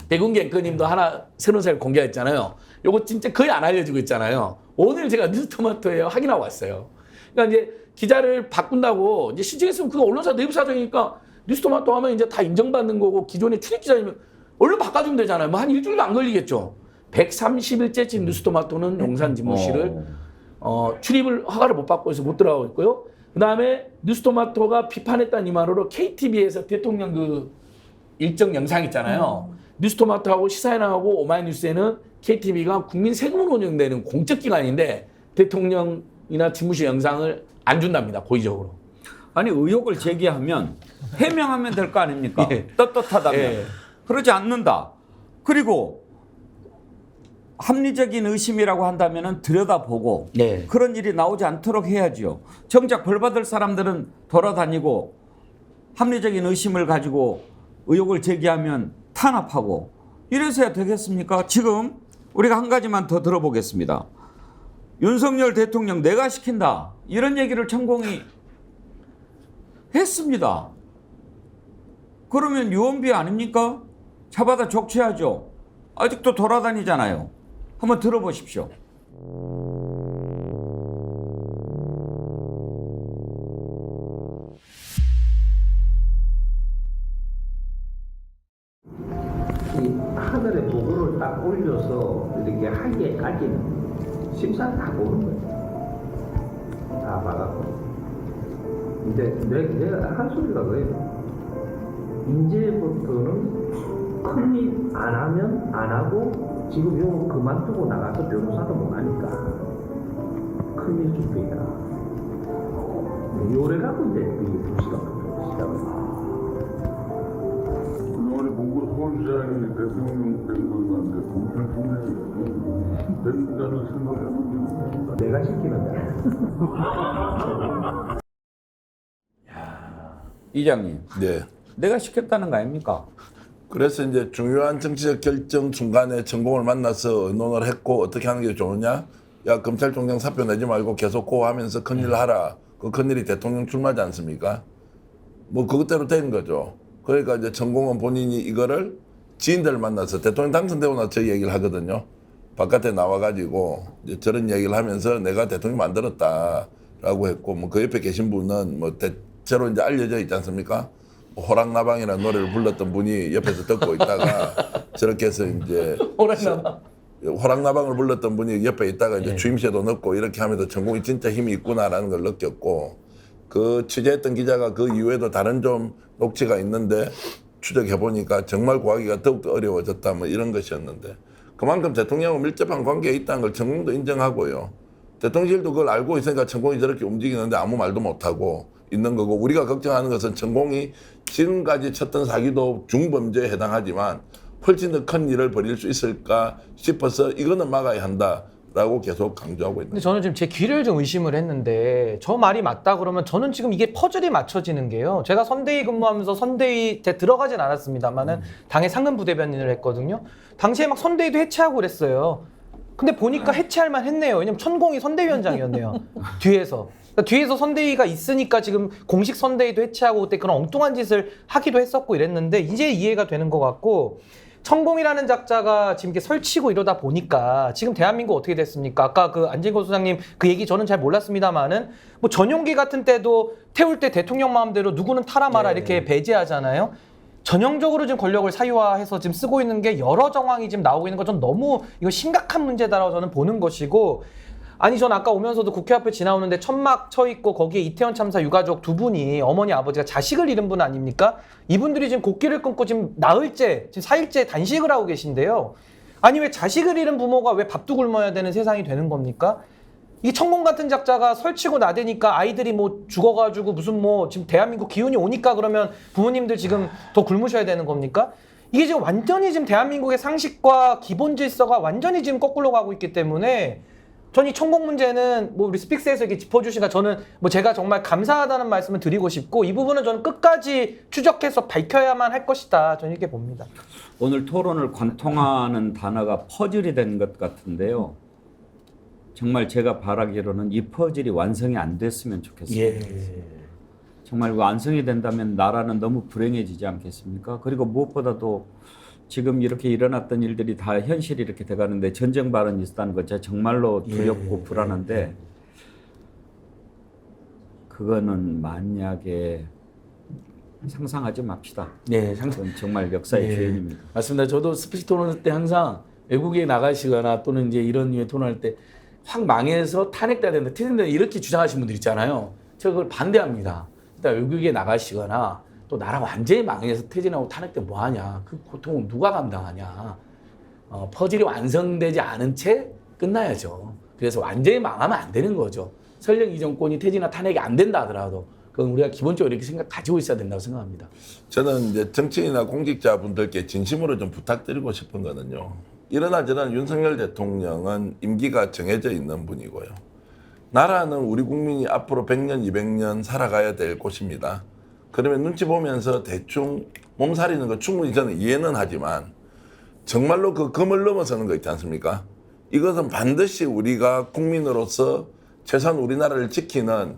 백운기 앵커님도 하나 새로운 사실 공개했잖아요. 요거 진짜 거의 안 알려지고 있잖아요. 오늘 제가 뉴스토마토에 확인하고 왔어요. 그러니까 이제 기자를 바꾼다고 이제 시중에서는 그거 언론사 내부 사정이니까 뉴스토마토 하면 이제 다 인정받는 거고 기존의 출입 기자님은 얼른 바꿔주면 되잖아요. 뭐 한 일주일도 안 걸리겠죠. 130일째 지금 뉴스토마토는 용산 집무실을 출입을 허가를 못 받고 해서 못 들어가고 있고요. 그다음에 뉴스토마토가 비판했다는 이말으로 KTV에서 대통령 그 일정 영상 있잖아요. 뉴스토마토하고 시사인하고 오마이뉴스에는 KTV가 국민 세금으로 운영되는 공적 기관인데 대통령이나 집무실 영상을 안 준답니다. 고의적으로. 아니 의혹을 제기하면 해명하면 될 거 아닙니까? 예. 떳떳하다면. 예. 그러지 않는다. 그리고 합리적인 의심이라고 한다면 들여다보고 네. 그런 일이 나오지 않도록 해야지요. 정작 벌받을 사람들은 돌아다니고 합리적인 의심을 가지고 의혹을 제기하면 탄압하고 이래서야 되겠습니까? 지금 우리가 한 가지만 더 들어보겠습니다. 윤석열 대통령 내가 시킨다. 이런 얘기를 천공이 했습니다. 그러면 유언비 아닙니까? 잡아다 족치하죠. 아직도 돌아다니잖아요. 한번 들어보십시오. 이 하늘에 보고를 딱 올려서 이렇게 하기에까지는 심사를 다 보는 거예요. 다 봐갖고. 이제 내가 한 소리가 그래요. 이제부터는 큰일 안 하면 안 하고 지금 요 그만두고 나가서 변호사도 못 하니까 큰일 준비해라. 요래 갖고 이제 이 시작을. 그동안에 보고 서울시장이 대통령 된 것한테 공천 된다는 생각을 해본 적이 내가 시키는 대로. 이장님. 네. 내가 시켰다는 거 아닙니까? 그래서 이제 중요한 정치적 결정 순간에 천공을 만나서 의논을 했고 어떻게 하는 게 좋으냐? 야 검찰총장 사표 내지 말고 계속 고하면서 큰일 하라. 그 큰일이 대통령 출마지 않습니까? 뭐 그것대로 된 거죠. 그러니까 이제 천공은 본인이 이거를 지인들을 만나서 대통령 당선되고 나서 저 얘기를 하거든요. 바깥에 나와가지고 이제 저런 얘기를 하면서 내가 대통령 만들었다라고 했고 뭐 그 옆에 계신 분은 뭐 대체로 이제 알려져 있지 않습니까? 호랑나방이라는 노래를 불렀던 분이 옆에서 듣고 있다가 저렇게 해서 이제 호랑나방을 불렀던 분이 옆에 있다가 이제 주임새도 넣고 이렇게 하면서 천공이 진짜 힘이 있구나라는 걸 느꼈고 그 취재했던 기자가 그 이후에도 다른 좀 녹취가 있는데 추적해 보니까 정말 구하기가 더욱더 어려워졌다 뭐 이런 것이었는데 그만큼 대통령하고 밀접한 관계에 있다는 걸 천공도 인정하고요. 대통령실도 그걸 알고 있으니까 천공이 저렇게 움직이는데 아무 말도 못하고 있는 거고 우리가 걱정하는 것은 천공이 지금까지 쳤던 사기도 중범죄에 해당하지만 훨씬 더 큰 일을 벌일 수 있을까 싶어서 이거는 막아야 한다라고 계속 강조하고 있는 근데 저는 지금 제 귀를 좀 의심을 했는데 저 말이 맞다 그러면 저는 지금 이게 퍼즐이 맞춰지는 게요. 제가 선대위 근무하면서 선대위 들어가진 않았습니다만은 당의 상근 부대변인을 했거든요. 당시에 막 선대위도 해체하고 그랬어요. 근데 보니까 해체할 만 했네요. 왜냐면 천공이 선대위원장이었네요. 뒤에서. 그러니까 뒤에서 선대위가 있으니까 지금 공식 선대위도 해체하고 그때 그런 엉뚱한 짓을 하기도 했었고 이랬는데 이제 이해가 되는 것 같고 천공이라는 작자가 지금 이렇게 설치고 이러다 보니까 지금 대한민국 어떻게 됐습니까? 아까 그 안진걸 소장님 그 얘기 저는 잘 몰랐습니다만은 뭐 전용기 같은 때도 태울 때 대통령 마음대로 누구는 타라 마라 이렇게 배제하잖아요. 전형적으로 지금 권력을 사유화해서 지금 쓰고 있는 게 여러 정황이 지금 나오고 있는 건 전 너무 이거 심각한 문제다라고 저는 보는 것이고 아니 전 아까 오면서도 국회 앞에 지나오는데 천막 쳐 있고 거기에 이태원 참사 유가족 두 분이 어머니 아버지가 자식을 잃은 분 아닙니까? 이분들이 지금 곡기를 끊고 지금 나흘째 지금 4일째 단식을 하고 계신데요. 아니 왜 자식을 잃은 부모가 왜 밥도 굶어야 되는 세상이 되는 겁니까? 이 천공 같은 작자가 설치고 나대니까 아이들이 뭐 죽어가지고 무슨 뭐 지금 대한민국 기운이 오니까 그러면 부모님들 지금 더 굶으셔야 되는 겁니까? 이게 지금 완전히 지금 대한민국의 상식과 기본 질서가 완전히 지금 거꾸로 가고 있기 때문에 전 이 천공 문제는 뭐 우리 스픽스에서 이렇게 짚어주시니까 저는 뭐 제가 정말 감사하다는 말씀을 드리고 싶고 이 부분은 저는 끝까지 추적해서 밝혀야만 할 것이다. 저는 이렇게 봅니다. 오늘 토론을 관통하는 단어가 퍼즐이 된 것 같은데요. 정말 제가 바라기로는 이 퍼즐이 완성이 안 됐으면 좋겠습니다. 정말 완성이 된다면 나라는 너무 불행해지지 않겠습니까? 그리고 무엇보다도 지금 이렇게 일어났던 일들이 다 현실이 이렇게 돼가는데 전쟁 발언이 있었다는 것 자체 정말로 두렵고 불안한데 그거는 만약에 상상하지 맙시다. 네, 그건 정말 역사의 주연입니다. 맞습니다. 저도 스피치 토론 때 항상 외국에 나가시거나 또는 이제 이런 류의 토론할 때 확 망해서 탄핵돼야 된다, 퇴진된다 이렇게 주장하시는 분들 있잖아요. 저 그걸 반대합니다. 일단 외국에 나가시거나 또 나라 완전히 망해서 퇴진하고 탄핵 때 뭐하냐. 그 고통은 누가 감당하냐. 퍼즐이 완성되지 않은 채 끝나야죠. 그래서 완전히 망하면 안 되는 거죠. 설령 이 정권이 퇴진이나 탄핵이 안 된다 하더라도 그건 우리가 기본적으로 이렇게 가지고 있어야 된다고 생각합니다. 저는 이제 정치인이나 공직자분들께 진심으로 좀 부탁드리고 싶은 거는요. 이러나 저러나 윤석열 대통령은 임기가 정해져 있는 분이고요. 나라는 우리 국민이 앞으로 100년, 200년 살아가야 될 곳입니다. 그러면 눈치 보면서 대충 몸살이는 거 충분히 저는 이해는 하지만 정말로 그 금을 넘어서는 거 있지 않습니까? 이것은 반드시 우리가 국민으로서 최소한 우리나라를 지키는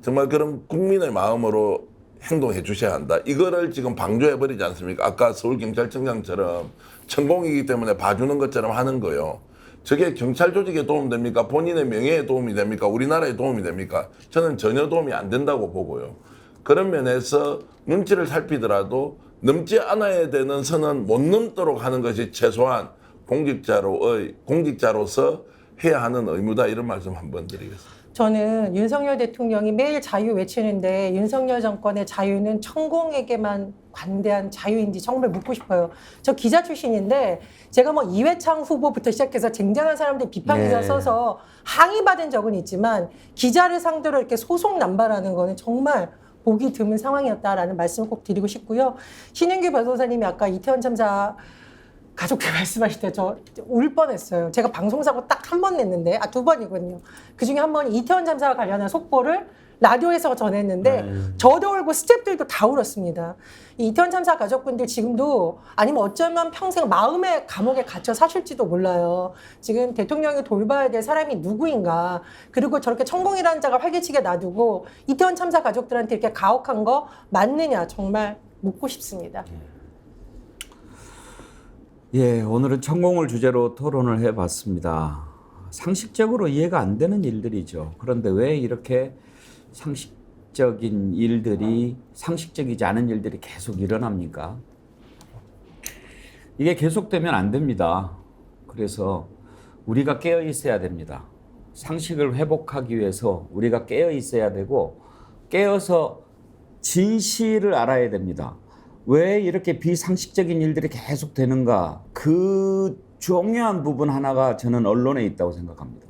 정말 그런 국민의 마음으로 행동해 주셔야 한다. 이거를 지금 방조해버리지 않습니까? 아까 서울경찰청장처럼 천공이기 때문에 봐주는 것처럼 하는 거요. 저게 경찰 조직에 도움됩니까? 본인의 명예에 도움이 됩니까? 우리나라에 도움이 됩니까? 저는 전혀 도움이 안 된다고 보고요. 그런 면에서 눈치를 살피더라도 넘지 않아야 되는 선은 못 넘도록 하는 것이 최소한 공직자로서 해야 하는 의무다. 이런 말씀 한번 드리겠습니다. 저는 윤석열 대통령이 매일 자유 외치는데 윤석열 정권의 자유는 천공에게만 관대한 자유인지 정말 묻고 싶어요. 저 기자 출신인데 제가 뭐 이회창 후보부터 시작해서 쟁쟁한 사람들 비판 기사 써서 항의받은 적은 있지만 기자를 상대로 이렇게 소송 남발하는 거는 정말 보기 드문 상황이었다라는 말씀을 꼭 드리고 싶고요. 신인규 변호사님이 아까 이태원 참사 가족들 말씀하실 때 저 울 뻔했어요. 제가 방송사고 딱 한 번 냈는데, 2번이거든요. 그중에 한 번이 이태원 참사와 관련한 속보를 라디오에서 전했는데 저도 울고 스태프들도 다 울었습니다. 이 이태원 참사 가족분들 지금도 아니면 어쩌면 평생 마음의 감옥에 갇혀 사실지도 몰라요. 지금 대통령이 돌봐야 될 사람이 누구인가. 그리고 저렇게 천공이라는 자가 활개치게 놔두고 이태원 참사 가족들한테 이렇게 가혹한 거 맞느냐 정말 묻고 싶습니다. 예, 오늘은 천공을 주제로 토론을 해봤습니다. 상식적으로 이해가 안 되는 일들이죠. 그런데 왜 이렇게 상식적인 일들이 상식적이지 않은 일들이 계속 일어납니까? 이게 계속되면 안 됩니다. 그래서 우리가 깨어 있어야 됩니다. 상식을 회복하기 위해서 우리가 깨어 있어야 되고 깨어서 진실을 알아야 됩니다. 왜 이렇게 비상식적인 일들이 계속 되는가? 그 중요한 부분 하나가 저는 언론에 있다고 생각합니다.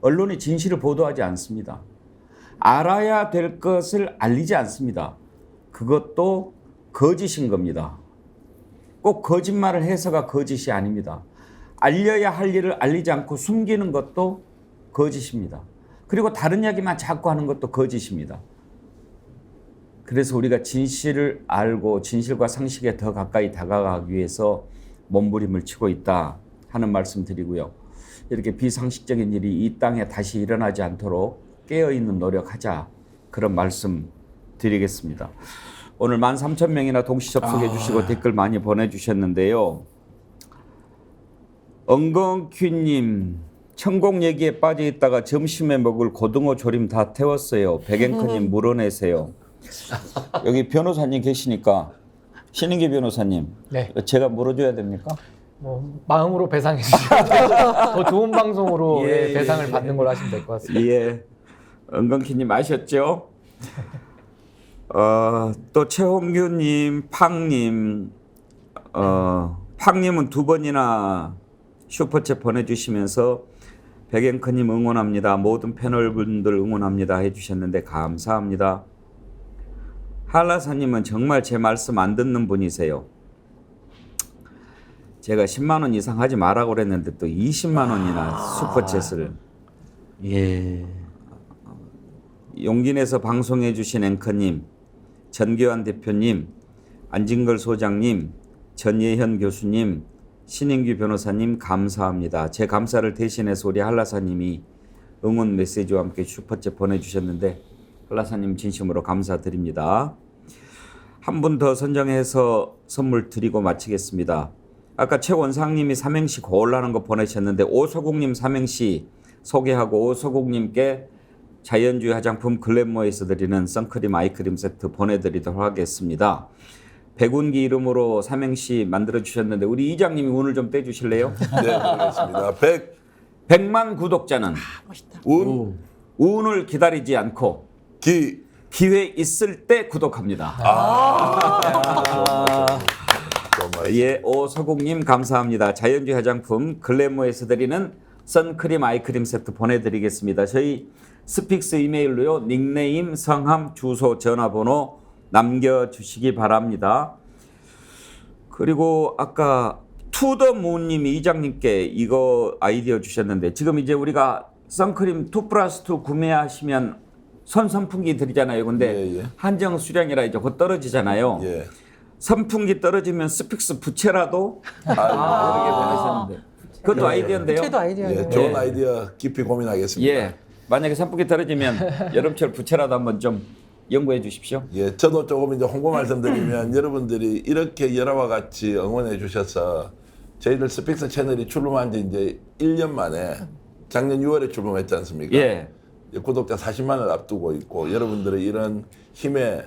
언론이 진실을 보도하지 않습니다. 알아야 될 것을 알리지 않습니다. 그것도 거짓인 겁니다. 꼭 거짓말을 해서가 거짓이 아닙니다. 알려야 할 일을 알리지 않고 숨기는 것도 거짓입니다. 그리고 다른 이야기만 자꾸 하는 것도 거짓입니다. 그래서 우리가 진실을 알고 진실과 상식에 더 가까이 다가가기 위해서 몸부림을 치고 있다 하는 말씀 드리고요. 이렇게 비상식적인 일이 이 땅에 다시 일어나지 않도록 깨어있는 노력하자, 그런 말씀 드리겠습니다. 오늘 13,000명이나 동시 접속해 주시고 댓글 많이 보내주셨는데요. 엉겅퀴님, 천공 얘기에 빠져 있다가 점심에 먹을 고등어 조림 다 태웠어요. 백앵커님 물어내세요. 여기 변호사님 계시니까, 신인기 변호사님, 네. 제가 물어줘야 됩니까? 뭐 마음으로 배상해 주시면 더 좋은 방송으로 배상을 받는 걸로 하시면 될 것 같습니다. 예, 엉겅퀴님 아셨죠? 또 최홍규님, 팡님, 팡님은 2번이나 슈퍼챗 보내주시면서 백앵커님 응원합니다. 모든 패널분들 응원합니다 해주셨는데 감사합니다. 한라사님은 정말 제 말씀 안 듣는 분이세요. 제가 10만 원 이상 하지 말라고 그랬는데 또 20만 원이나 슈퍼챗을. 예. 용기 내서 방송해 주신 앵커님, 전교환 대표님, 안진걸 소장님, 전예현 교수님, 신인규 변호사님 감사합니다. 제 감사를 대신해서 우리 한라사님이 응원 메시지와 함께 슈퍼챗 보내주셨는데 한라사님 진심으로 감사드립니다. 한 분 더 선정해서 선물 드리고 마치겠습니다. 아까 최원상님이 삼행시 고르라는 거 보내셨는데 오소국님 삼행시 소개하고 오소국님께 자연주의 화장품 글램머에서 드리는 선크림 아이크림 세트 보내드리도록 하겠습니다. 백운기 이름으로 삼행시 만들어주셨는데 우리 이장님이 운을 좀 떼주실래요? 네, 알겠습니다. 100만 구독자는 운을 기다리지 않고 기회 있을 때 구독합니다. 예, 오서국님 감사합니다. 자연주의 화장품 글래모에서 드리는 선크림 아이크림 세트 보내드리겠습니다. 저희 스픽스 이메일로요. 닉네임, 성함, 주소, 전화번호 남겨주시기 바랍니다. 그리고 아까 투더문님이 이장님께 이거 아이디어 주셨는데 지금 이제 우리가 선크림 2+2 구매하시면 선풍기 드리잖아요. 근데 한정 수량이라 이제 곧 떨어지잖아요. 선풍기 떨어지면 스픽스 부채라도 이렇게 보내셨는데 그것도 아이디어인데요. 부채도 아이디어예요. 좋은 아이디어 깊이 고민하겠습니다. 예, 만약에 선풍기 떨어지면 여름철 부채라도 한번 좀 연구해 주십시오. 예, 저도 조금 이제 홍보 말씀드리면 여러분들이 이렇게 열화와 같이 응원해 주셔서 저희들 스픽스 채널이 출범한 지 이제 1년 만에 작년 6월에 출범했지 않습니까? 예. 구독자 40만을 앞두고 있고 여러분들의 이런 힘에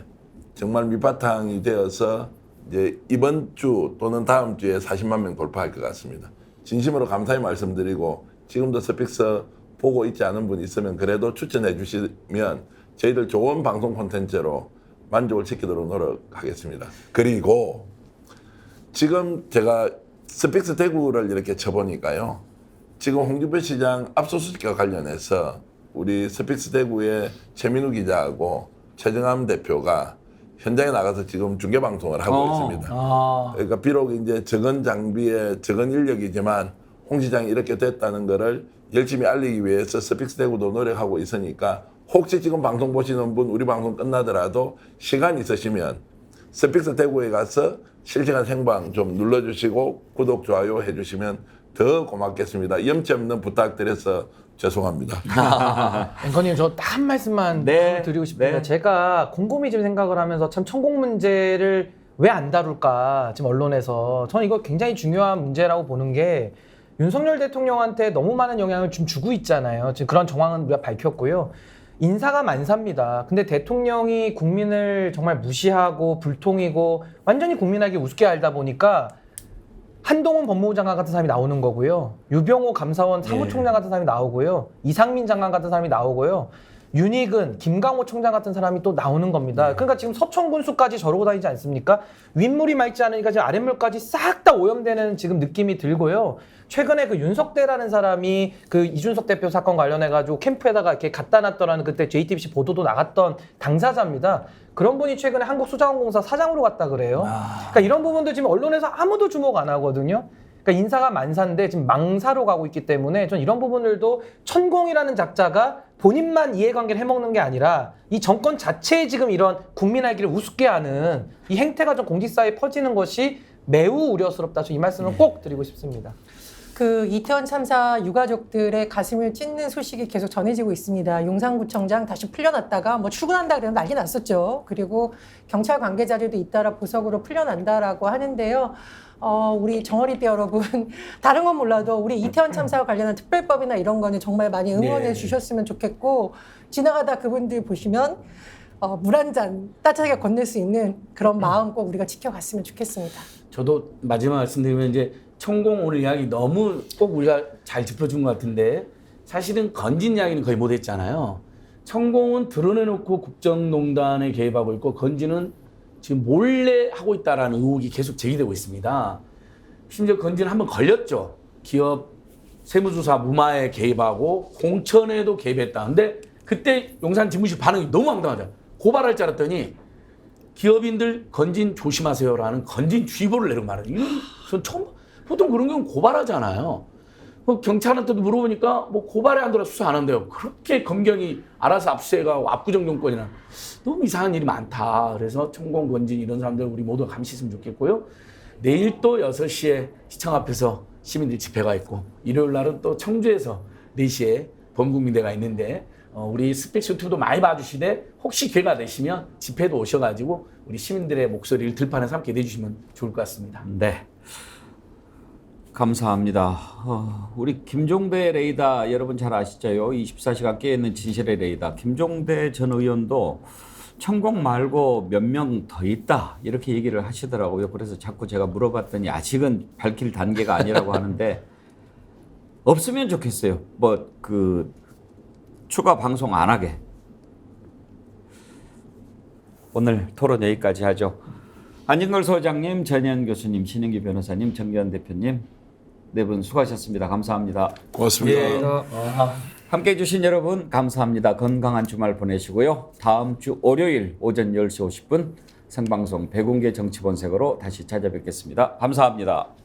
정말 밑바탕이 되어서 이제 이번 주 또는 다음 주에 40만 명 돌파할 것 같습니다. 진심으로 감사의 말씀드리고 지금도 스픽스 보고 있지 않은 분 있으면 그래도 추천해 주시면 저희들 좋은 방송 콘텐츠로 만족을 시키도록 노력하겠습니다. 그리고 지금 제가 스픽스 대구를 이렇게 쳐보니까요. 지금 홍준표 시장 압수수색과 관련해서 우리 스픽스 대구의 최민우 기자하고 최정함 대표가 현장에 나가서 지금 중계방송을 하고 있습니다. 그러니까 비록 이제 적은 장비에 적은 인력이지만 홍 시장이 이렇게 됐다는 거를 열심히 알리기 위해서 스픽스 대구도 노력하고 있으니까 혹시 지금 방송 보시는 분 우리 방송 끝나더라도 시간 있으시면 스픽스 대구에 가서 실시간 생방 좀 눌러주시고 구독, 좋아요 해주시면 더 고맙겠습니다. 염치 없는 부탁드려서 죄송합니다. 앵커님 저 딱 한 말씀만 드리고 싶습니다. 제가 곰곰이 좀 생각을 하면서 참 천공 문제를 왜 안 다룰까 지금 언론에서 저는 이거 굉장히 중요한 문제라고 보는 게 윤석열 대통령한테 너무 많은 영향을 좀 주고 있잖아요. 지금 그런 정황은 우리가 밝혔고요. 인사가 만사입니다. 근데 대통령이 국민을 정말 무시하고 불통이고 완전히 국민에게 우습게 알다 보니까 한동훈 법무부 장관 같은 사람이 나오는 거고요. 유병호 감사원 사무총장 같은 사람이 나오고요. 이상민 장관 같은 사람이 나오고요. 윤희근, 김강호 총장 같은 사람이 또 나오는 겁니다. 그러니까 지금 서천군수까지 저러고 다니지 않습니까? 윗물이 맑지 않으니까 지금 아랫물까지 싹 다 오염되는 지금 느낌이 들고요. 최근에 그 윤석대라는 사람이 그 이준석 대표 사건 관련해가지고 캠프에다가 이렇게 갖다 놨더라는 그때 JTBC 보도도 나갔던 당사자입니다. 그런 분이 최근에 한국수자원공사 사장으로 갔다 그래요. 그러니까 이런 부분들 지금 언론에서 아무도 주목 안 하거든요. 그러니까 인사가 만사인데 지금 망사로 가고 있기 때문에 전 이런 부분들도 천공이라는 작자가 본인만 이해관계를 해먹는 게 아니라 이 정권 자체에 지금 이런 국민 알기를 우습게 하는 이 행태가 좀 공직사회에 퍼지는 것이 매우 우려스럽다. 저 이 말씀을 꼭 드리고 싶습니다. 그 이태원 참사 유가족들의 가슴을 찢는 소식이 계속 전해지고 있습니다. 용산구청장 다시 풀려났다가 뭐 출근한다 그러면 난리 났었죠. 그리고 경찰 관계자들도 잇따라 보석으로 풀려난다라고 하는데요. 우리 정어리대 여러분, 다른 건 몰라도 우리 이태원 참사와 관련한 특별법이나 이런 거는 정말 많이 응원해 주셨으면 좋겠고, 지나가다 그분들 보시면 물 한 잔 따뜻하게 건넬 수 있는 그런 마음 꼭 우리가 지켜갔으면 좋겠습니다. 저도 마지막 말씀드리면 이제 천공 오늘 이야기 너무 꼭 우리가 잘 짚어준 것 같은데 사실은 건진 이야기는 거의 못했잖아요. 천공은 드러내놓고 국정농단에 개입하고 있고 건진은 지금 몰래 하고 있다라는 의혹이 계속 제기되고 있습니다. 심지어 건진은 한번 걸렸죠. 기업 세무조사 무마에 개입하고 공천에도 개입했다. 근데 그때 용산 지무실 반응이 너무 황당하죠. 고발할 줄 알았더니 기업인들 건진 조심하세요라는 건진 주의보를 내리고 말아요. 이건 전 처음 보통 그런 경우는 고발하잖아요. 경찰한테도 물어보니까 뭐 고발에 안 들어 수사 안 한대요. 그렇게 검경이 알아서 압수해가고 압구정 정권이나 너무 이상한 일이 많다. 그래서 천공, 건진 이런 사람들 우리 모두 감시 했으면 좋겠고요. 내일 또 6시에 시청 앞에서 시민들 집회가 있고 일요일 날은 또 청주에서 4시에 범국민대가 있는데 우리 스픽스2도 많이 봐주시되 혹시 기회가 되시면 집회도 오셔가지고 우리 시민들의 목소리를 들판에서 함께 내주시면 좋을 것 같습니다. 네. 감사합니다. 우리 김종대 레이더 여러분 잘 아시죠? 24시간 깨어있는 진실의 레이더. 김종대 전 의원도 천공 말고 몇 명 더 있다 이렇게 얘기를 하시더라고요. 그래서 자꾸 제가 물어봤더니 아직은 밝힐 단계가 아니라고 하는데 없으면 좋겠어요. 뭐 추가 방송 안 하게. 오늘 토론 여기까지 하죠. 안진걸 소장님, 전현 교수님, 신영기 변호사님, 정기현 대표님 네 분 수고하셨습니다. 감사합니다. 고맙습니다. 함께해 주신 여러분 감사합니다. 건강한 주말 보내시고요. 다음 주 월요일 오전 10시 50분 생방송 백운계 정치본색으로 다시 찾아뵙겠습니다. 감사합니다.